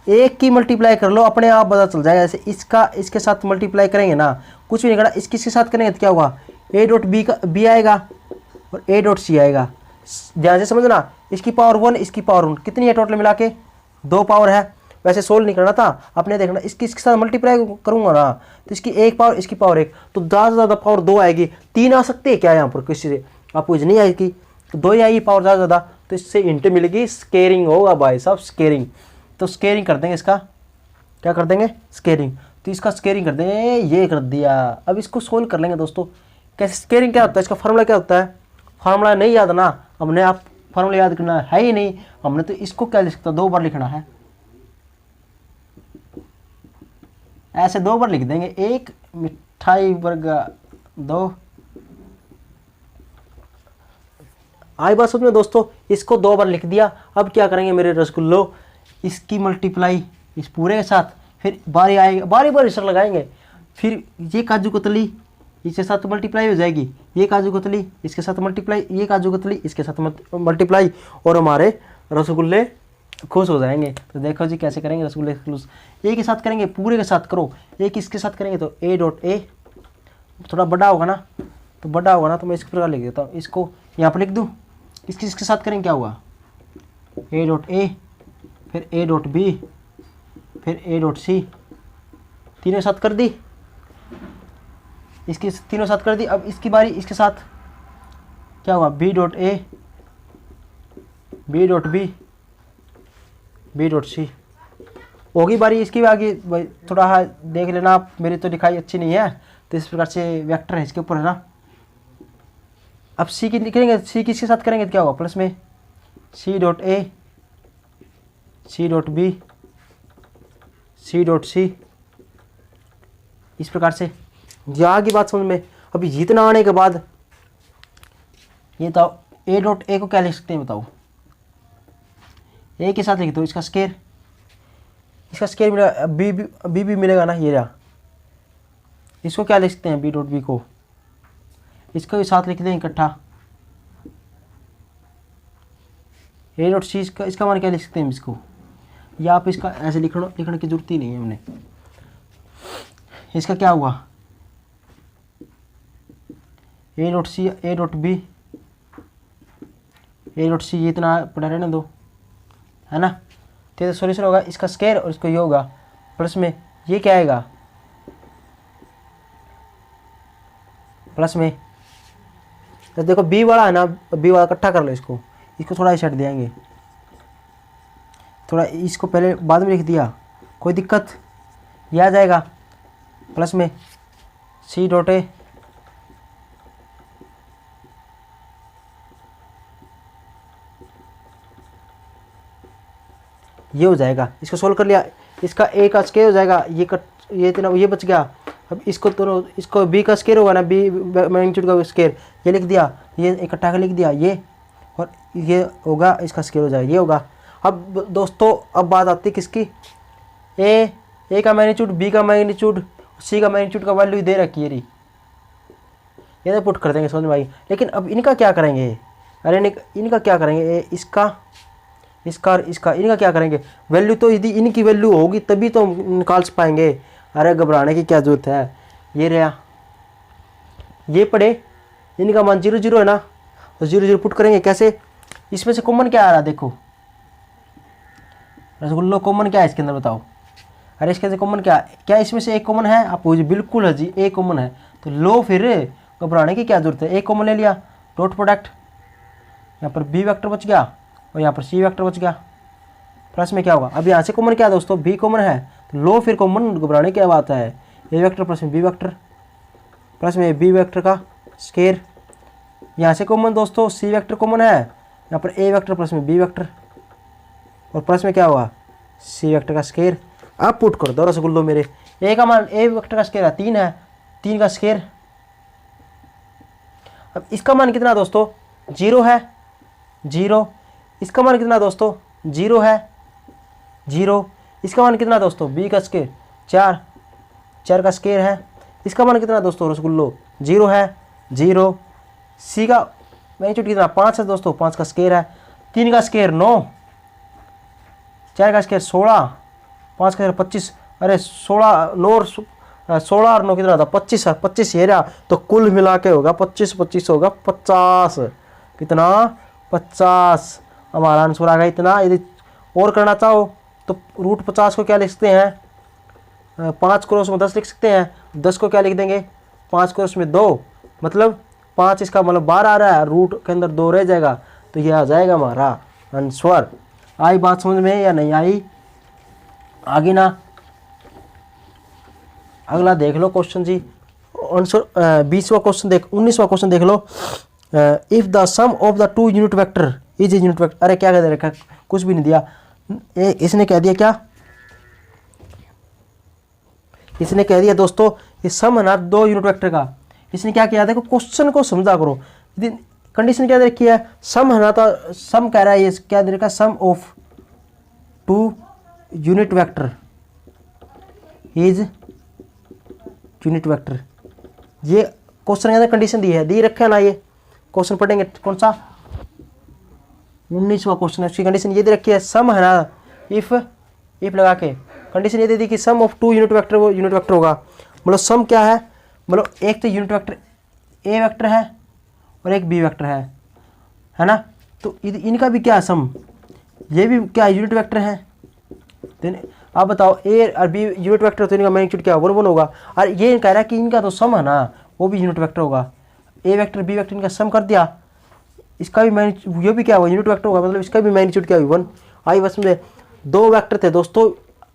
एक की मल्टीप्लाई कर लो, अपने आप पता चल जाएगा। जैसे इसका इसके साथ मल्टीप्लाई करेंगे ना, कुछ भी नहीं करना, इसके साथ करेंगे तो क्या होगा, ए डॉट बी का बी आएगा और ए डॉट सी आएगा। ध्यान से समझना, इसकी पावर 1, इसकी पावर 1 कितनी है टोटल मिला के 2 पावर है। वैसे सोल्व नहीं करना था, अपने देखना इसके साथ मल्टीप्लाई करूंगा ना तो इसकी 1 पावर, इसकी पावर 1, तो ज़्यादा से ज़्यादा पावर 2 आएगी। 3 आ सकते हैं क्या यहाँ पर किसी से, आपको नहीं आएगी, तो 2 ही आएगी पावर ज़्यादा ज़्यादा, तो इससे इंट मिलेगी, स्केयरिंग होगा भाई साहब, स्केयरिंग। तो स्केयरिंग कर देंगे, इसका क्या कर देंगे, स्केयरिंग। तो इसका स्केयरिंग कर देंगे, ये कर दिया। अब इसको सोल्व कर लेंगे दोस्तों, कैसे स्केयरिंग क्या होता है, इसका फार्मूला क्या होता है, फार्मूला नहीं याद ना हमने, आप फार्मूला याद करना है ही नहीं हमने, तो इसको क्या लिख सकता, 2 बार लिखना है, ऐसे 2 बार लिख देंगे, 1 मिठाई वर्गा 2। आई बात समझो दोस्तों, इसको 2 बार लिख दिया। अब क्या करेंगे मेरे रसगुल्लो, इसकी मल्टीप्लाई इस पूरे के साथ, फिर बारी आएगी, बारी बारी सर लगाएंगे, फिर ये काजू कतली इसके साथ मल्टीप्लाई हो जाएगी, ये काजू कतली इसके साथ मल्टीप्लाई, ये काजू कतली इसके साथ मल्टीप्लाई, और हमारे रसगुल्ले खुश हो जाएंगे। तो देखो जी कैसे करेंगे रसगुल्ले खुश। ए के साथ करेंगे, पूरे के साथ करो। एक इसके साथ करेंगे तो ए डॉट ए, थोड़ा बड़ा होगा ना, तो बड़ा होगा ना, तो मैं इस प्रकार लिख देता हूँ, इसको यहाँ पर लिख दूँ। इसके साथ करेंगे क्या हुआ, ए डॉट ए, फिर ए डॉट बी, फिर ए डॉट सी, तीनों साथ कर दी, इसकी तीनों साथ कर दी। अब इसकी बारी, इसके साथ क्या हुआ, b dot a, B dot B, B dot c होगी बारी। इसकी भी आगे थोड़ा देख लेना आप, मेरी तो लिखाई अच्छी नहीं है, तो इस प्रकार से वेक्टर है इसके ऊपर है ना। अब सी की निकलेंगे, सी किसके साथ करेंगे तो क्या होगा, प्लस में c dot a, c dot b, c dot c, इस प्रकार से। यहाँ की बात समझ में। अभी जितना आने के बाद ये बताओ ए डॉट ए को क्या लिख सकते हैं बताओ, ए के साथ लिख दो इसका स्केयर, इसका स्केयर मिलेगा, बी भी मिलेगा ना, ये रहा। इसको क्या लिख सकते हैं, बी डॉट बी को, इसको भी साथ लिख दें इकट्ठा। ए डॉट सी, इसका मान क्या लिख सकते हैं इसको, या आप इसका ऐसे लिखने की जरूरत ही नहीं है हमने। इसका क्या हुआ, ए dot c, a dot b, a dot c, ये इतना पड़ा रहने दो, है ना। तो सॉल्यूशन होगा इसका स्केयर और इसको ये होगा प्लस में, ये क्या आएगा प्लस में। तो देखो बी वाला है ना, बी वाला इकट्ठा कर लो, इसको थोड़ा इस साइड देंगे, थोड़ा इसको पहले बाद में लिख दिया, कोई दिक्कत, ये आ जाएगा प्लस में सी डॉट ए, ये हो जाएगा। इसको सोल्व कर लिया, इसका ए का स्केयर हो जाएगा, ये इतना ये बच गया। अब इसको दोनों, इसको बी का स्केयर होगा ना, बी मैग्नीट्यूड का स्केयर, ये लिख दिया, ये इकट्ठा कर लिख दिया, ये और ये होगा, इसका स्केयर हो जाएगा, ये होगा। अब दोस्तों अब बात आती है किसकी, ए का मैग्नीट्यूड, बी का मैग्नीट्यूड, सी का मैग्नीट्यूड का वैल्यू दे रखी है, ये तो पुट कर देंगे समझ में आई। लेकिन अब इनका क्या करेंगे, अरे इनका क्या करेंगे, इसका इनका क्या करेंगे, वैल्यू तो यदि इनकी वैल्यू होगी तभी तो निकाल पाएंगे। अरे घबराने की क्या जरूरत है, ये रहा, ये पड़े, इनका मान 0 0 है ना, तो 0 0 पुट करेंगे कैसे, इसमें से कॉमन क्या आ रहा है देखो, रसगुल्लो कॉमन क्या है इसके अंदर बताओ। अरे इसके अंदर कॉमन क्या इसमें से एक कॉमन है, आप बिल्कुल है जी, एक कॉमन है, तो लो फिर घबराने की क्या जरूरत है, एक कॉमन ले लिया, डॉट प्रोडक्ट, यहाँ पर बी वेक्टर बच गया और यहाँ पर सी वेक्टर बच गया, प्लस में क्या होगा, अब यहाँ से कॉमन क्या है दोस्तों, बी कॉमन है, तो लो फिर कॉमन, घबराने की बात है, ए वेक्टर प्लस में बी वेक्टर, प्लस में बी वेक्टर का स्केयर, यहाँ से कॉमन दोस्तों सी वेक्टर कॉमन है, यहाँ पर ए वेक्टर प्लस में बी वेक्टर, और प्लस में क्या हुआ, सी वेक्टर का स्केयर। अब पुट कर दो रसगुल्लो मेरे, ए का मान, ए वेक्टर का स्केयर है 3 है, 3 का स्केयर। अब इसका मान कितना दोस्तों, 0 है, 0, इसका मान कितना दोस्तों, 0 है, 0, इसका मान कितना दोस्तों, बी का स्केयर 4 का स्केयर है, इसका मान कितना दोस्तों रसगुल्लो, 0 है, 0, सी का मैग्नीट्यूड कितना 5 है दोस्तों, 5 का स्केयर है, 3 का स्केयर 9, 4 का स्केयर 16, 5 का स्केयर 25, अरे 16 और 9 कितना था, 25 है, 25 ये रहा, तो कुल मिला के होगा 25 होगा 50, कितना 50, हमारा आंसर आ गया इतना। यदि और करना चाहो तो रूट 50 को क्या लिख सकते हैं, 5 क्रॉस में 10 लिख सकते हैं, 10 को क्या लिख देंगे, 5 क्रॉस में 2, मतलब 5, इसका मतलब 12 आ रहा है, रूट के अंदर 2 रह जाएगा, तो ये आ जाएगा हमारा आंसर। आई बात समझ में या नहीं आई, आगे ना अगला देख लो क्वेश्चन जी, आंसर 20वां क्वेश्चन 19वां क्वेश्चन देख लो। If the sum of the 2 unit vector is unit vector, अरे क्या कह रखा, कुछ भी नहीं दिया, इसने कह दिया क्या, इसने कह दिया दोस्तों ये सम है ना 2 यूनिट वेक्टर का, इसने क्या किया, देखो क्वेश्चन को समझा करो, यदि कंडीशन क्या दे रखी है, सम है ना, तो सम कह रहा है, ये क्या दे रखा, sum of 2 unit vector is unit vector, ये क्वेश्चन के अंदर कंडीशन दी है, दी रखा है ना, ये क्वेश्चन पढ़ेंगे कौन सा, 19वां क्वेश्चन है, उसकी कंडीशन ये दे रखी है, सम है ना, इफ लगा के कंडीशन ये दे दी कि सम ऑफ टू यूनिट वेक्टर, वो यूनिट वेक्टर होगा। मतलब सम क्या है, मतलब एक तो यूनिट वेक्टर ए वेक्टर है और एक बी वेक्टर है ना, तो इनका भी क्या है सम, ये भी क्या यूनिट वेक्टर है। तो आप बताओ ए और बी यूनिट वेक्टर, तो इनका मैग्नीट्यूड क्या 1 1 होगा। और ये कह रहा है कि इनका तो सम है ना, वो भी यूनिट वेक्टर होगा। ए वेक्टर बी वेक्टर इनका सम कर दिया, इसका भी मैग्नीट्यूड, ये भी क्या होगा यूनिट वेक्टर होगा, मतलब इसका भी मैग्नीट्यूड क्या होगी 1। आई बस में दो वेक्टर थे दोस्तों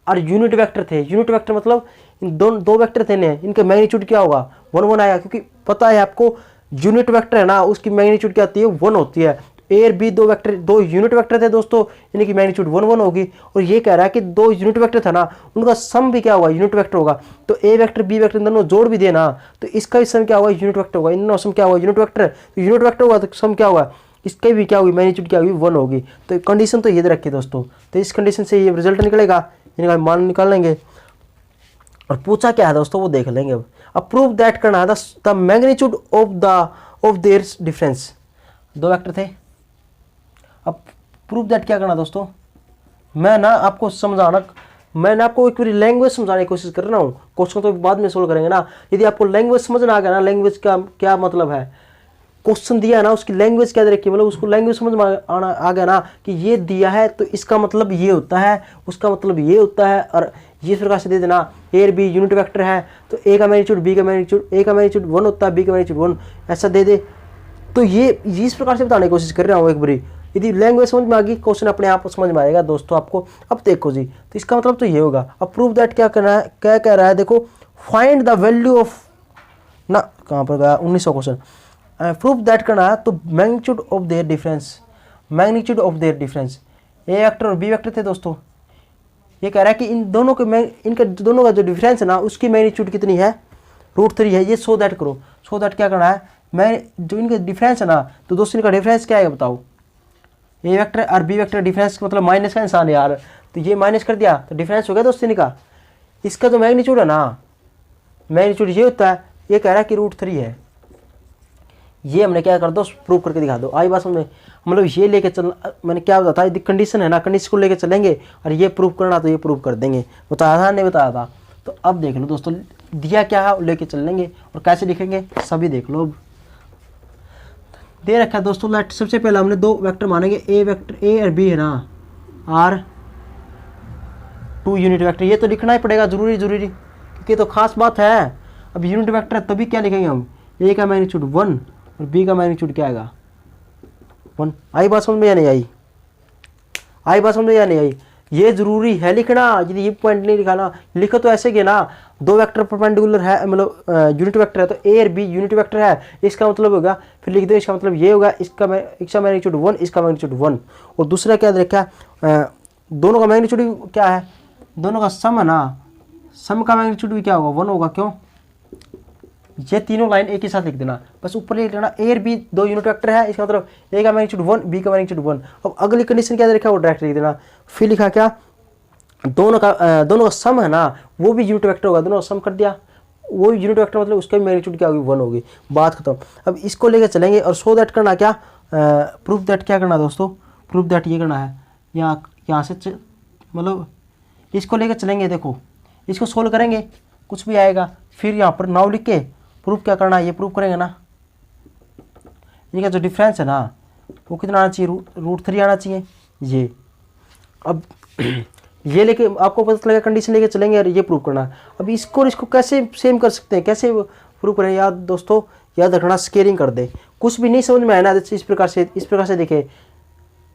और यूनिट वेक्टर थे। यूनिट वेक्टर मतलब इन दो वेक्टर थे ने, इनका मैग्नीट्यूड क्या होगा 1 1 आया, क्योंकि पता है आपको यूनिट वेक्टर है ना, उसकी मैग्नीट्यूड क्या होती है 1 होती है। ए और बी दो वेक्टर, दो यूनिट वेक्टर थे दोस्तों, इनकी मैग्नीट्यूड 1 1 होगी। और ये कह रहा है कि दो यूनिट वेक्टर था ना, उनका सम भी क्या होगा यूनिट वेक्टर होगा। तो ए वेक्टर बी वेक्टर दोनों जोड़ भी दिए ना, तो इसका भी सम क्या होगा यूनिट वेक्टर होगा। इन दोनों सम क्या होगा यूनिट वेक्टर, तो यूनिट वेक्टर होगा तो सम क्या होगा, इसकी भी क्या होगी मैग्नीट्यूड क्या होगी 1 होगी। तो कंडीशन तो ये दे रखी है दोस्तों, तो इस कंडीशन से ये रिजल्ट निकलेगा, इनका मान निकाल लेंगे। और पूछा क्या है दोस्तों वो देख लेंगे। अब प्रूव दैट करना है the magnitude of their difference. दो वेक्टर थे, अब प्रूव दैट क्या करना दोस्तों, मैं ना आपको समझाना, मैं ना आपको एक बार लैंग्वेज समझाने की कोशिश कर रहा हूँ। क्वेश्चन तो बाद में सोल्व करेंगे ना। यदि आपको लैंग्वेज समझना आ गया ना, लैंग्वेज का क्या मतलब है, क्वेश्चन दिया है ना उसकी लैंग्वेज क्या दे रखी है, मतलब उसको लैंग्वेज समझ में आना आ गया ना कि ये दिया है तो इसका मतलब ये होता है, उसका मतलब ये होता है, और ये इस प्रकार से दे देना। ए और बी यूनिट वेक्टर है, तो ए का मैग्नीट्यूड बी का मैग्नीट्यूड, ए का मैग्नीट्यूड 1 होता है, बी का मैग्नीट्यूड 1, ऐसा दे दे। तो ये इस प्रकार से बताने की कोशिश कर रहा हूँ एक बारी। यदि लैंग्वेज समझ में आ गई, क्वेश्चन अपने आप समझ में आएगा दोस्तों आपको। अब देखो जी, तो इसका मतलब तो ये होगा। अब प्रूव दैट क्या करना है, क्या कह रहा है देखो, फाइंड द वैल्यू ऑफ ना, कहाँ पर गया 19वां क्वेश्चन। प्रूफ दैट करना है तो magnitude of their difference, magnitude of their difference, A vector और बी वेक्टर थे दोस्तों। ये कह रहा है कि इन दोनों के इनका दोनों का जो डिफरेंस है ना, उसकी मैग्नीट्यूड कितनी है √3 है। ये सो दैट करो, सो दैट क्या करना है, मैं जो इनका डिफरेंस है ना, तो दोस्तों इनका डिफरेंस क्या है बताओ। ए वेक्टर और बी वेक्टर डिफरेंस मतलब माइनस का इंसान यार, तो ये माइनस कर दिया तो डिफरेंस हो गया दोस्तों इनका। इसका जो मैग्नीट्यूड है ना, मैग्नीट्यूड ये होता है, ये कह रहा है कि √3 है। ये हमने क्या कर दो, प्रूव करके दिखा दो। आई बात समझ में, मतलब ये लेके चलना, मैंने क्या बताया था, यदि कंडीशन है ना, कंडीशन को लेके चलेंगे और ये प्रूव करना तो ये प्रूव कर देंगे। बताया था नहीं बताया था। तो अब देख लो दोस्तों, दिया क्या है लेके चल लेंगे, और कैसे लिखेंगे सभी देख लो। दे रखा है दोस्तों, लेट सबसे पहले हमने दो वेक्टर मानेंगे, ए वेक्टर ए और बी है ना, आर 2 यूनिट वेक्टर। ये तो लिखना ही पड़ेगा जरूरी, क्योंकि तो खास बात है। अब यूनिट वेक्टर है तभी क्या लिखेंगे हम, ए का मैग्नीट्यूड 1 और बी का मैग्नीट्यूड क्या आएगा 1। आई बात समझ में या नहीं आई, आई बात समझ में या नहीं आई। ये जरूरी है लिखना, यदि ये पॉइंट नहीं लिखाना, लिखो तो ऐसे कि ना, दो वेक्टर परपेंडिकुलर है, मतलब यूनिट वेक्टर है, तो ए और बी यूनिट वेक्टर है, इसका मतलब होगा, फिर लिख दो इसका मतलब ये होगा, इसका मैग्नीट्यूड 1, इसका मैग्नीट्यूड 1। और दूसरा क्या देखा, दोनों का मैग्नीट्यूड क्या है, दोनों का सम है ना, सम का मैग्नीट्यूड भी क्या होगा 1 होगा। क्यों, ये तीनों लाइन एक ही साथ लिख देना, बस ऊपर लिख देना ए और बी दो यूनिट वेक्टर है, इसका मतलब ए का मैग्नीट्यूड 1, बी का मैग्नीट्यूड 1। अब अगली कंडीशन क्या लिखा है वो डायरेक्ट लिख देना। फिर लिखा क्या, दोनों का सम है ना, वो भी यूनिट वेक्टर होगा, दोनों का सम कर दिया, वो यूनिट वेक्टर मतलब उसका भी मैग्नीट्यूड क्या होगी 1 होगी, बात खत्म। अब इसको लेकर चलेंगे और सो दैट करना क्या, प्रूफ दैट क्या करना दोस्तों, प्रूफ दैट ये करना है, यहाँ से मतलब इसको लेकर चलेंगे। देखो इसको सोल्व करेंगे, कुछ भी आएगा, फिर यहाँ पर नाउ लिख के प्रूफ क्या करना है, ये प्रूफ करेंगे ना। इनका जो डिफरेंस है ना वो कितना आना चाहिए, √3 आना चाहिए ये। अब ये लेके आपको पता चलेगा, कंडीशन लेके चलेंगे और ये प्रूव करना है। अब इसको और इसको कैसे सेम कर सकते हैं, कैसे प्रूव करें, याद दोस्तों याद रखना, स्केलिंग कर दे। कुछ भी नहीं समझ में आया ना, इस प्रकार से देखे,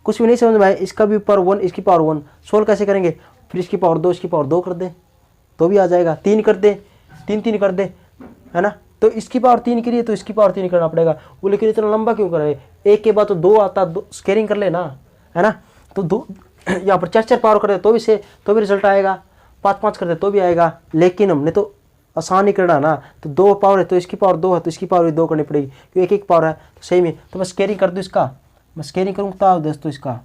कुछ भी नहीं समझ में आया, इसका भी पावर 1 इसकी पावर 1, सोल्व कैसे करेंगे, फिर इसकी पावर 2 इसकी पावर 2 कर दे तो भी आ जाएगा, 3 कर दे, 3 कर दे, है ना। तो इसकी पावर 3 के लिए तो इसकी पावर 3 करना पड़ेगा। वो लेकिन इतना लंबा क्यों करे, एक के बाद तो 2 आता, स्केलिंग कर लेना, है ना। तो 2 यहाँ पर 4 पावर कर दे तो भी रिजल्ट आएगा, 5 कर दे तो भी आएगा। लेकिन हमने तो आसान ही करना ना, तो 2 पावर है तो इसकी पावर 2 है, तो इसकी पावर 2 करनी पड़ेगी, क्योंकि एक पावर है तो सही में। तो मैं स्केलिंग कर दूँ इसका, मैं स्केलिंग करूँगा दोस्तों, इसका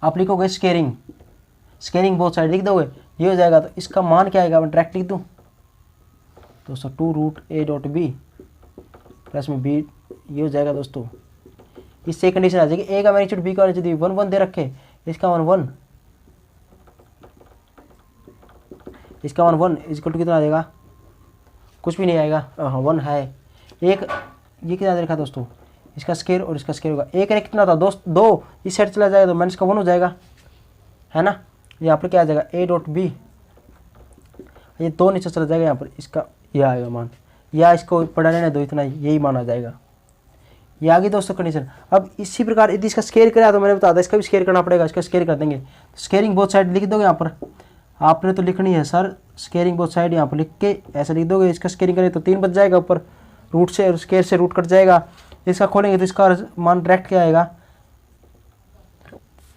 आप लिखोगे स्केलिंग बोथ साइड लिख दोगे, ये हो जाएगा। तो इसका मान क्या आएगा, मैं डायरेक्ट लिख दूँ दोस्तों, 2√a.b प्लस में b, ये हो जाएगा दोस्तों, इससे कंडीशन आ जाएगी ए का मैग्नीट्यूड बी का मैग्नीट्यूड 1 1 दे रखे, इसका मान 1, इसका मान 1 इक्वल टू कितना आ जाएगा, कुछ भी नहीं आएगा, हाँ 1 है। एक ये कितना दे रखा दोस्तों, इसका स्केयर और इसका स्केयर होगा, एक कितना था दोस्त 2, इस साइड चला जाएगा तो माइनस का 1 हो जाएगा, है ना। यहाँ पर क्या आ जाएगा ए डॉट बी, ये 2 नीचे चला जाएगा, यहाँ पर इसका यह आएगा मान, या इसको पढ़ा लेने दो, इतना यही मान आ जाएगा। ये आ गई दोस्तों कंडीशन। अब इसी प्रकार यदि इसका स्केयर करा तो मैंने बता दिया इसका भी स्केयर करना पड़ेगा, इसका स्केयर कर देंगे। स्केयरिंग बोथ साइड लिख दोगे यहाँ पर, आपने तो लिखनी है सर स्केयरिंग बोथ साइड, यहाँ पर लिख के ऐसा लिख दोगे। इसका स्केयरिंग करें तो 3 बच जाएगा ऊपर, रूट से स्केयर से रूट कट जाएगा। इसका खोलेंगे तो इसका मान डायरेक्ट क्या आएगा,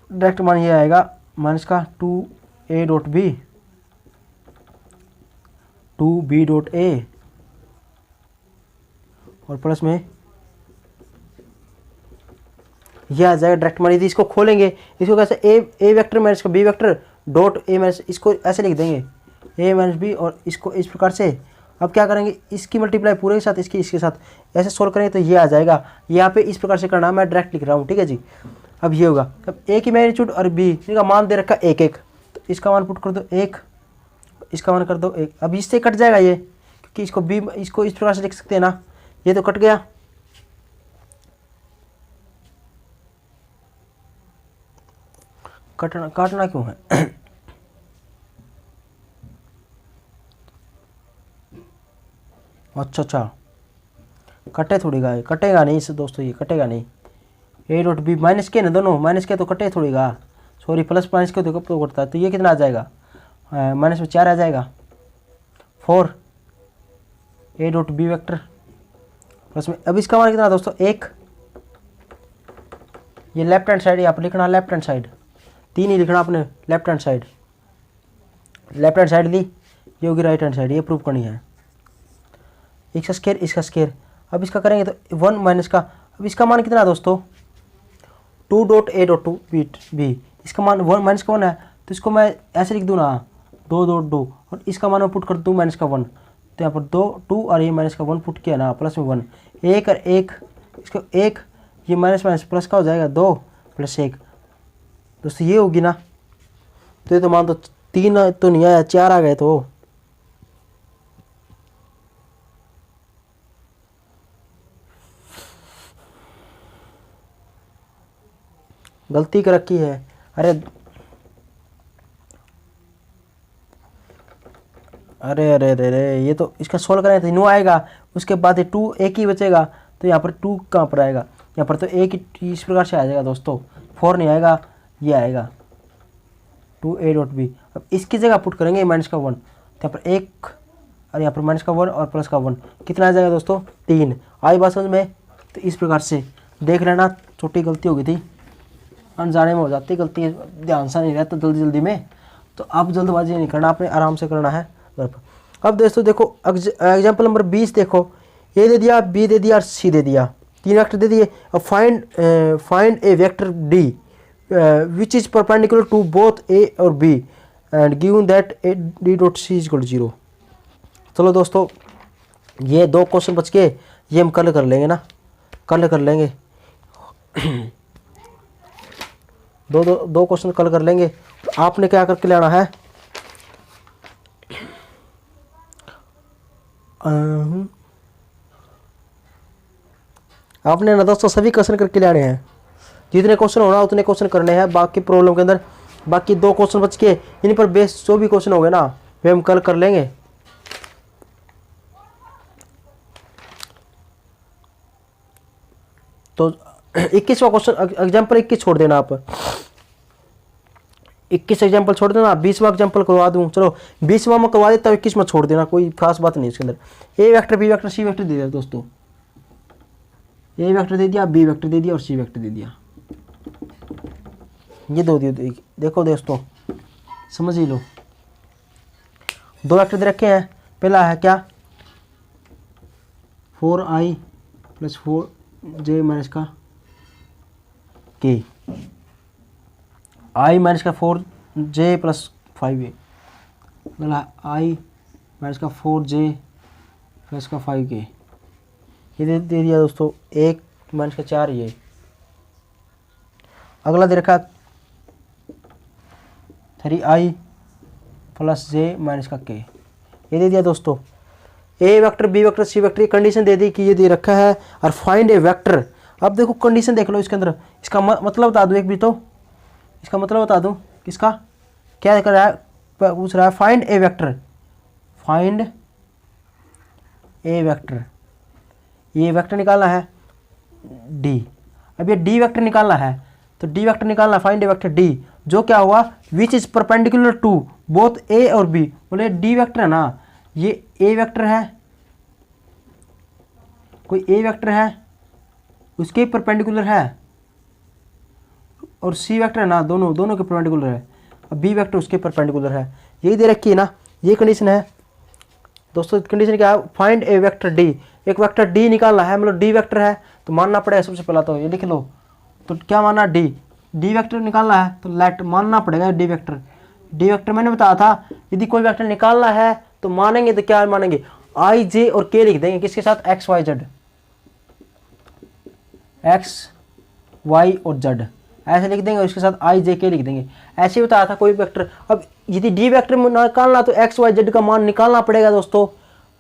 डायरेक्ट मान ये आएगा माइनस का 2a dot B 2b dot A और प्लस में यह आ जाएगा डायरेक्ट मान। यदि इसको खोलेंगे, इसको कैसे ए वेक्टर माइनस का b vector dot a minus, इसको ऐसे लिख देंगे ए माइनस बी, और इसको इस प्रकार से। अब क्या करेंगे, इसकी मल्टीप्लाई पूरे के साथ इसकी इसके साथ ऐसे सोल्व करेंगे तो ये आ जाएगा। यहाँ पे इस प्रकार से करना, मैं डायरेक्ट लिख रहा हूँ, ठीक है जी। अब ये होगा, अब ए की मैग्नीट्यूड और बी का मान दे रखा 1 1, तो इसका मान पुट कर दो 1, इसका मान कर दो 1। अब इससे कट जाएगा ये, क्योंकि इसको बी इसको इस प्रकार से लिख सकते हैं ना, ये तो कट गया। काटना क्यों है अच्छा कटे थोड़ी गा, कटेगा नहीं इस दोस्तों, ये कटेगा नहीं। ए डॉट बी माइनस के ना दोनों, माइनस के तो कटे थोड़ी गा, सॉरी प्लस माइनस के तो कब तो कटता है। तो ये कितना आ जाएगा, माइनस में 4 आ जाएगा 4 a dot B vector plus में। अब इसका मान कितना दोस्तों 1, ये लेफ्ट हैंड साइड यहाँ पर लिखना, लेफ्ट हैंड साइड 3 ही लिखना आपने, लेफ्ट हैंड साइड ली, ये होगी राइट हैंड साइड, ये प्रूव करनी है। इसका स्केयर इसका स्केयर, अब इसका करेंगे तो 1 माइनस का, अब इसका मान कितना है दोस्तों 2 डॉट ए डॉट 2 बी, इसका मान 1 माइनस का 1 है, तो इसको मैं ऐसे लिख दूँ ना 2 डॉट 2, और इसका मान मैं पुट कर दूँ माइनस का 1, तो यहाँ पर 2 और ये माइनस का 1 पुट किया ना, प्लस में 1 1 और 1, इसको 1 ये माइनस माइनस प्लस का हो जाएगा 2 प्लस 1 दोस्तों, ये होगी ना। तो ये तो मान तो 3 तो नहीं आया, 4 आ गए, तो गलती कर रखी है। अरे अरे अरे अरे अरे ये तो इसका सोल्व करें तो 9 आएगा, उसके बाद 2 एक ही बचेगा, तो यहाँ पर 2 कहाँ पर आएगा, यहाँ पर तो एक ही इस प्रकार से आ जाएगा दोस्तों, 4 नहीं आएगा, ये आएगा 2a डॉट बी। अब इसकी जगह पुट करेंगे माइनस का 1, तो यहाँ पर 1 और यहाँ पर माइनस का 1 और प्लस का 1, कितना आ जाएगा दोस्तों 3। आई बात समझ में। तो इस प्रकार से देख लेना, छोटी गलती हो गई थी, अनजाने में हो जाती गलती, ध्यान सा नहीं रहता जल्दी में, तो आप जल्दबाजी नहीं करना, आपने आराम से करना है। अब दोस्तों देखो एग्जाम्पल नंबर 20 देखो, ए दे दिया, बी दे दिया और सी दे दिया, 3 वेक्टर दे दिए। अब find A vector D which is perpendicular to both ए और B and given that A D dot C is equal to 0। चलो दोस्तों ये 2 क्वेश्चन बच के, ये हम कल कर लेंगे ना, कल कर लेंगे दो क्वेश्चन कल कर लेंगे। आपने क्या करके लाना है, आपने ना दोस्तों सभी क्वेश्चन करके लाने हैं, जितने क्वेश्चन होना उतने क्वेश्चन करने हैं बाकी प्रॉब्लम के अंदर। बाकी 2 क्वेश्चन बच के, इन पर बेस जो भी क्वेश्चन हो गए ना वे हम कल कर लेंगे। तो 21वां क्वेश्चन एग्जाम्पल 21 छोड़ देना, आप 21 एग्जाम्पल छोड़ देना, 20वां एग्जाम्पल करवा दूँ, चलो 20वां में करवा देता हूँ, 21 में छोड़ देना, कोई खास बात नहीं इसके अंदर। A vector B vector C vector दे दिया दोस्तों, ए वेक्टर दे दिया, बी वेक्टर दे दिया और सी वेक्टर दे दिया, ये 2 दिए। देखो दोस्तों समझ ही लो, 2 वेक्टर दे रखे हैं, पहला है क्या 4i प्लस 4j माइनस का k, i माइनस का 4j प्लस 5a, अगला i माइनस का 4j प्लस का 5k, ये दे दिया दोस्तों। 1 माइनस का 4 ये, अगला दे रखा 3i प्लस जे माइनस का k, ये दे दिया दोस्तों। ए vector, B vector, C vector, ये कंडीशन दे दी कि ये दे रखा है। और फाइंड ए वेक्टर, अब देखो कंडीशन देख लो इसके अंदर, इसका मतलब बता दूं एक भी, तो इसका मतलब बता दूं किसका, क्या कर रहा है, पूछ रहा है फाइंड ए वेक्टर, फाइंड ए वेक्टर, ये वेक्टर निकालना है डी। अब ये डी वेक्टर निकालना है, तो डी वेक्टर निकालना, फाइंड ए वेक्टर डी, जो क्या हुआ, which is perpendicular to both ए और बी। बोले डी वेक्टर है ना, ये ए वेक्टर है, कोई ए वेक्टर है उसके परपेंडिकुलर है, और सी वेक्टर है ना, दोनों के परपेंडिकुलर है, और बी वेक्टर उसके परपेंडिकुलर है, यही दे रखी है ना, ये कंडीशन है दोस्तों। कंडीशन क्या है, फाइंड ए वेक्टर डी, एक वेक्टर डी निकालना है, मतलब डी वेक्टर है तो मानना पड़ेगा सबसे पहला, तो ये लिख लो, तो क्या मानना, डी वेक्टर निकालना है तो लेट मानना पड़ेगा डी वेक्टर। डी वेक्टर मैंने बताया था, यदि कोई वेक्टर निकालना है तो मानेंगे, तो क्या मानेंगे, आई जे और के लिख देंगे, किसके साथ, X Y Z, X Y और जेड ऐसे लिख देंगे, और इसके साथ आई जे के लिख देंगे, ऐसे ही बताया था कोई वेक्टर। अब यदि डी वेक्टर निकालना तो एक्स वाई जेड का मान निकालना पड़ेगा दोस्तों,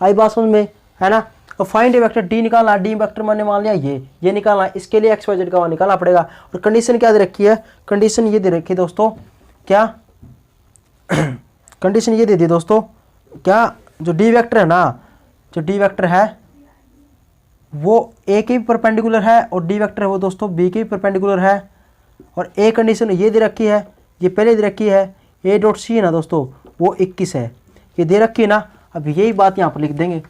आई बात समझ में, है ना। और फाइंड ए वेक्टर डी निकालना, डी वेक्टर मैंने मान लिया ये निकालना, इसके लिए एक्स वाई जेड का मान निकालना पड़ेगा। और कंडीशन क्या दे रखी है, कंडीशन ये दे रखी है दोस्तों, क्या कंडीशन ये दे दी दोस्तों, क्या, जो डी वेक्टर है ना, जो डी वेक्टर है वो ए के भी परपेंडिकुलर है, और डी वेक्टर है वो दोस्तों बी के भी परपेंडिकुलर है। और ए कंडीशन ये दे रखी है, ये पहले दे रखी है, ए डॉट सी है ना दोस्तों वो 21 है, ये दे रखी है ना। अब यही बात यहाँ पर लिख देंगे,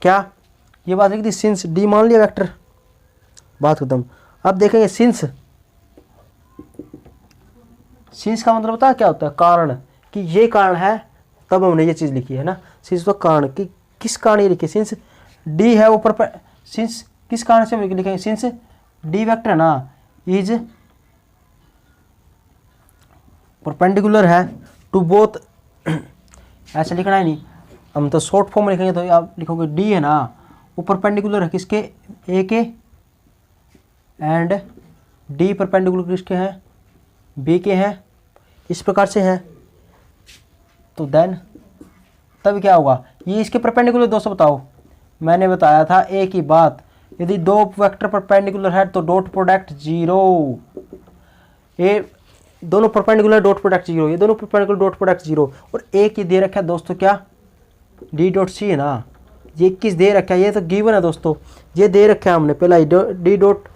क्या, ये बात लिख दी, सिंस डी मान लिया वेक्टर, बात खत्म। अब देखेंगे सिंस का मतलब पता है क्या होता है, कारण, कि ये कारण है तब हमने ये चीज़ लिखी है ना, सिंस तो कारण, कि किस कारण ये लिखी, सिंस डी है ऊपर पर, सिंस किस कारण से लिखेंगे, सिंस डी वेक्टर है ना इज परपेंडिकुलर है टू बोथ, ऐसा लिखना है नहीं, हम तो शॉर्ट फॉर्म में लिखेंगे, तो आप लिखोगे डी है ना वो परपेंडिकुलर है किसके, ए के, एंड डी परपेंडिकुलर किसके हैं, बी के हैं, इस प्रकार से है। तो देन तब क्या होगा, ये इसके परपेंडिकुलर दोस्तों बताओ, मैंने बताया था एक ही बात, यदि दो वेक्टर परपेंडिकुलर है तो डॉट प्रोडक्ट 0, ये दोनों परपेंडिकुलर डॉट प्रोडक्ट 0, ये दोनों परपेंडिकुलर डॉट प्रोडक्ट 0। और एक ये दे रखा है दोस्तों क्या, डी डॉट सी है ना, ये 21 दे रखा है, ये तो गिवन है दोस्तों, ये दे रखा है हमने पहला ही, D dot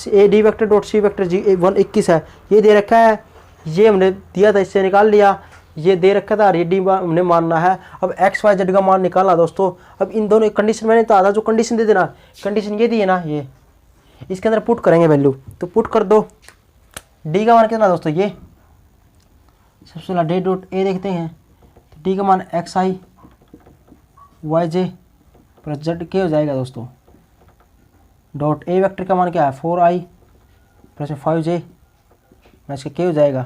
A D vector dot C vector जी 21 है, ये दे रखा है, ये हमने दिया था, इससे निकाल लिया, ये दे रखा था, ये डी हमने मानना है। अब एक्स वाई जेड का मान निकालना दोस्तों। अब इन दोनों कंडीशन मैंने तो आधा जो कंडीशन दे देना, कंडीशन ये दी है ना, ये इसके अंदर पुट करेंगे वैल्यू, तो पुट कर दो, डी का मान कितना दोस्तों, ये सबसे पहला डी डॉट ए देखते हैं, तो डी का मान एक्स आई वाई जे प्लस जेड के हो जाएगा दोस्तों, डॉट ए वेक्टर का मान क्या है 4i प्लस 5j इसका के हो जाएगा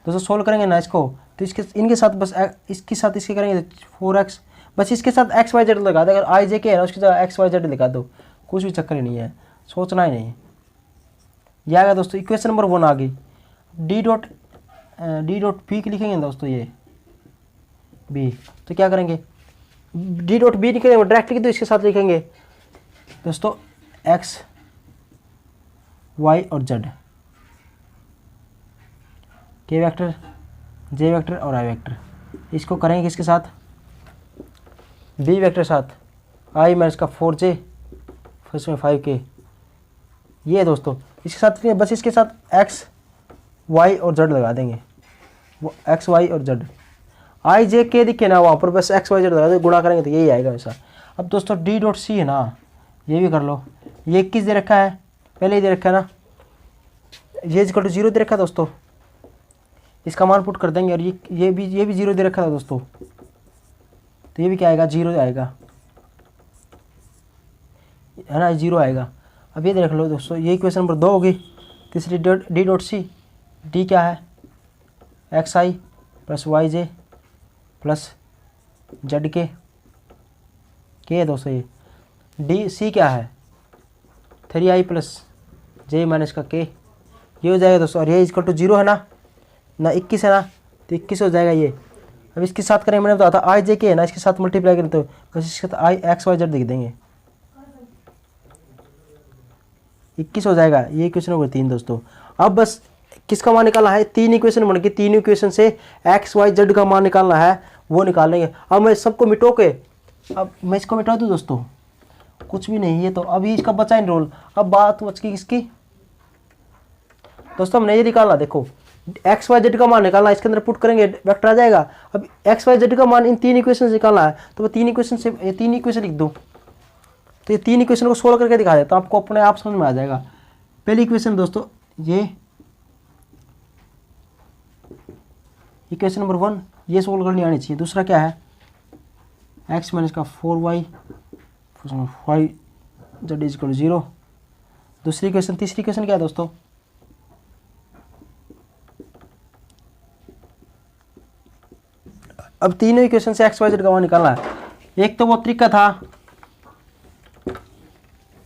दोस्तों। सोल्व करेंगे ना इसको, तो इसके इनके साथ बस इसके साथ इसके करेंगे 4x, बस इसके साथ एक्स वाई जेड लगा दो, अगर आई जे के है ना उसके साथ एक्स वाई जेड लगा दो, कुछ भी चक्कर ही नहीं है, सोचना ही नहीं। ये आ गया दोस्तों, इक्वेशन नंबर 1 आ गई। डी डॉट पी के लिखेंगे दोस्तों, ये बी, तो क्या करेंगे, डी डॉट बी निकलेंगे डायरेक्ट लिख दो, इसके साथ लिखेंगे दोस्तों एक्स वाई और जेड, के वेक्टर, जे वेक्टर और आई वेक्टर, इसको करेंगे किसके साथ, बी वेक्टर साथ, आई माइनस का 4j फर्स्ट में 5k, ये दोस्तों इसके साथ, बस इसके साथ एक्स वाई और जेड लगा देंगे, वो एक्स वाई और जेड, आई जे के दिखे ना वहाँ पर, बस एक्स वाई जेड लगा दो, गुणा करेंगे तो यही आएगा वैसा। अब दोस्तों डी डॉट सी है ना, ये भी कर लो, ये 21 दे रखा है, पहले ही दे रखा है ना, ये इक्वल टू 0 दे रखा है दोस्तों, इसका मान पुट कर देंगे, और ये भी 0 दे रखा था दोस्तों, तो ये भी क्या आएगा 0 आएगा, है ना, 0 आएगा। अब ये देख लो दोस्तों, ये इक्वेशन नंबर 2 होगी। तीसरी डी डॉट सी, डी क्या है एक्स आई प्लस वाई जे प्लस जेड के है दोस्तों, ये डी सी क्या है 3i प्लस जे माइनस का के, ये हो जाएगा दोस्तों, और ये इक्वल टू 0 है ना, 21 है ना, तो 21 हो जाएगा ये। अब इसके साथ करेंगे, मैंने बताया था आई जे के है ना, इसके साथ मल्टीप्लाई करें तो बस इसके साथ आई एक्स वाई जेड लिख देंगे, 21 हो जाएगा। ये इक्वेशन नंबर 3 दोस्तों। अब बस किसका मान निकालना है, 3 इक्वेशन बन के 3 इक्वेशन से एक्स वाई जेड का मान निकालना है, वो निकाल लेंगे। अब मैं सबको मिटो के, अब मैं इसको मिटा दूँ दोस्तों, कुछ भी नहीं है तो अभी इसका बचा इन रोल। अब बात बच गई किसकी दोस्तों, हमने ये निकालना, देखो एक्स वाई जेड का मान निकालना, इसके अंदर पुट करेंगे वेक्टर आ जाएगा। अब एक्स वाई जेड का मान इन 3 इक्वेशन से निकालना है, तो मैं 3 इक्वेशन से 3 इक्वेशन लिख दूँ, तो ये 3 इक्वेशन को सोल्व करके दिखा देता हूँ, आपको अपने आप समझ में आ जाएगा। पहली इक्वेशन दोस्तों, ये इक्वेशन नंबर 1 ये सोल्व करनी आनी चाहिए। दूसरा क्या है, एक्स माइनस का 4y 5z is equal to 0। दूसरी इक्वेशन, तीसरी इक्वेशन क्या है दोस्तों, अब तीनों इक्वेशन से एक्स वाई जेड का मान निकालना है। एक तो वो तरीका था,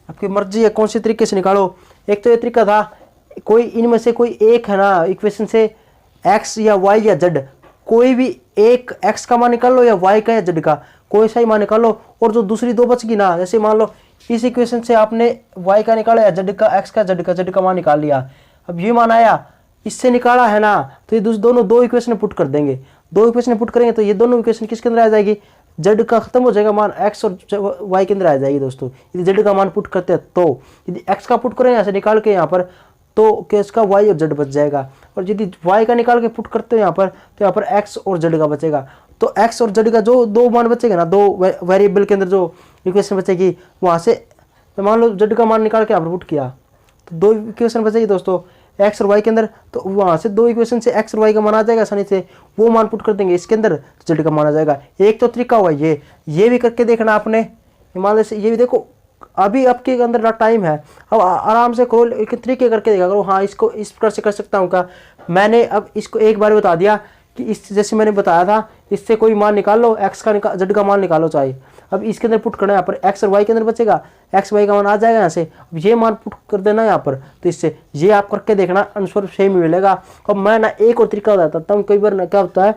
आपकी मर्जी है कौन से तरीके से निकालो। एक तो ये तरीका था, कोई इनमें से कोई एक है ना इक्वेशन से एक्स या वाई या जेड, कोई भी एक एक्स का मान निकाल लो या वाई का या जेड का, कोई सा ही मान निकाल लो, और जो दूसरी दो बच गई ना, जैसे मान लो इस इक्वेशन से आपने वाई का निकाला या जेड का, एक्स का जेड का मान निकाल लिया। अब ये मान आया, इससे निकाला है ना, तो ये दोनों दो इक्वेशन पुट कर देंगे। दो इक्वेशन पुट करेंगे तो ये दोनों इक्वेशन किसके अंदर आ जाएगी, जेड का खत्म हो जाएगा मान, एक्स और वाई के अंदर आ जाएगी दोस्तों। यदि जेड का मान पुट करते हैं तो, यदि एक्स का पुट करें यहाँ से निकाल के यहाँ पर, तो क्या इसका वाई और जेड बच जाएगा। और यदि वाई का निकाल के पुट करते हो यहाँ पर, तो यहाँ पर एक्स और जेड का बचेगा। तो एक्स और जेड का जो दो मान बचेगा ना, दो वेरिएबल के अंदर जो इक्वेशन बचेगी, वहाँ से मान लो जेड का मान निकाल के यहाँ पर पुट किया, तो दो इक्वेशन बचेगी दोस्तों एक्स और वाई के अंदर, तो वहाँ से दो इक्वेशन से एक्स और वाई का मान आ जाएगा आसानी से, वो मान पुट कर देंगे इसके अंदर, तो जेड का मान आ जाएगा। एक तो तरीका हुआ ये भी करके देखना आपने, हिमालय से ये भी देखो, अभी आपके अंदर ना टाइम है, अब आराम से करो, एक तरीके करके देखा करो। हाँ, इसको इस प्रकार से कर सकता हूँ क्या, मैंने अब इसको एक बार बता दिया कि इस जैसे मैंने बताया था, इससे कोई मान निकाल लो, एक्स का जेड का मान निकालो चाहे। अब इसके अंदर पुट करना है, यहाँ पर एक्स और वाई के अंदर बचेगा, एक्स वाई का मान आ जाएगा यहाँ से, अब ये मान पुट कर देना यहाँ पर, तो इससे ये आप करके देखना आंसर सेम मिलेगा। अब मैं ना एक और तरीका बताता हूँ, कई बार ना क्या होता है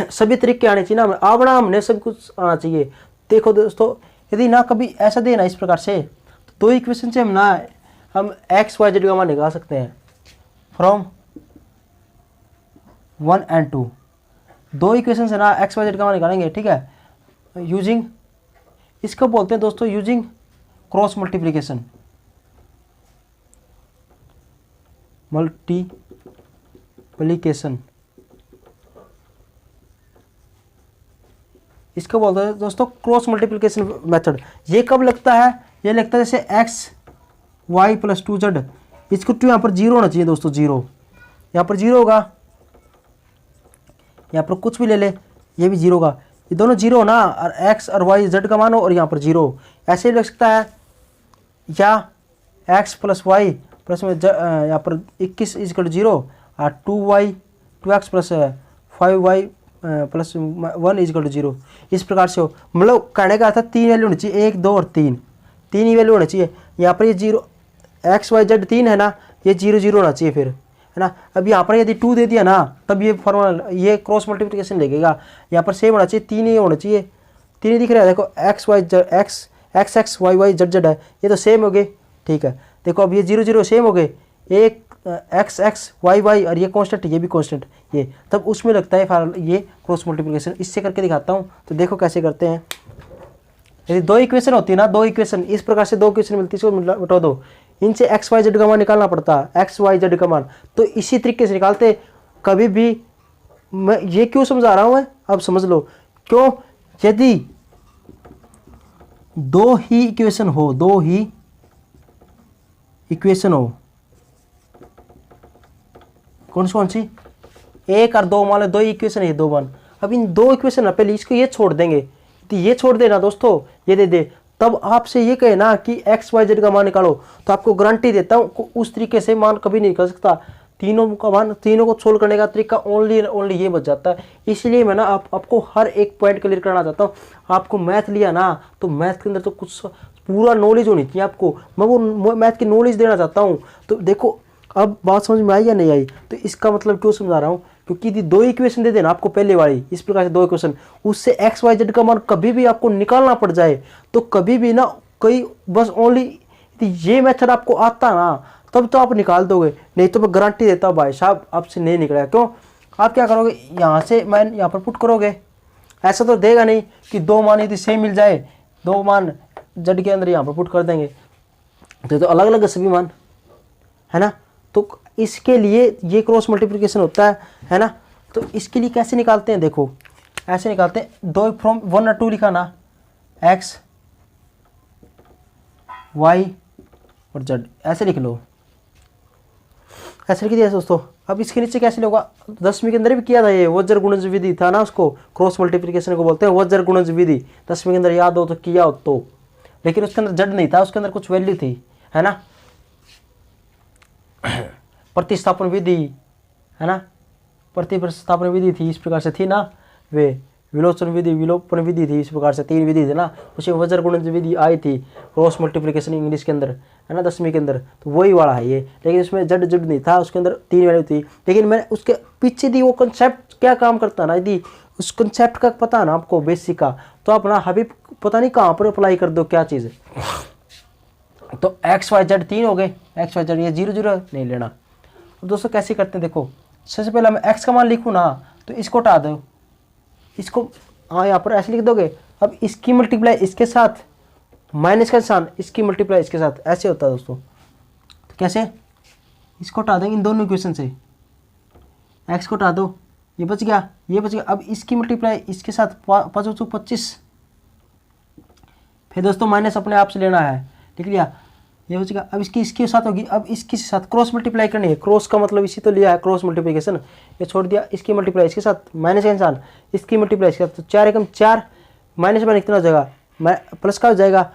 सभी तरीके आने चाहिए ना, आवड़ा हमने सब कुछ आना चाहिए। देखो दोस्तों, यदि ना कभी ऐसा देना इस प्रकार से, तो दो इक्वेशन से हम एक्स वाई जेड का मान निकाल सकते हैं फ्रॉम 1 and 2। दो इक्वेशन से ना एक्स वाई जेड का मान निकालेंगे, ठीक है, यूजिंग, इसको बोलते हैं दोस्तों यूजिंग क्रॉस मल्टीप्लिकेशन, इसको बोलते हैं दोस्तों क्रॉस मल्टीप्लिकेशन मेथड। ये कब लगता है, ये लगता है जैसे एक्स वाई प्लस 2z, इसको टू यहाँ पर 0 होना चाहिए दोस्तों, 0 यहाँ पर 0 होगा, यहाँ पर कुछ भी ले ले ये भी 0 होगा, ये दोनों 0 ना, और x और y z का मान हो और यहाँ पर 0, ऐसे ही लग सकता है। या x प्लस वाई प्लस में यहाँ पर 21 इजकल 0 और 2x plus 5y plus 1 is equal 0, इस प्रकार से हो। मतलब कहने का अर्थ 3 वैल्यू होनी चाहिए, 1 2 और 3 ही वैल्यू होनी चाहिए। यहाँ पर ये 0 x y z 3 है ना, ये 0 0 होना चाहिए फिर, है ना। अब यहाँ पर यदि 2 दे दिया ना, तब ये फॉर्मूला, ये क्रॉस मल्टीप्लिकेशन लगेगा। यहाँ पर सेम होना चाहिए, 3 ही होना चाहिए, 3 ही दिख रहा है। देखो x y y z z है, ये तो सेम हो गए, ठीक है। देखो अब ये 0 0 सेम हो गए, एक x y y और ये कांस्टेंट, ये भी कांस्टेंट, ये तब उसमें लगता है ये क्रॉस मल्टीप्लिकेशन। इससे करके दिखाता हूँ, तो देखो कैसे करते हैं। यदि दो इक्वेशन होती है ना, दो इक्वेशन इस प्रकार से दो इक्वेशन मिलती है, इसको बता दो, इनसे एक्स वाई जेड का मान निकालना पड़ता है, एक्स वाई जेड का मान, तो इसी तरीके से निकालते कभी भी। मैं ये क्यों समझा रहा हूँ, अब समझ लो क्यों। यदि दो ही इक्वेशन हो, कौन सी, एक और दो, मान लो दो इक्वेशन है, दो मान। अब इन दो इक्वेशन ना, पहले इसको ये छोड़ देंगे, तो ये छोड़ देना दोस्तों, ये दे दे, तब आपसे ये कहे ना कि एक्स वाई जेड का मान निकालो, तो आपको गारंटी देता हूँ उस तरीके से मान कभी नहीं निकल सकता। तीनों का मान, तीनों को सोल्व करने का तरीका ओनली ये बच जाता है। इसलिए मैं ना आपको हर एक पॉइंट क्लियर करना चाहता हूँ। आपको मैथ लिया ना, तो मैथ के अंदर तो कुछ पूरा नॉलेज होनी चाहिए आपको। मैं वो मैथ की नॉलेज देना चाहता हूँ। तो देखो अब बात समझ में आई या नहीं आई? तो इसका मतलब क्यों समझा रहा हूँ, क्योंकि यदि दो इक्वेशन दे देना आपको पहले वाली, इस प्रकार से दो इक्वेशन, उससे एक्स वाई जेड का मान कभी भी आपको निकालना पड़ जाए तो कभी भी ना कई बस ओनली ये मेथड आपको आता ना तब तो आप निकाल दोगे, नहीं तो मैं गारंटी देता हूँ भाई साहब आपसे नहीं निकलेगा। क्यों? आप क्या करोगे, यहाँ से मैं यहाँ पर पुट करोगे, ऐसा तो देगा नहीं कि दो मान यदि सेम मिल जाए, दो मान जेड के अंदर यहाँ पर पुट कर देंगे तो अलग अलग सभी मान, है ना। तो इसके लिए ये क्रॉस मल्टीप्लिकेशन होता है ना। तो इसके लिए कैसे निकालते हैं, देखो ऐसे निकालते हैं, दो फ्रॉम 1 और 2 लिखा ना, एक्स वाई और जेड, ऐसे लिख लो, ऐसे लिख दिया दोस्तों। अब इसके नीचे कैसे होगा, 10वीं के अंदर भी किया था ये, वज्र गुणज विधि था ना, उसको क्रॉस मल्टीप्लिकेशन को बोलते हैं वज्र गुणज विधि। 10वीं के अंदर याद हो तो किया हो तो, लेकिन उसके अंदर जेड नहीं था, उसके अंदर कुछ वैल्यू थी, है ना। प्रतिस्थापन विधि, है ना, प्रतिस्थापन विधि थी, इस प्रकार से थी ना। वे विलोचन विधि, विलोपन विधि थी, इस प्रकार से 3 विधि थी ना। उसे वज्र गुणज विधि आई थी क्रॉस मल्टीप्लिकेशन इंग्लिश के अंदर, है ना, 10वीं के अंदर, तो वही वाला है ये। लेकिन इसमें जड जुड नहीं था, उसके अंदर 3 वैल्यू थी। लेकिन मैंने उसके पीछे दी वो कंसेप्ट क्या काम करता है ना, यदि उस कंसेप्ट का पता है ना आपको बेसिक का, तो आप ना हबीब पता नहीं कहाँ पर अप्लाई कर दो क्या चीज़ है। तो एक्स वाई जेड 3 हो गए, एक्स वाई जेड, ये 0 0 नहीं लेना। अब दोस्तों कैसे करते हैं, देखो सबसे पहले मैं एक्स का मान लिखूँ ना, तो इसको हटा दो, इसको हाँ यहाँ पर ऐसे लिख दोगे। अब इसकी मल्टीप्लाई इसके साथ, माइनस का निशान, इसकी मल्टीप्लाई इसके साथ, ऐसे होता है दोस्तों। तो कैसे, इसको हटा देंगे इन दोनों इक्वेशन से, एक्स को हटा दो, ये बच गया, ये बच गया। अब इसकी मल्टीप्लाई इसके साथ, 5 25, फिर दोस्तों माइनस अपने आप से लेना है, लिख लिया, ये बच गया। अब इसके साथ होगी, अब इसके साथ क्रॉस मल्टीप्लाई करनी है, क्रॉस का मतलब इसी तो लिया है क्रॉस मल्टीप्लिकेशन, ये छोड़ दिया, इसकी मल्टीप्लाई इसके साथ, माइनस का निशान, इसकी मल्टीप्लाई इसके साथ, तो 4 एकम 4, माइनस में कितना हो जाएगा, प्लस का हो जाएगा,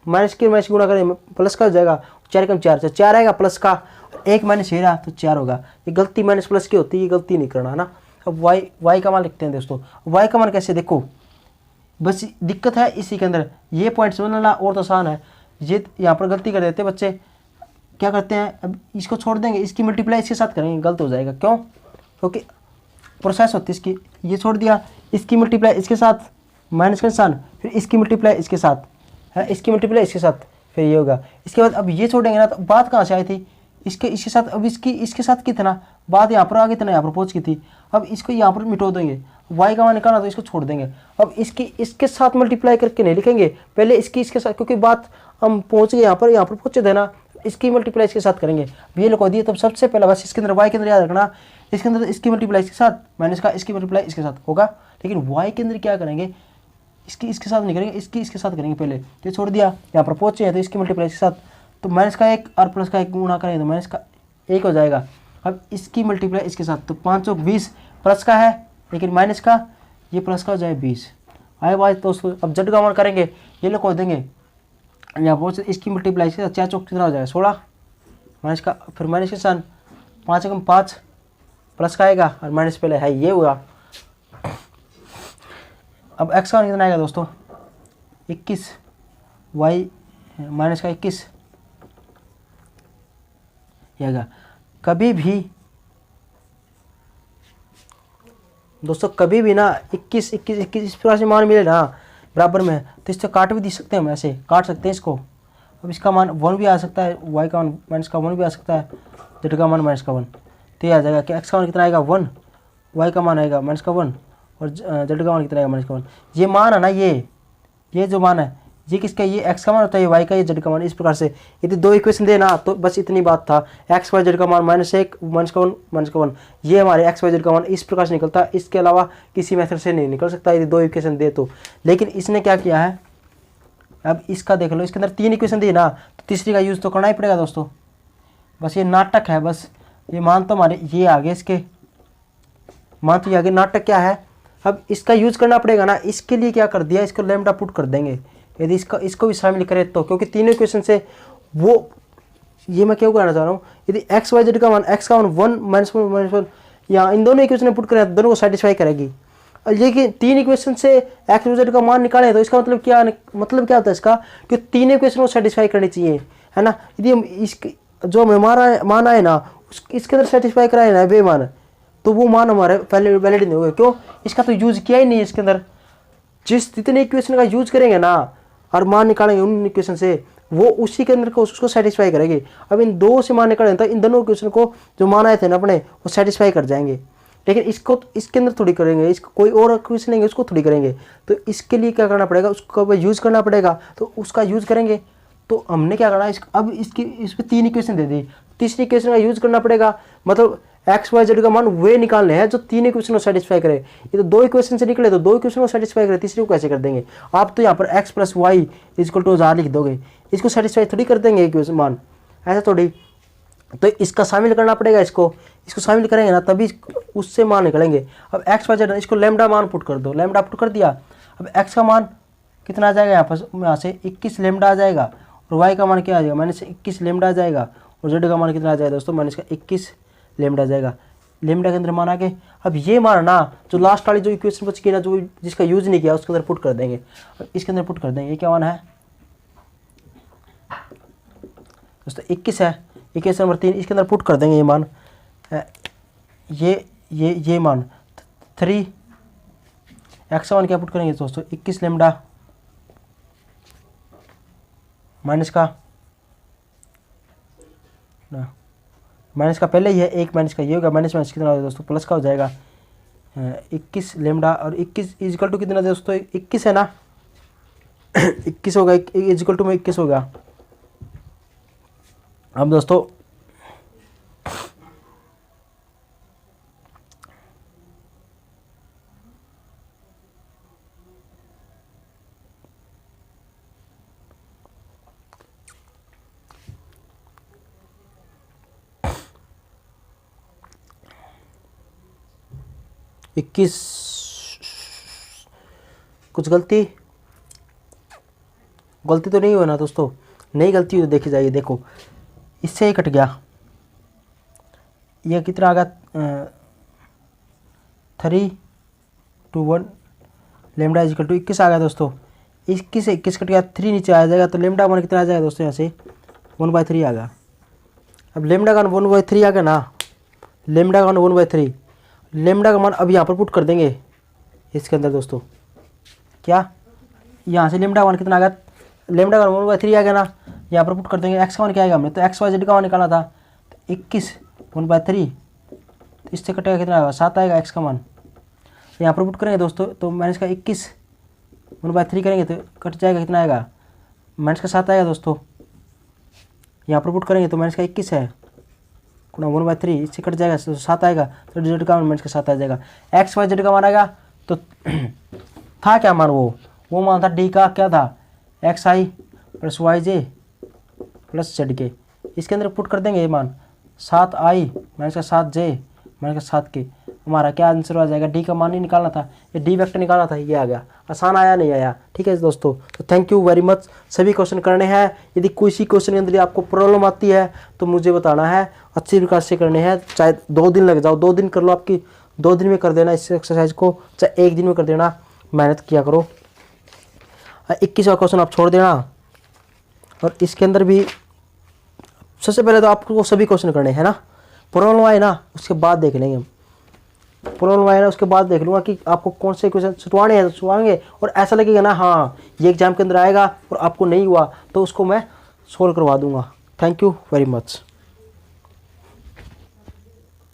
माइनस की माइनस गुणा करें प्लस का हो जाएगा, 4 एकम 4, 4 आएगा प्लस का, एक माइनस ये रहा तो 4 होगा। ये गलती माइनस प्लस की होती है, ये गलती नहीं करना, है ना। अब वाई का मान लिखते हैं दोस्तों। वाई का मान कैसे, देखो बस दिक्कत है इसी के अंदर, ये पॉइंट समझना और तो आसान है, ये यहाँ पर गलती कर देते हैं बच्चे, क्या करते हैं, अब इसको छोड़ देंगे, इसकी मल्टीप्लाई इसके साथ करेंगे, गलत हो जाएगा। क्यों? क्योंकि प्रोसेस होती है इसकी, ये छोड़ दिया, इसकी मल्टीप्लाई इसके साथ, माइनस का निशान, फिर इसकी मल्टीप्लाई इसके साथ, है इसकी मल्टीप्लाई इसके साथ, फिर ये होगा। इसके बाद अब ये छोड़ेंगे ना, तो बात कहाँ से आई थी, इसके साथ, अब इसके साथ कितना बात यहाँ पर आ गई थी ना, यहाँ पर पहुँच गई थी। अब इसको यहाँ पर मिटो देंगे, वाई का मान निकालना तो इसको छोड़ देंगे। अब इसके साथ मल्टीप्लाई करके नहीं लिखेंगे, पहले इसके साथ, क्योंकि बात हम पहुँच गए यहाँ पर पहुँचे थे ना, इसकी मल्टीप्लाई इसके साथ करेंगे। ये लिखवा दिए, तब सबसे पहले बस इसके अंदर वाई के अंदर याद रखना, इसके अंदर इसकी मल्टीप्लाई इसके साथ, माइनस का इसकी मल्टीप्लाई इसके साथ होगा। लेकिन वाई के अंदर क्या करेंगे, इसके साथ नहीं करेंगे, इसके साथ करेंगे। पहले ये छोड़ दिया, यहाँ पर पहुँचे हैं तो इसकी मल्टीप्लाई इसके साथ, तो माइनस का 1 और प्लस का 1 गुणा करेंगे तो माइनस का 1 हो जाएगा। अब इसकी मल्टीप्लाई इसके साथ, तो 5 और 20 प्लस का है, लेकिन माइनस का ये प्लस का हो जाए 20 आए बात दोस्तों। अब जड का मान करेंगे, ये लोग को देंगे यहाँ बहुत से, इसकी मल्टीप्लाई इसके साथ 4 चौक कितना हो जाएगा 16, माइनस का, फिर माइनस के साथ 5 एकम 5 प्लस का आएगा और माइनस पहले है, ये हुआ। अब एक्स का मान कितना आएगा दोस्तों 21, वाई माइनस का 21 आएगा। कभी भी दोस्तों, कभी भी ना 21 21 21 इस प्रकार से मान मिले ना बराबर में, तो इससे काट भी दे सकते हैं, हम ऐसे काट सकते हैं इसको। अब इसका मान 1 भी आ सकता है, वाई का मान माइनस का 1 भी आ सकता है, जेड का मान माइनस का 1, तो ये आ जाएगा कि एक्स का मान कितना आएगा 1, वाई का मान आएगा माइनस का 1 और जेड का मान कितना आएगा माइनस का 1। ये मान है ना, ये जो मान है, ये किसका, ये एक्स का मान होता है, ये वाई का, ये जेड का मान। इस प्रकार से यदि दो इक्वेशन देना तो बस इतनी बात था, एक्स वाई जेड का मान -1 माइनस का 1 माइनस का 1, ये हमारे एक्स वाई जेड का मान इस प्रकार से निकलता है। इसके अलावा किसी मेथड से नहीं निकल सकता यदि दो इक्वेशन दे तो। लेकिन इसने क्या किया है, अब इसका देख लो, इसके अंदर 3 इक्वेशन दी ना, तो तीसरी का यूज़ तो करना ही पड़ेगा दोस्तों। बस ये नाटक है, बस ये मान तो हमारे ये आगे, इसके मान तो ये आगे, नाटक क्या है, अब इसका यूज़ करना पड़ेगा ना। इसके लिए क्या कर दिया, इसको लैम्डा पुट कर देंगे यदि इसको भी शामिल करें तो, क्योंकि तीनों इक्वेशन से वो, ये मैं क्यों कहना चाह रहा हूँ, यदि एक्स वाई जेड का मान, एक्स का मान 1 -1 -1, यहाँ इन दोनों इक्वेशन में पुट करें तो दोनों को सेटिस्फाई करेगी। लेकिन 3 इक्वेशन से एक्स वाई जेड का मान निकालें तो इसका मतलब क्या होता है इसका, कि 3 इक्वेशन को सेटिस्फाई करनी चाहिए, है ना। यदि हम जो हमारा मान आए ना इसके अंदर सेटिस्फाई कराए ना वे मान, तो वो मान हमारे पहले वैलिड नहीं होगा। क्यों? इसका तो यूज किया ही नहीं है इसके अंदर। जितने इक्वेशन का यूज करेंगे ना और मान निकालेंगे उन इक्वेशन से, वो उसी के अंदर को उसको सेटिस्फाई करेगी। अब इन 2 से मान निकालें तो इन दोनों इक्वेशन को जो मान आए थे ना अपने, वो सेटिस्फाई कर जाएंगे। लेकिन इसको इसके अंदर थोड़ी करेंगे, इसको कोई और इक्वेशन लेंगे उसको थोड़ी करेंगे। तो इसके लिए क्या करना पड़ेगा, उसको यूज करना पड़ेगा। तो उसका यूज करेंगे तो हमने क्या करना, अब इस पर 3 इक्वेशन दे दी, तीसरी इक्वेशन का यूज करना पड़ेगा। मतलब एक्स वाई जेड का मान वे निकालने हैं जो 3 इक्वेशन को सेटिस्फाई करे। ये तो 2 इक्वेशन से निकले तो 2 इक्वेशन को सेटिस्फाई करे, तीसरी को कैसे कर देंगे। आप तो यहाँ पर x + y = 1000 लिख दोगे, इसको सेटिस्फाई थोड़ी कर देंगे इक्वेशन मान, ऐसा थोड़ी। तो इसका शामिल करना पड़ेगा, इसको शामिल करेंगे ना तभी उससे मान निकलेंगे। अब एक्स वाई जेड, इसको लैम्डा मान पुट कर दो, लैम्डा पुट कर दिया। अब एक्स का मान कितना आ जाएगा, यहाँ से 21 लैम्डा आ जाएगा, और वाई का मान क्या आ जाएगा, -21 लैम्डा आ जाएगा, और जेड का मान कितना आ जाएगा दोस्तों, -21 लैम्डा आ जाएगा। लैम्डा के अंदर मान आ गए। अब ये मान ना जो लास्ट वाली जो इक्वेशन बच गई ना, जो जिसका यूज नहीं किया उसके अंदर पुट कर देंगे। अब इसके अंदर पुट कर देंगे, ये क्या मान है दोस्तों, 21 है, इक्वेशन नंबर 3, इसके अंदर पुट कर देंगे ये मान, ये मान 3 एक्स का मान क्या पुट करेंगे दोस्तों, 21 लैम्डा माइनस का पहले ही है, एक माइनस का ये होगा, माइनस कितना हो जाएगा दोस्तों, प्लस का हो जाएगा 21 लैम्डा, और 21 इक्वल टू कितना दोस्तों, 21 है ना 21 होगा, इक्वल टू में 21 होगा। अब दोस्तों इक्कीस, कुछ गलती तो नहीं हुआ ना दोस्तों, नहीं गलती हुई तो देखी जाइए, देखो इससे ही कट गया, यह कितना आ गया 3 to 1 लैम्डा इक्वल टू 21 आ गया दोस्तों। 21 से 21 कट गया, 3 नीचे आ जाएगा, तो लैम्डा मान कितना आ जाएगा दोस्तों, यहाँ से 1/3 आ गया। अब लैम्डा का 1/3 आ गया ना, लैम्डा का 1/3, लैम्डा का मान अब यहाँ पर पुट कर देंगे इसके अंदर दोस्तों, क्या यहाँ से लैम्डा मान कितना आ गया, लैम्डा का 1/3 आ गया ना, यहाँ पर पुट कर देंगे। एक्स का मान क्या आएगा, हमने तो एक्स वाई जेड का मान निकाला था, तो 21 1/3, इससे कटेगा कितना आएगा, 7 आएगा एक्स का मान। यहाँ पर पुट करेंगे दोस्तों, तो माइनस का 21 1/3 करेंगे तो कट जाएगा, कितना आएगा माइनस का 7 आएगा दोस्तों। यहाँ पर पुट करेंगे तो माइनस का 21 है, 1/3, इससे कट जाएगा तो 7 आएगा, तो जेड का मान माइनस का 7 आ जाएगा। एक्स वाई जेड का मान आएगा तो था क्या मान, वो मान था डी का, क्या था XI + YJ + ZK, इसके अंदर पुट कर देंगे ये मान 7I - 7J - 7K, हमारा क्या आंसर आ जाएगा, डी का मान ही निकालना था, ये डी वेक्टर निकालना था, ये आ गया। आसान आया नहीं आया, ठीक है दोस्तों। तो थैंक यू वेरी मच, सभी क्वेश्चन करने हैं। यदि किसी क्वेश्चन के अंदर आपको प्रॉब्लम आती है तो मुझे बताना है, अच्छी प्रकार से करने हैं, चाहे 2 दिन लग जाओ, 2 दिन कर लो, आपकी 2 दिन में कर देना इस एक्सरसाइज को, चाहे 1 दिन में कर देना, मेहनत किया करो। 21वां क्वेश्चन आप छोड़ देना, और इसके अंदर भी सबसे पहले तो आपको सभी क्वेश्चन करने हैं ना, प्रॉब्लम आए ना उसके बाद देख लेंगे, प्रॉब्लम आए ना उसके बाद देख लूँगा कि आपको कौन से क्वेश्चन छुटवाने हैं तो छुटवाएंगे, और ऐसा लगेगा ना हाँ ये एग्जाम के अंदर आएगा और आपको नहीं हुआ तो उसको मैं सोल्व करवा दूंगा। Thank you very much.